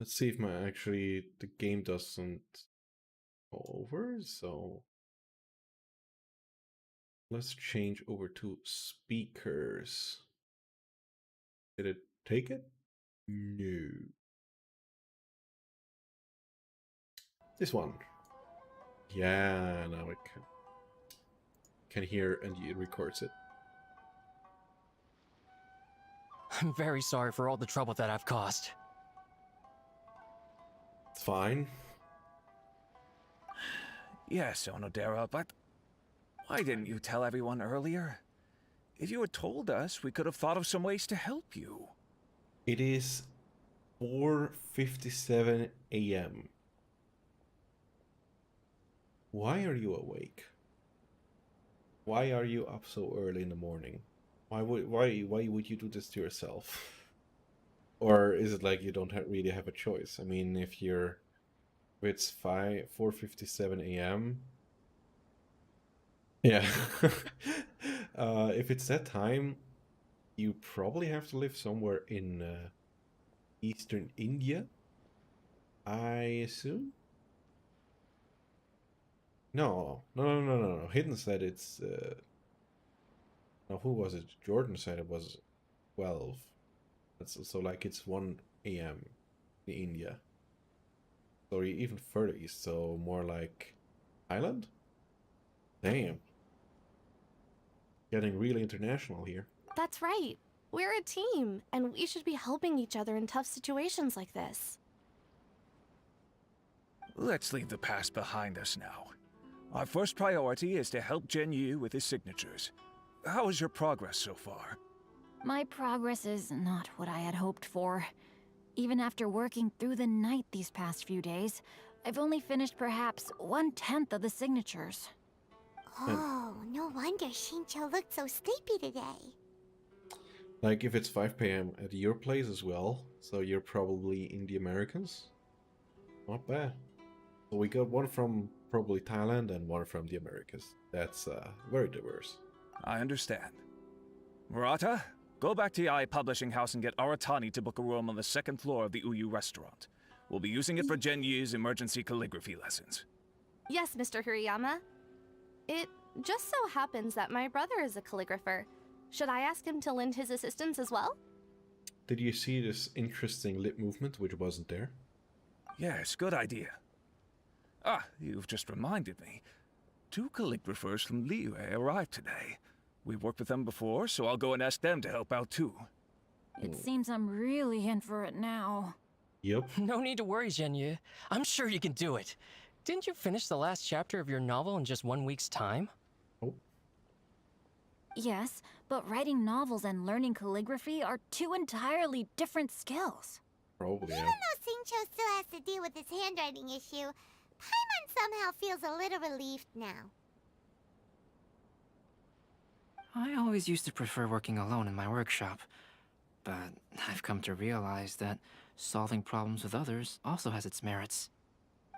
Let's see if the game doesn't go over, so let's change over to speakers. Did it take it? No. This one. Yeah, now it can hear and it records it. I'm very sorry for all the trouble that I've caused. It's fine. Yes, Onodera, but why didn't you tell everyone earlier? If you had told us, we could have thought of some ways to help you. It is 4:57 a.m. Why are you awake? Why are you up so early in the morning? Why would you do this to yourself? Or is it like you don't really have a choice? I mean, if it's 4:57 a.m. Yeah. If it's that time, you probably have to live somewhere in eastern India, I assume? No. Hidden said it's... no, who was it? Jordan said it was 12. So like it's 1 a.m. in India. So even further east, so more like Thailand? Damn. Getting really international here. That's right. We're a team, and we should be helping each other in tough situations like this. Let's leave the past behind us now. Our first priority is to help Jinyu with his signatures. How is your progress so far? My progress is not what I had hoped for. Even after working through the night these past few days, I've only finished perhaps 1/10 of the signatures. Oh, no wonder Shincho looked so sleepy today. Like if it's 5 p.m. at your place as well, so you're probably in the Americans? Not bad. So we got one from probably Thailand and one from the Americas. That's very diverse. I understand. Murata, go back to Yai Publishing House and get Aratani to book a room on the second floor of the Uyu restaurant. We'll be using it for Jinyu's emergency calligraphy lessons. Yes, Mr. Hirayama. It just so happens that my brother is a calligrapher. Should I ask him to lend his assistance as well? Did you see this interesting lip movement which wasn't there? Yes, good idea. Ah, you've just reminded me. 2 calligraphers from Liyue arrived today. We've worked with them before, so I'll go and ask them to help out too. It seems I'm really in for it now. Yep. No need to worry, Jinyu. I'm sure you can do it. Didn't you finish the last chapter of your novel in just 1 week's time? Oh. Yes, but writing novels and learning calligraphy are two entirely different skills. Probably, Even though Xingqiu still has to deal with his handwriting issue, Paimon somehow feels a little relieved now. I always used to prefer working alone in my workshop, but I've come to realize that solving problems with others also has its merits.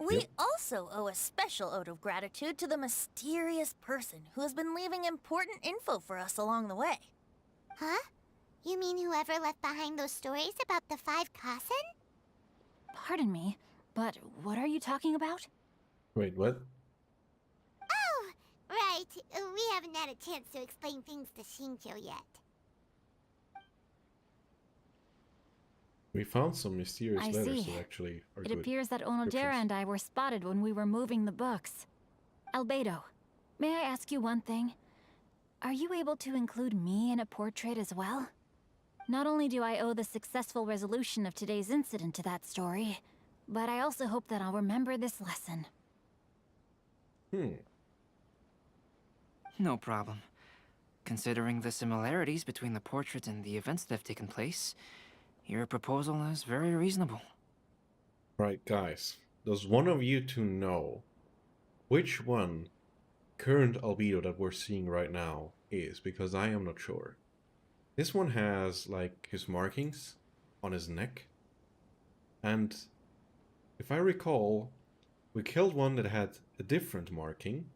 We also owe a special ode of gratitude to the mysterious person who has been leaving important info for us along the way. Huh? You mean whoever left behind those stories about the 5 Kasen? Pardon me, but what are you talking about? Wait, what? Oh, right. We haven't had a chance to explain things to Xingqiu yet. We found some mysterious I letters see. that actually are It good appears that Onodera descriptions. and I were spotted when we were moving the books. Albedo, may I ask you one thing? Are you able to include me in a portrait as well? Not only do I owe the successful resolution of today's incident to that story, but I also hope that I'll remember this lesson. No problem. Considering the similarities between the portrait and the events that have taken place, your proposal is very reasonable. Right, guys. Does one of you two know which one current albedo that we're seeing right now is? Because I am not sure. This one has, like, his markings on his neck. And if I recall, we killed one that had a different marking.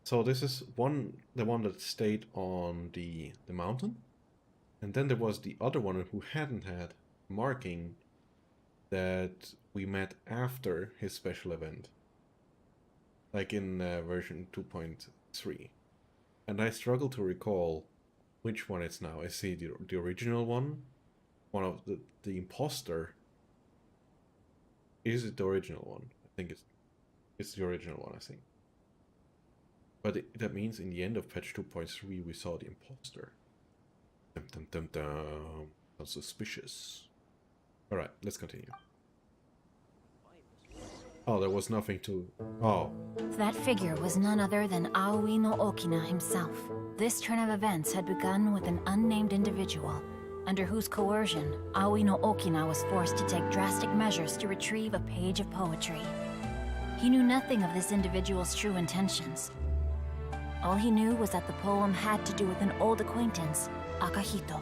So this is the one that stayed on the mountain. And then there was the other one who hadn't had marking that we met after his special event. Like in version 2.3. And I struggle to recall which one it's now. Is he the original one? One of the imposter? Is it the original one? I think it's the original one, I think. But that means in the end of patch 2.3 we saw the imposter. Dum dum dum dum. That's suspicious. Alright, let's continue. Oh, there was nothing to... Oh. That figure was none other than Aoi no Okina himself. This turn of events had begun with an unnamed individual, under whose coercion, Aoi no Okina was forced to take drastic measures to retrieve a page of poetry. He knew nothing of this individual's true intentions. All he knew was that the poem had to do with an old acquaintance, Akahito.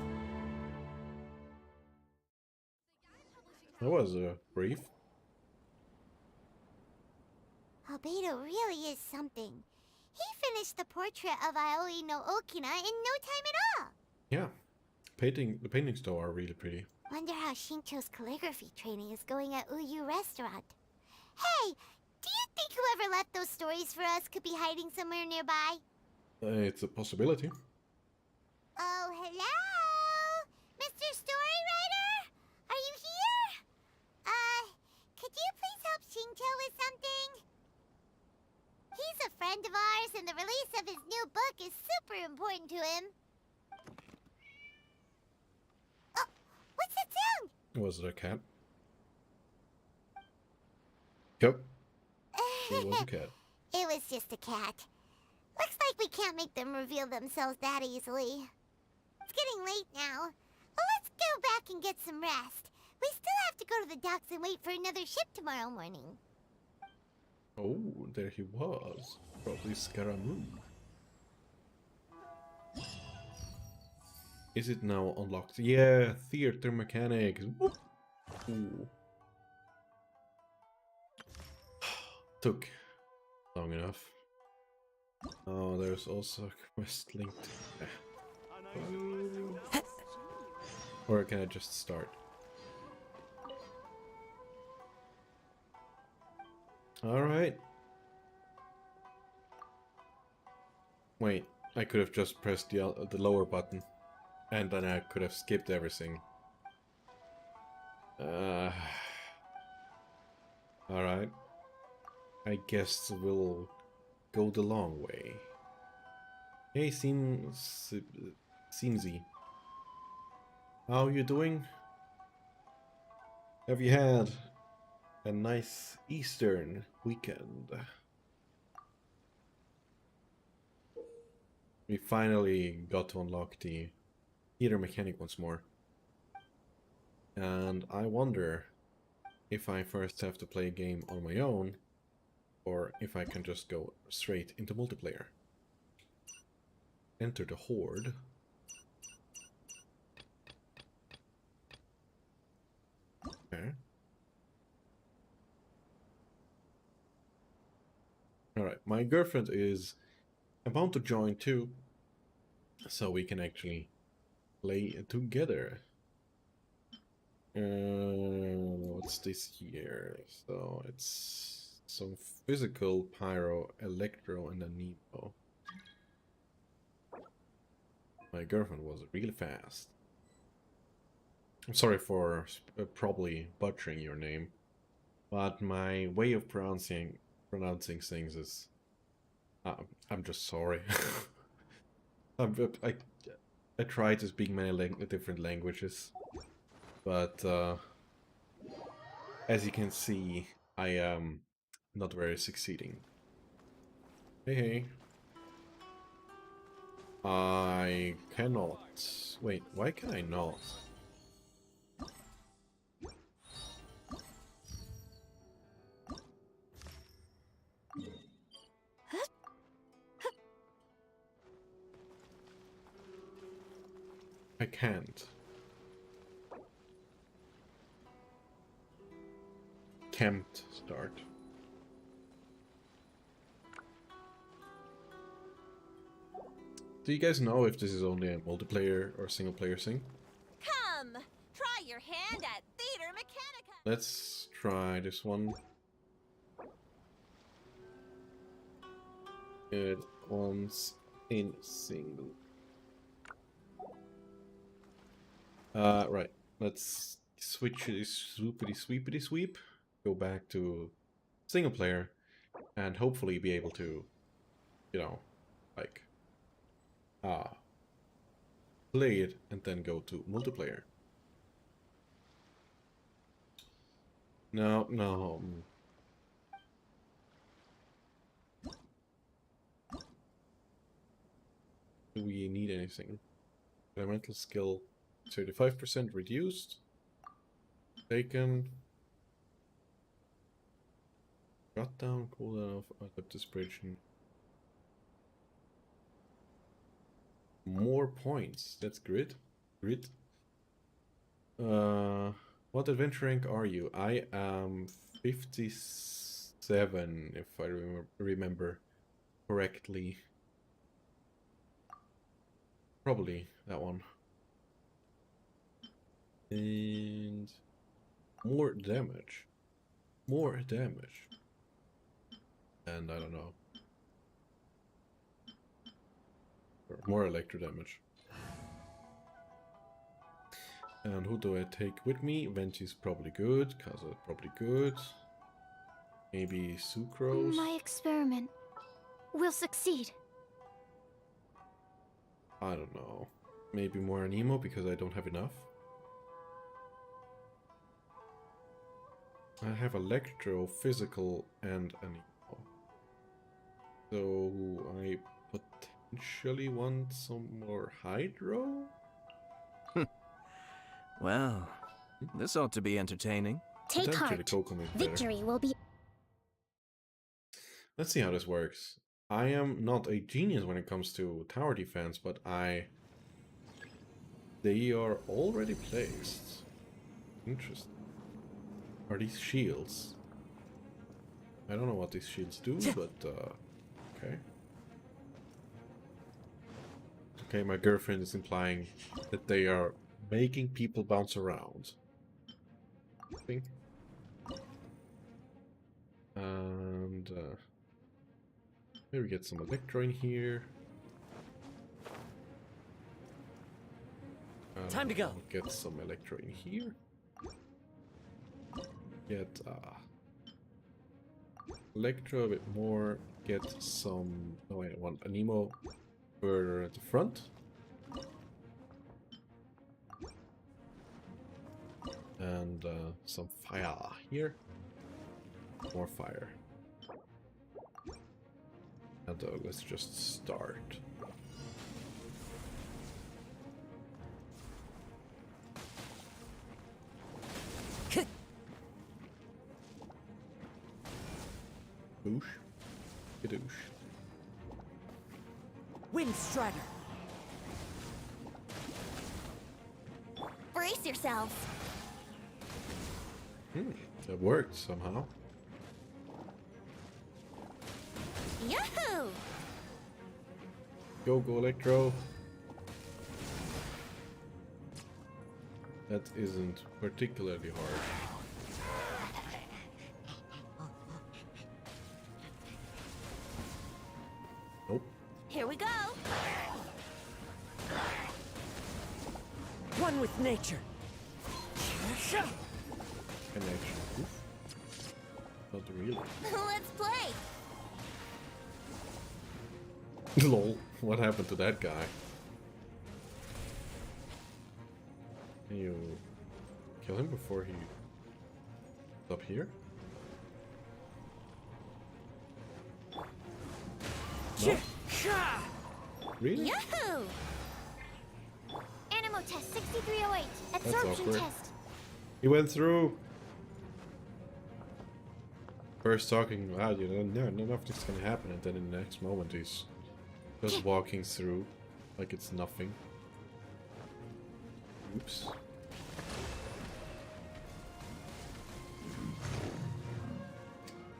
That was brief. Albedo really is something. He finished the portrait of Aoi no Okina in no time at all. Yeah. The paintings though are really pretty. Wonder how Xingqiu's calligraphy training is going at Uyu Restaurant. Hey, do you think whoever left those stories for us could be hiding somewhere nearby? It's a possibility. Oh, hello? Mr. Storywriter? Are you here? Could you please help Xingqiu with something? He's a friend of ours, and the release of his new book is super important to him. Oh, what's that sound? Was it a cat? Yep. It was a cat. It was just a cat. Looks like we can't make them reveal themselves that easily. It's getting late now. Well, let's go back and get some rest. We still have to go to the docks and wait for another ship tomorrow morning. Oh, there he was. Probably Scaramouche. Is it now unlocked? Yeah, theater mechanics. Whoop. Ooh. Took long enough. Oh, there's also a quest linked. Or can I just start? Alright. Wait, I could have just pressed the lower button. And then I could have skipped everything. Alright. I guess we'll go the long way. Hey, Simsy. How you doing? Have you had a nice Eastern weekend? we finally got to unlock the theater mechanic once more. And I wonder if I first have to play a game on my own, or if I can just go straight into multiplayer. Enter the Horde. Okay. Alright, my girlfriend is about to join too, so we can actually play together. What's this here? So it's some physical, pyro, electro, and a Nemo. My girlfriend was really fast. I'm sorry for probably butchering your name, but my way of pronouncing things is... I'm just sorry. I try to speak many different languages, but as you can see, I am not very succeeding. Hey. I cannot. Wait, why can I not? I can't. Can't start. Do you guys know if this is only a multiplayer or single player thing? Come, try your hand at Theater Mechanica. Let's try this one. It wants in single. Right. Let's switch this swoopity sweepity sweep. Go back to single player, and hopefully be able to, you know, like, play it and then go to multiplayer. No. Do we need anything? Elemental skill 35% reduced. Taken. Cut down, cooldown of adept desperation. More points. That's grit. What adventure rank are you? I am 57, if I remember correctly. Probably that one. And more damage. And I don't know. Or more electro damage. And who do I take with me? Venti's probably good. Kaza probably good. Maybe Sucrose. My experiment will succeed. I don't know. Maybe more Anemo because I don't have enough. I have Electro, Physical, and Anemo. So I potentially want some more Hydro? Well, this ought to be entertaining. Take heart. Victory will be... Let's see how this works. I am not a genius when it comes to tower defense, but they are already placed. Interesting. Are these shields? I don't know what these shields do, but okay. Okay, my girlfriend is implying that they are making people bounce around. I think. And maybe get some electro in here. Time to go. Get some electro in here. Get electro a bit more. Get some. Oh, I want Anemo further at the front. And some fire here. More fire. And let's just start. Boosh. Skadoosh. Wind Strider. Brace yourselves. That worked somehow. Yahoo! Go Electro. That isn't particularly hard. Nope. Here we go. One with nature. Connection. Oof. Not really. Let's play. Lol. What happened to that guy? Can you kill him before he up here? No? Really? Yahoo! Animal test 6308. That's Absorption awkward. test. He went through. First talking loud, you know, no, none of this is gonna happen, and then in the next moment he's just walking through like it's nothing. Oops.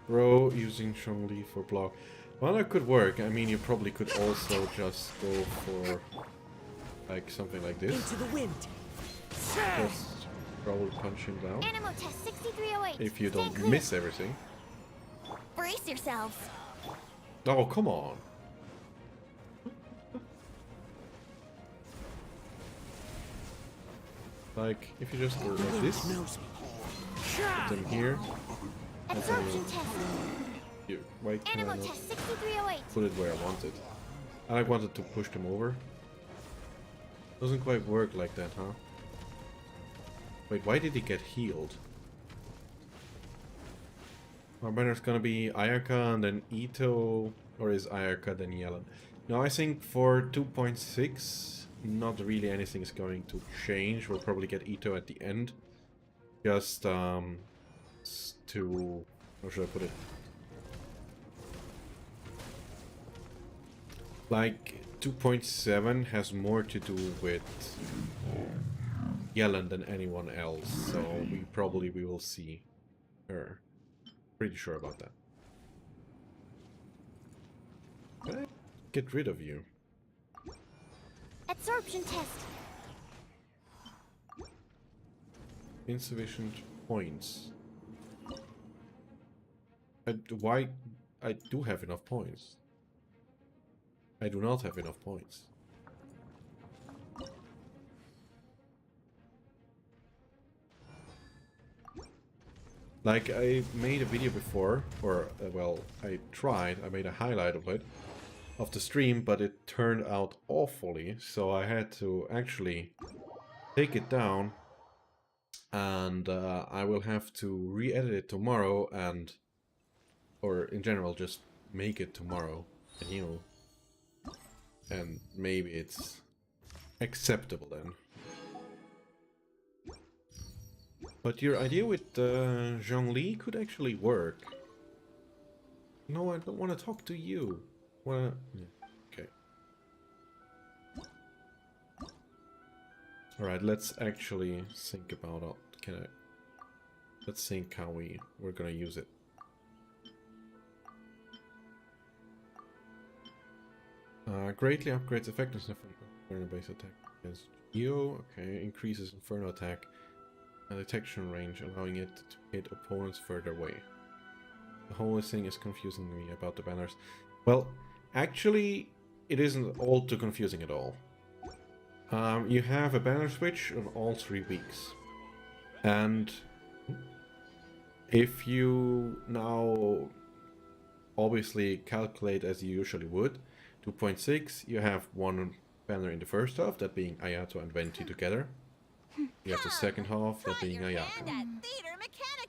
Bro, using Zhongli for block. Well, that could work. I mean, you probably could also just go for like something like this. Into the wind. Just probably punch him down. Animal test 6308. If you Stay don't clear. miss everything. Brace yourselves. Oh, come on. Like, if you just go like this, put them here, and then Absorption test. you, why can I Animal not test 6308. put it where I wanted? I wanted to push them over. Doesn't quite work like that, huh? Wait, why did he get healed? Our banner's gonna be Ayaka and then Ito, or is Ayaka then Yellen? No, I think for 2.6, not really anything is going to change. We'll probably get Ito at the end. Just, to... how should I put it? Like, 2.7 has more to do with Yellen than anyone else, so we will see her. Pretty sure about that. Can I get rid of you? Absorption test. Insufficient points. Why? I do have enough points. I do not have enough points. Like, I made a video before, or, well, I made a highlight of it, of the stream, but it turned out awfully, so I had to actually take it down, and I will have to re-edit it tomorrow, and, or in general, just make it tomorrow, and you know, and maybe it's acceptable then. But your idea with Zhongli could actually work. No, I don't want to talk to you. Yeah, okay. Alright, let's actually think about it. Let's think how we're gonna use it. Greatly upgrades effectiveness of Inferno-based attack against Geo. Okay, increases Inferno attack and detection range, allowing it to hit opponents further away. The whole thing is confusing me about the banners. Well, actually, it isn't all too confusing at all. You have a banner switch on all 3 weeks. And if you now obviously calculate as you usually would, 2.6, you have one banner in the first half, that being Ayato and Venti together. You have the second half, that being Ayaka.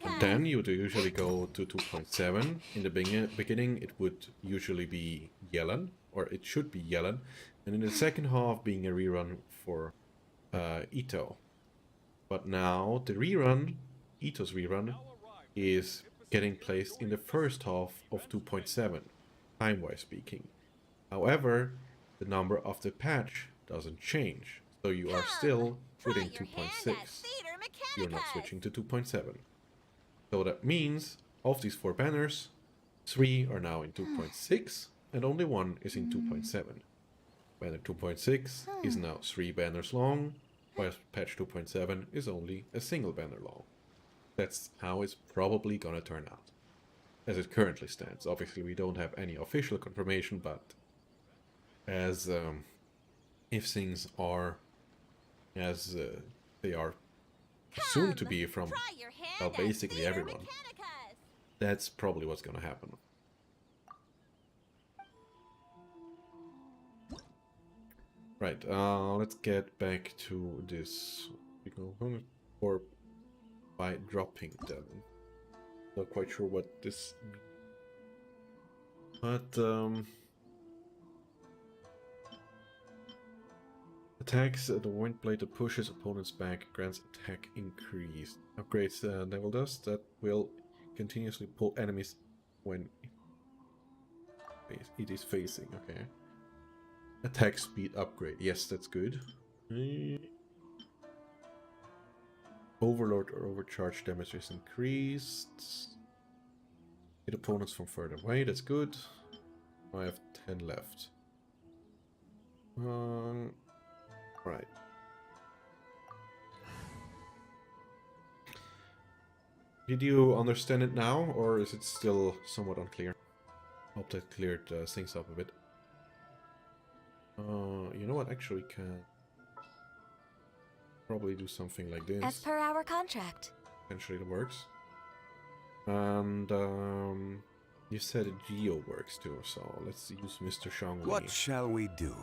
And then you would usually go to 2.7. In the beginning, it would usually be Yellen, or it should be Yellen. And in the second half, being a rerun for Ito. But now, the rerun, Ito's rerun, is getting placed in the first half of 2.7, time-wise speaking. However, the number of the patch doesn't change, so you are still within 2.6. You're not switching to 2.7. So that means, of these 4 banners, 3 are now in 2.6, and only 1 is in 2.7. Banner 2.6 is now 3 banners long, while patch 2.7 is only a single banner long. That's how it's probably gonna turn out, as it currently stands. Obviously, we don't have any official confirmation, but as if things are as they are assumed to be from, well, basically everyone, that's probably what's gonna happen. Right, let's get back to this. Or by dropping them. Not quite sure what this means. But attacks the wind blade that pushes opponents back grants attack increase. Upgrades Devil Dust that will continuously pull enemies when it is facing. Okay. Attack speed upgrade. Yes, that's good. Overload or overcharge damage is increased. Hit opponents from further away. That's good. I have 10 left. Right. Did you understand it now, or is it still somewhat unclear? Hope that cleared things up a bit. You know what? Actually, can probably do something like this. As per our contract. Potentially it works. And you said Geo works too, so let's use Mr. Shangli. What shall we do?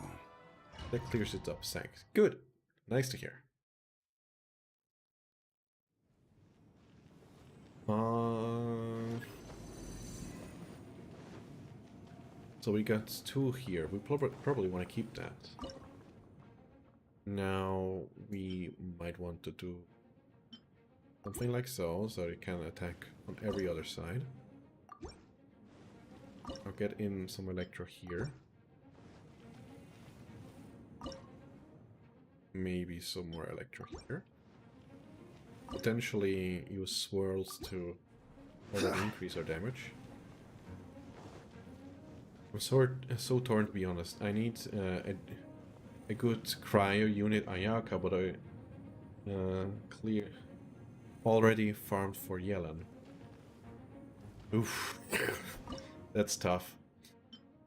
That clears it up, thanks. Good. Nice to hear. So we got 2 here. We probably want to keep that. Now we might want to do something like so it can attack on every other side. I'll get in some Electro here. Maybe some more Electro here. Potentially use swirls to increase our damage. I'm so torn, to be honest. I need a good cryo unit Ayaka, but I already farmed for Yellen. Oof. That's tough.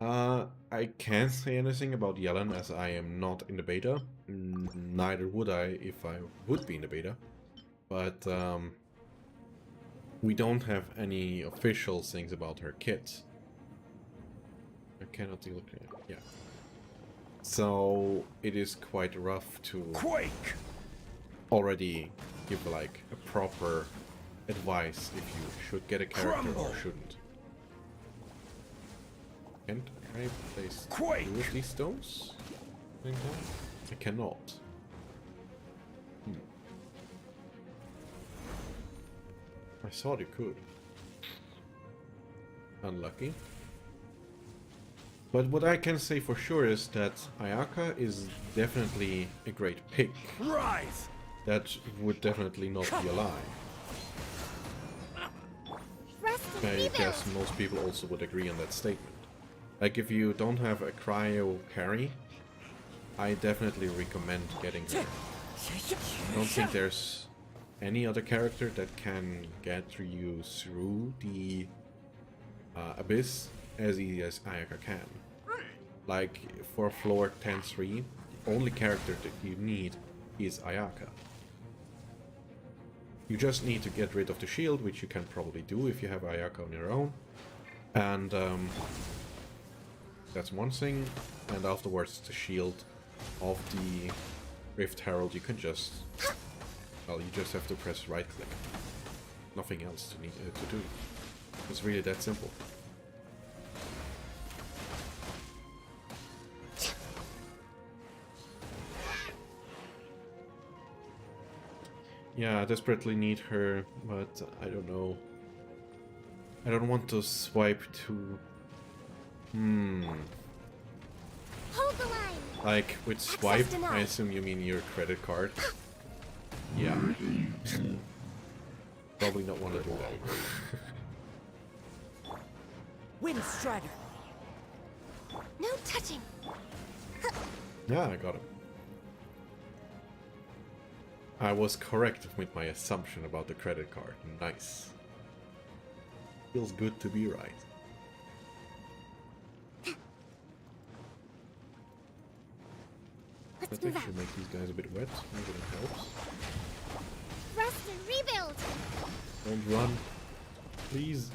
I can't say anything about Yellen as I am not in the beta. Neither would I if I would be in the beta. But we don't have any official things about her kit. I cannot deal with it. Yeah. So it is quite rough to already give like a proper advice if you should get a character or shouldn't. Can I place 2 of these stones? I cannot. I thought you could. Unlucky. But what I can say for sure is that Ayaka is definitely a great pick. Rise! That would definitely not be a lie. I guess most people also would agree on that statement. Like, if you don't have a cryo carry, I definitely recommend getting her. I don't think there's any other character that can get you through the abyss as easy as Ayaka can. Like, for floor 10-3, the only character that you need is Ayaka. You just need to get rid of the shield, which you can probably do if you have Ayaka on your own. And that's one thing. And afterwards, the shield of the Rift Herald, you can just... Well, you just have to press right click. Nothing else to do. It's really that simple. Yeah, I desperately need her, but I don't know. I don't want to swipe to... Hold the line. Like, with swipe, I assume you mean your credit card. Yeah. Probably not want to do that. Wind Strider. No touching. Yeah, I got it. I was correct with my assumption about the credit card. Nice. Feels good to be right. I think should make these guys a bit wet. Maybe that helps. Rest and rebuild. Don't run. Please.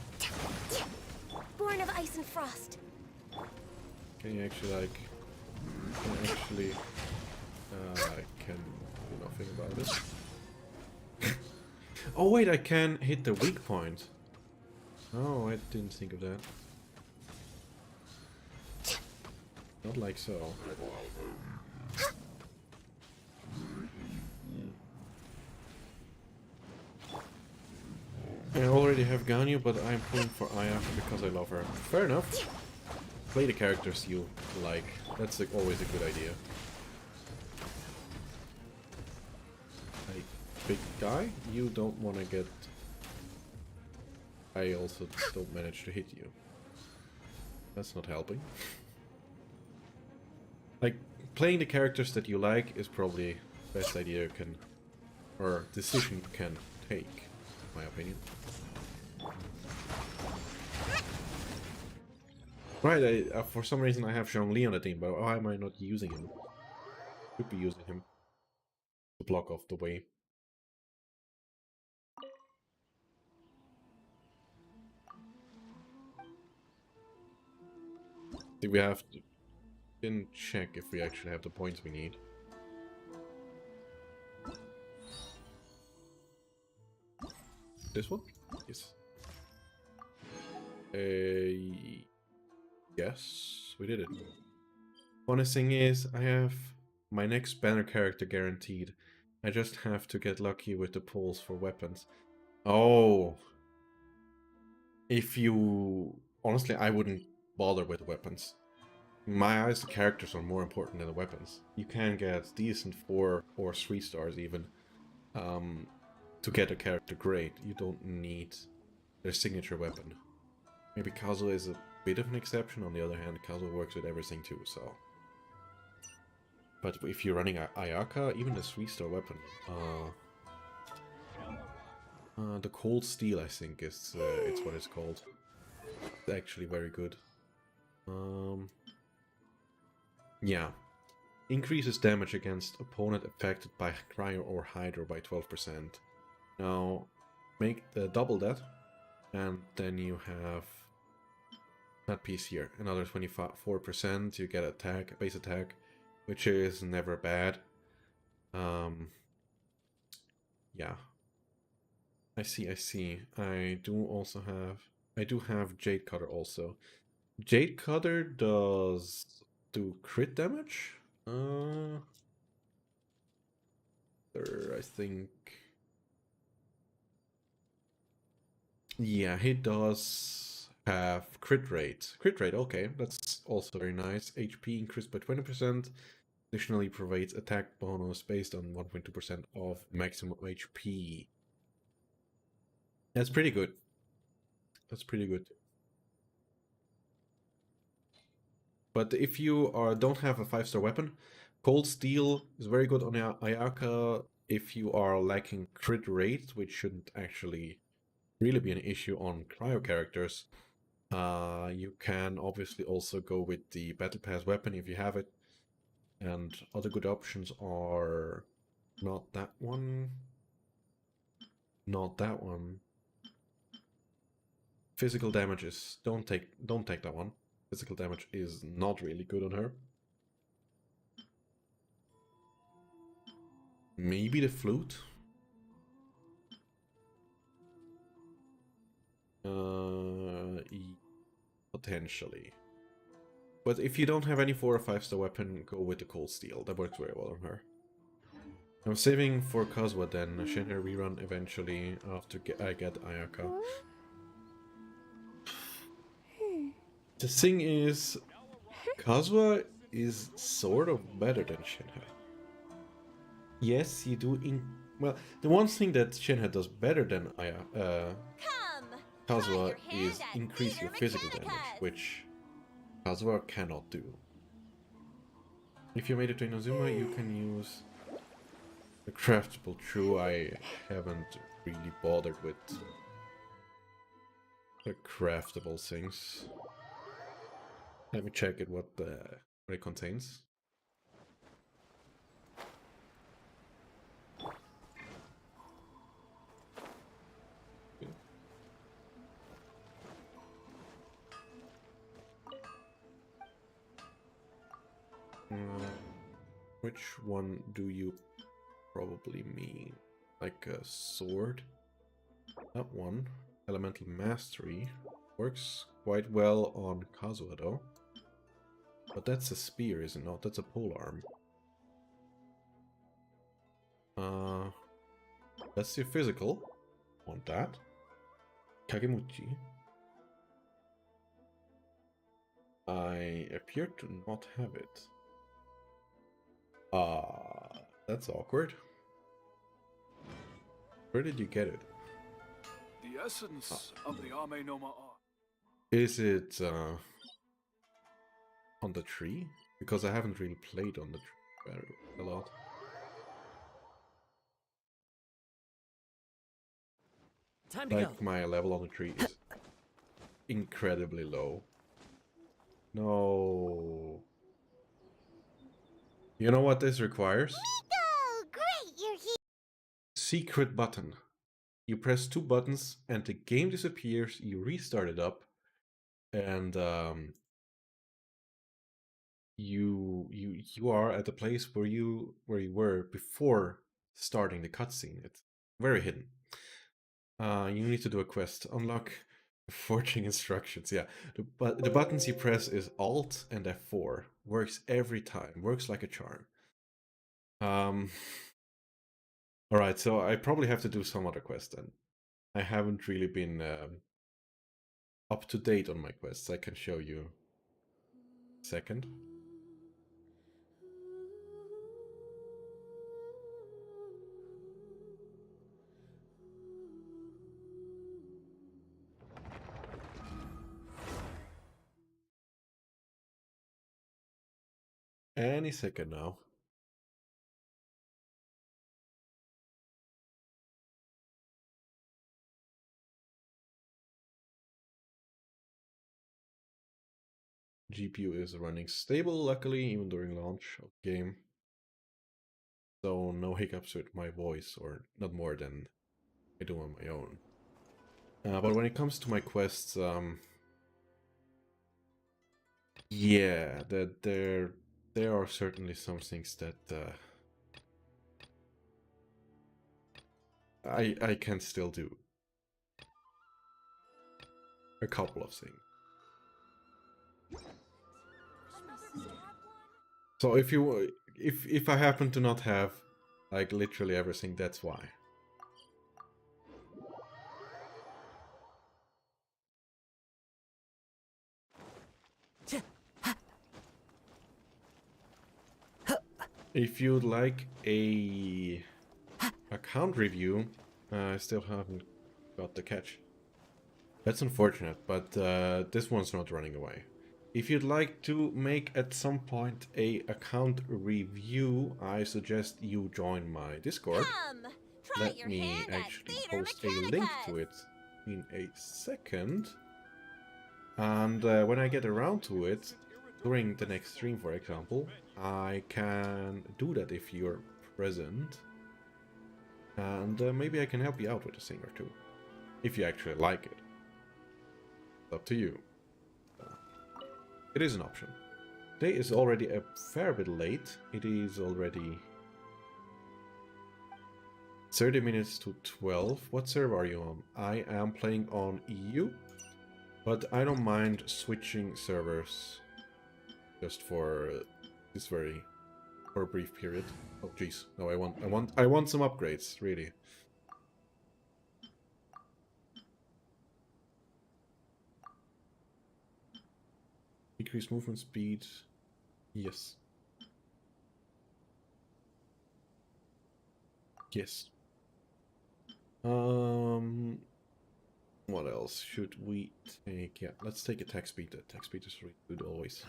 Born of ice and frost. Can you actually like... I can do nothing about it. Oh wait, I can hit the weak point. Oh, I didn't think of that. Not like so. I already have Ganyu, but I'm pulling for Ayaka because I love her. Fair enough. Play the characters you like. That's like always a good idea. Like, big guy, you don't want to get... I also don't manage to hit you. That's not helping. Like, playing the characters that you like is probably the best idea you can... or decision you can take, in my opinion. Right, for some reason I have Zhongli on the team, but why am I not using him? Should be using him to block off the way. I think we have to then check if we actually have the points we need. This one? Yes. Yes, we did it. Funniest thing is, I have my next banner character guaranteed. I just have to get lucky with the pulls for weapons. Oh. If you... Honestly, I wouldn't bother with weapons. In my eyes, the characters are more important than the weapons. You can get decent 4 or 3 stars even. To get a character great, you don't need their signature weapon. Maybe Kazuo is a bit of an exception. On the other hand, Kazuo works with everything too, so... But if you're running Ayaka, even the 3-star weapon, the Cold Steel, I think, is it's what it's called. It's actually very good. Yeah. Increases damage against opponent affected by Cryo or Hydro by 12%. Now, make double that, and then you have that piece here. Another 24%, you get attack, base attack, which is never bad. Yeah. I see. I do have Jade Cutter also. Jade Cutter does do crit damage? I think... Yeah, he does have crit rate. Crit rate, okay, that's also very nice. HP increased by 20%. Additionally provides attack bonus based on 1.2% of maximum HP. That's pretty good. That's pretty good. But if you don't have a 5-star weapon, Cold Steel is very good on Ayaka if you are lacking crit rate, which shouldn't actually really be an issue on cryo characters. You can obviously also go with the Battle Pass weapon if you have it. And other good options are not that one. Not that one. Physical damages. Don't take that one. Physical damage is not really good on her. Maybe the flute. Potentially. But if you don't have any 4 or 5-star weapon, go with the Cold Steel. That works very well on her. I'm saving for Kazuha then. Shinra rerun eventually after I get Ayaka. The thing is, Kazuha is sort of better than Shinhei. Yes, you do well, the one thing that Shinhei does better than Kazuha is increase your physical damage, which Kazuha cannot do. If you made it to Inazuma, you can use the craftable. True, I haven't really bothered with the craftable things. Let me check it what it contains. Which one do you probably mean? Like a sword? That one. Elemental Mastery. Works quite well on Kazuha though. But that's a spear, is it not? That's a polearm. Let's see physical. Want that. Kagemuchi. I appear to not have it. That's awkward. Where did you get it? The essence of the Ame no Ma. Is it on the tree? Because I haven't really played on the tree a lot. Time to go. go. My level on the tree is incredibly low. No. You know what this requires? Miko! Great, you're here! Secret button. You press 2 buttons and the game disappears, you restart it up, and you are at the place where you were before starting the cutscene. It's very hidden. You need to do a quest. Unlock forging instructions. Yeah, the buttons you press is Alt and F4. Works every time. Works like a charm. All right, so I probably have to do some other quest then. I haven't really been up to date on my quests. I can show you. Second. Any second now. GPU is running stable, luckily, even during launch of the game. So no hiccups with my voice, or not more than I do on my own. But when it comes to my quests, yeah, that there are certainly some things that I can still do. A couple of things. So if I happen to not have like literally everything, that's why. If you'd like a account review, I still haven't got the catch. That's unfortunate, but this one's not running away. If you'd like to make at some point a account review, I suggest you join my Discord. Let me actually post a link to it in a second. And when I get around to it, during the next stream for example, I can do that if you're present. And maybe I can help you out with a thing or two. If you actually like it. It's up to you. It is an option. Today is already a fair bit late. It is already 30 minutes to 12. What server are you on? I am playing on EU, but I don't mind switching servers just for this for a brief period. Oh jeez. No, I want some upgrades, really. Increase movement speed. Yes. Yes. What else should we take? Yeah, let's take attack speed. Attack speed is really good always.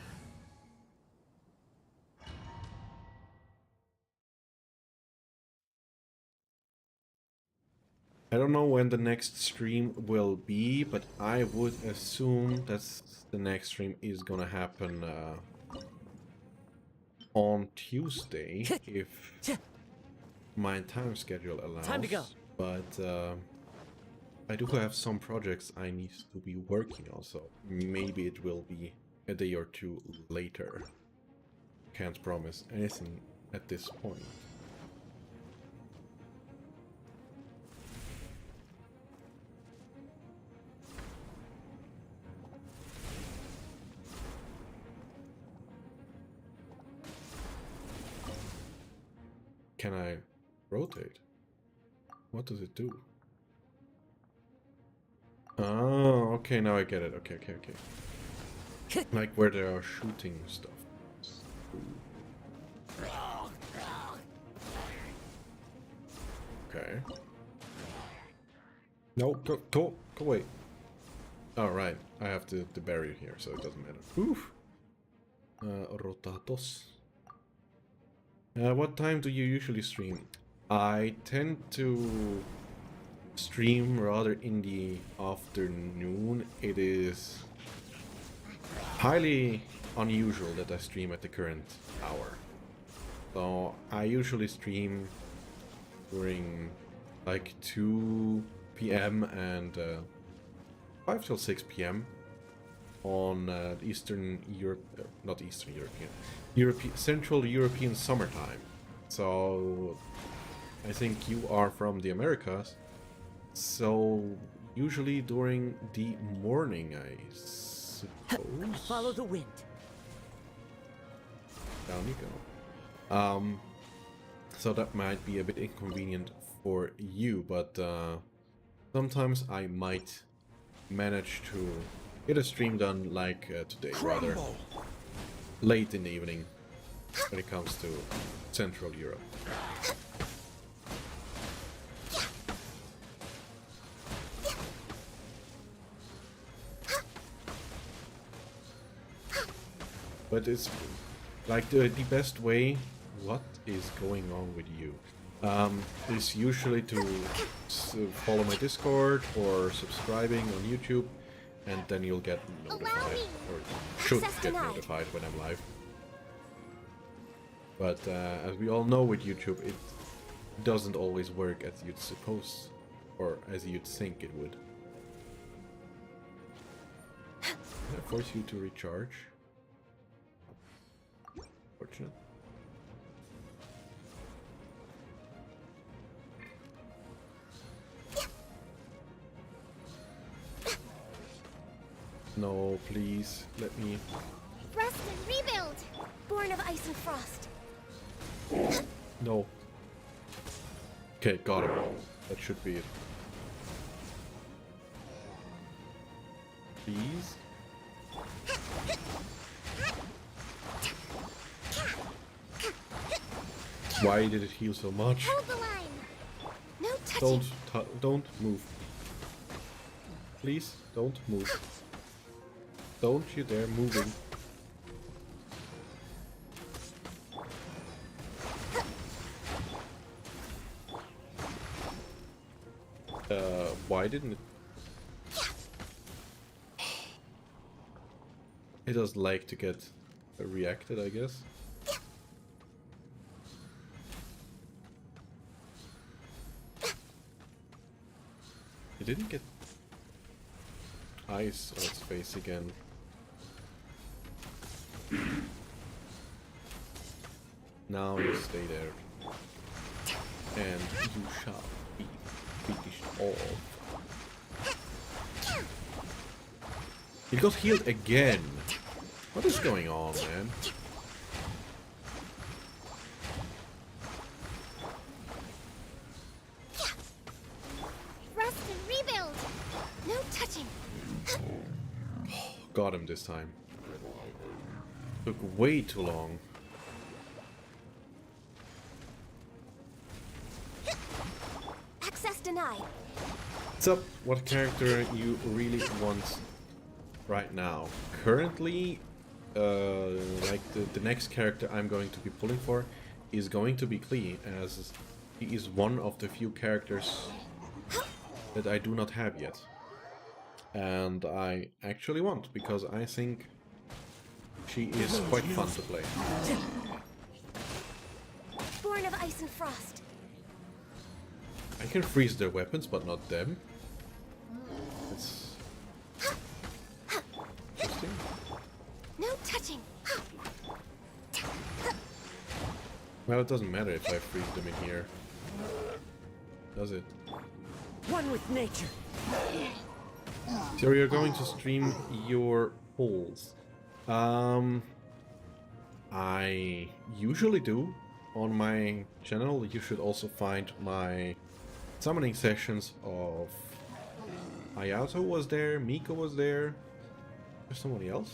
I don't know when the next stream will be, but I would assume that the next stream is gonna happen on Tuesday, if my time schedule allows. Time to go. But I do have some projects I need to be working on, so maybe it will be a day or two later. Can't promise anything at this point. Can I rotate? What does it do? Oh, okay, now I get it. Okay. Like where they are shooting stuff. Okay. No, go away. All right, I have the barrier here, so it doesn't matter. Oof. Rotatos. What time do you usually stream? I tend to stream rather in the afternoon. It is highly unusual that I stream at the current hour. So I usually stream during like 2 p.m. and 5 till 6 p.m. on Eastern Europe, not Eastern European, Central European summertime. So I think you are from the Americas. So usually during the morning, I suppose. Follow the wind. Down you go. So that might be a bit inconvenient for you, but sometimes I might manage to get a stream done like today, rather late in the evening when it comes to Central Europe. But it's like the best way. What is going on with you? Is usually to follow my Discord or subscribing on YouTube, and then you'll get notified, or should get notified when I'm live. But as we all know with YouTube, it doesn't always work as you'd suppose, or as you'd think it would. Can I force you to recharge? Fortunate. No, please, let me... Rest and rebuild! Born of ice and frost. No. Okay, got him. That should be it. Please? Why did it heal so much? Hold the line. No touching. Don't move. Please, don't move. Don't you dare moving. Why didn't it? It does like to get reacted, I guess. It didn't get ice on its face again. Now you stay there, and you shall be finished off. It got healed again. What is going on, man? Rest and rebuild. No touching. Got him this time. Took way too long. Access denied. What's up? What character you really want right now? Currently, like the next character I'm going to be pulling for is going to be Klee, as he is one of the few characters that I do not have yet. And I actually want, because I think she is quite fun to play. Born of ice and frost. I can freeze their weapons, but not them. That's interesting. No touching. Well, it doesn't matter if I freeze them in here, does it? One with nature. So you're going to stream your polls. I usually do on my channel. You should also find my summoning sessions of Ayato was there, Miko was there. There's somebody else.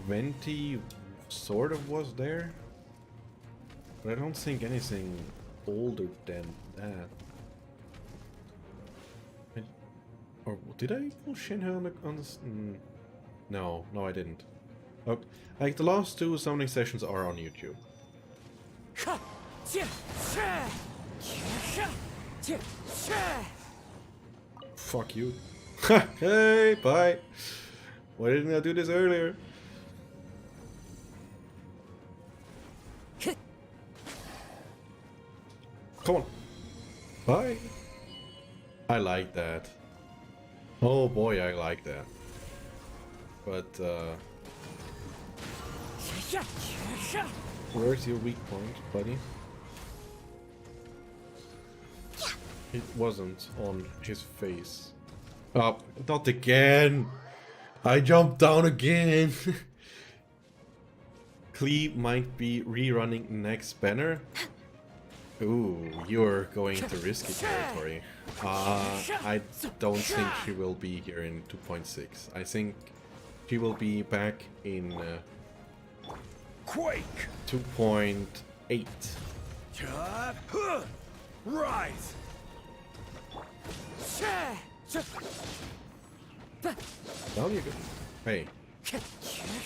Venti sort of was there, but I don't think anything older than that. Or did I pull Shinha on this? No, I didn't. Oh, like the last two summoning sessions are on YouTube. Fuck you. Hey, bye. Why didn't I do this earlier? Come on. Bye. I like that. Oh boy, I like that. But, where's your weak point, buddy? It wasn't on his face. Oh, not again! I jumped down again! Klee might be rerunning next banner. Ooh, you're going to risky territory. I don't think she will be here in 2.6. I think she will be back in Quake 2.8. Rise. Down you go. Hey,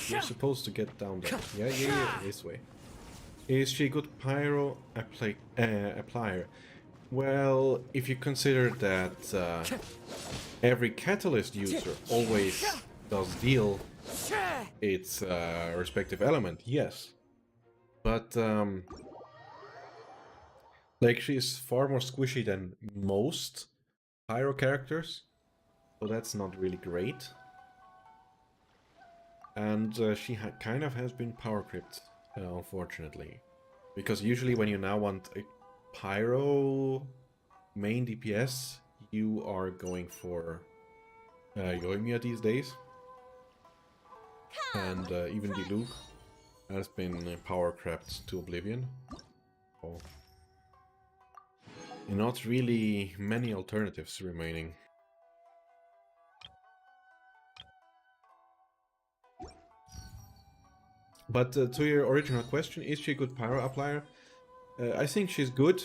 you're supposed to get down there. Yeah, this way. Is she a good pyro applier? Well, if you consider that every catalyst user always does deal its respective element, yes. But like she's far more squishy than most pyro characters, so that's not really great. And she kind of has been power creeped, unfortunately, because usually when you now want a pyro main DPS, you are going for Yoimiya these days, and even Diluc has been power crept to oblivion. So not really many alternatives remaining. But to your original question, is she a good pyro applier? I think she's good,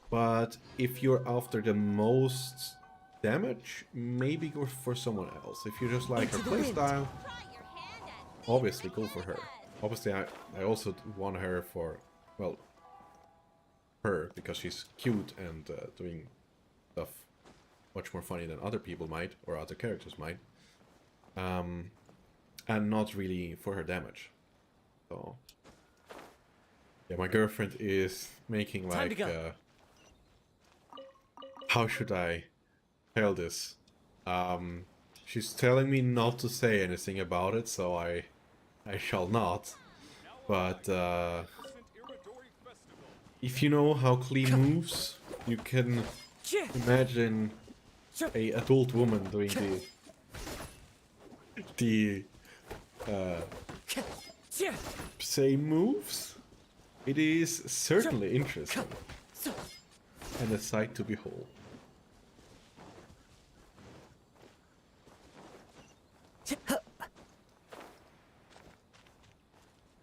but if you're after the most damage, maybe go for someone else. If you just like her playstyle, obviously go for her. Obviously, I also want her for, well, her, because she's cute and doing stuff much more funny than other people might, or other characters might. And not really for her damage. So, yeah, my girlfriend is making like, how should I tell this? She's telling me not to say anything about it, so I shall not. But if you know how Klee moves, you can imagine a adult woman doing the same moves. It is certainly interesting and a sight to behold.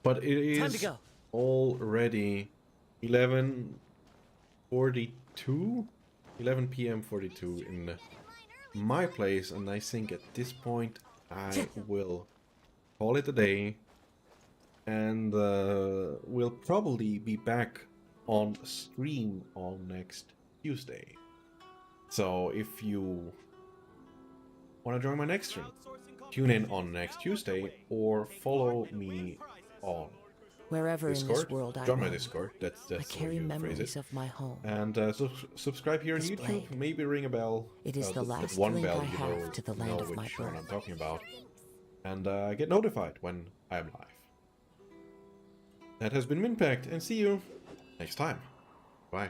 But it Time to is go. already 11:42, 11 p.m. 42 in my place, and I think at this point I will call it a day, and we'll probably be back on stream on next Tuesday. So if you want to join my next stream, tune in on next Tuesday or follow me on Wherever in Discord. this world I Join my roam, Discord. That's I the way carry you phrase memories it. of my home. And subscribe here on This YouTube. blade. Maybe ring a bell. It is the that last one link bell, I you have know, to the land of my which one I'm birth. talking about. And get notified when I am live. That has been Minpact, and see you next time. Bye.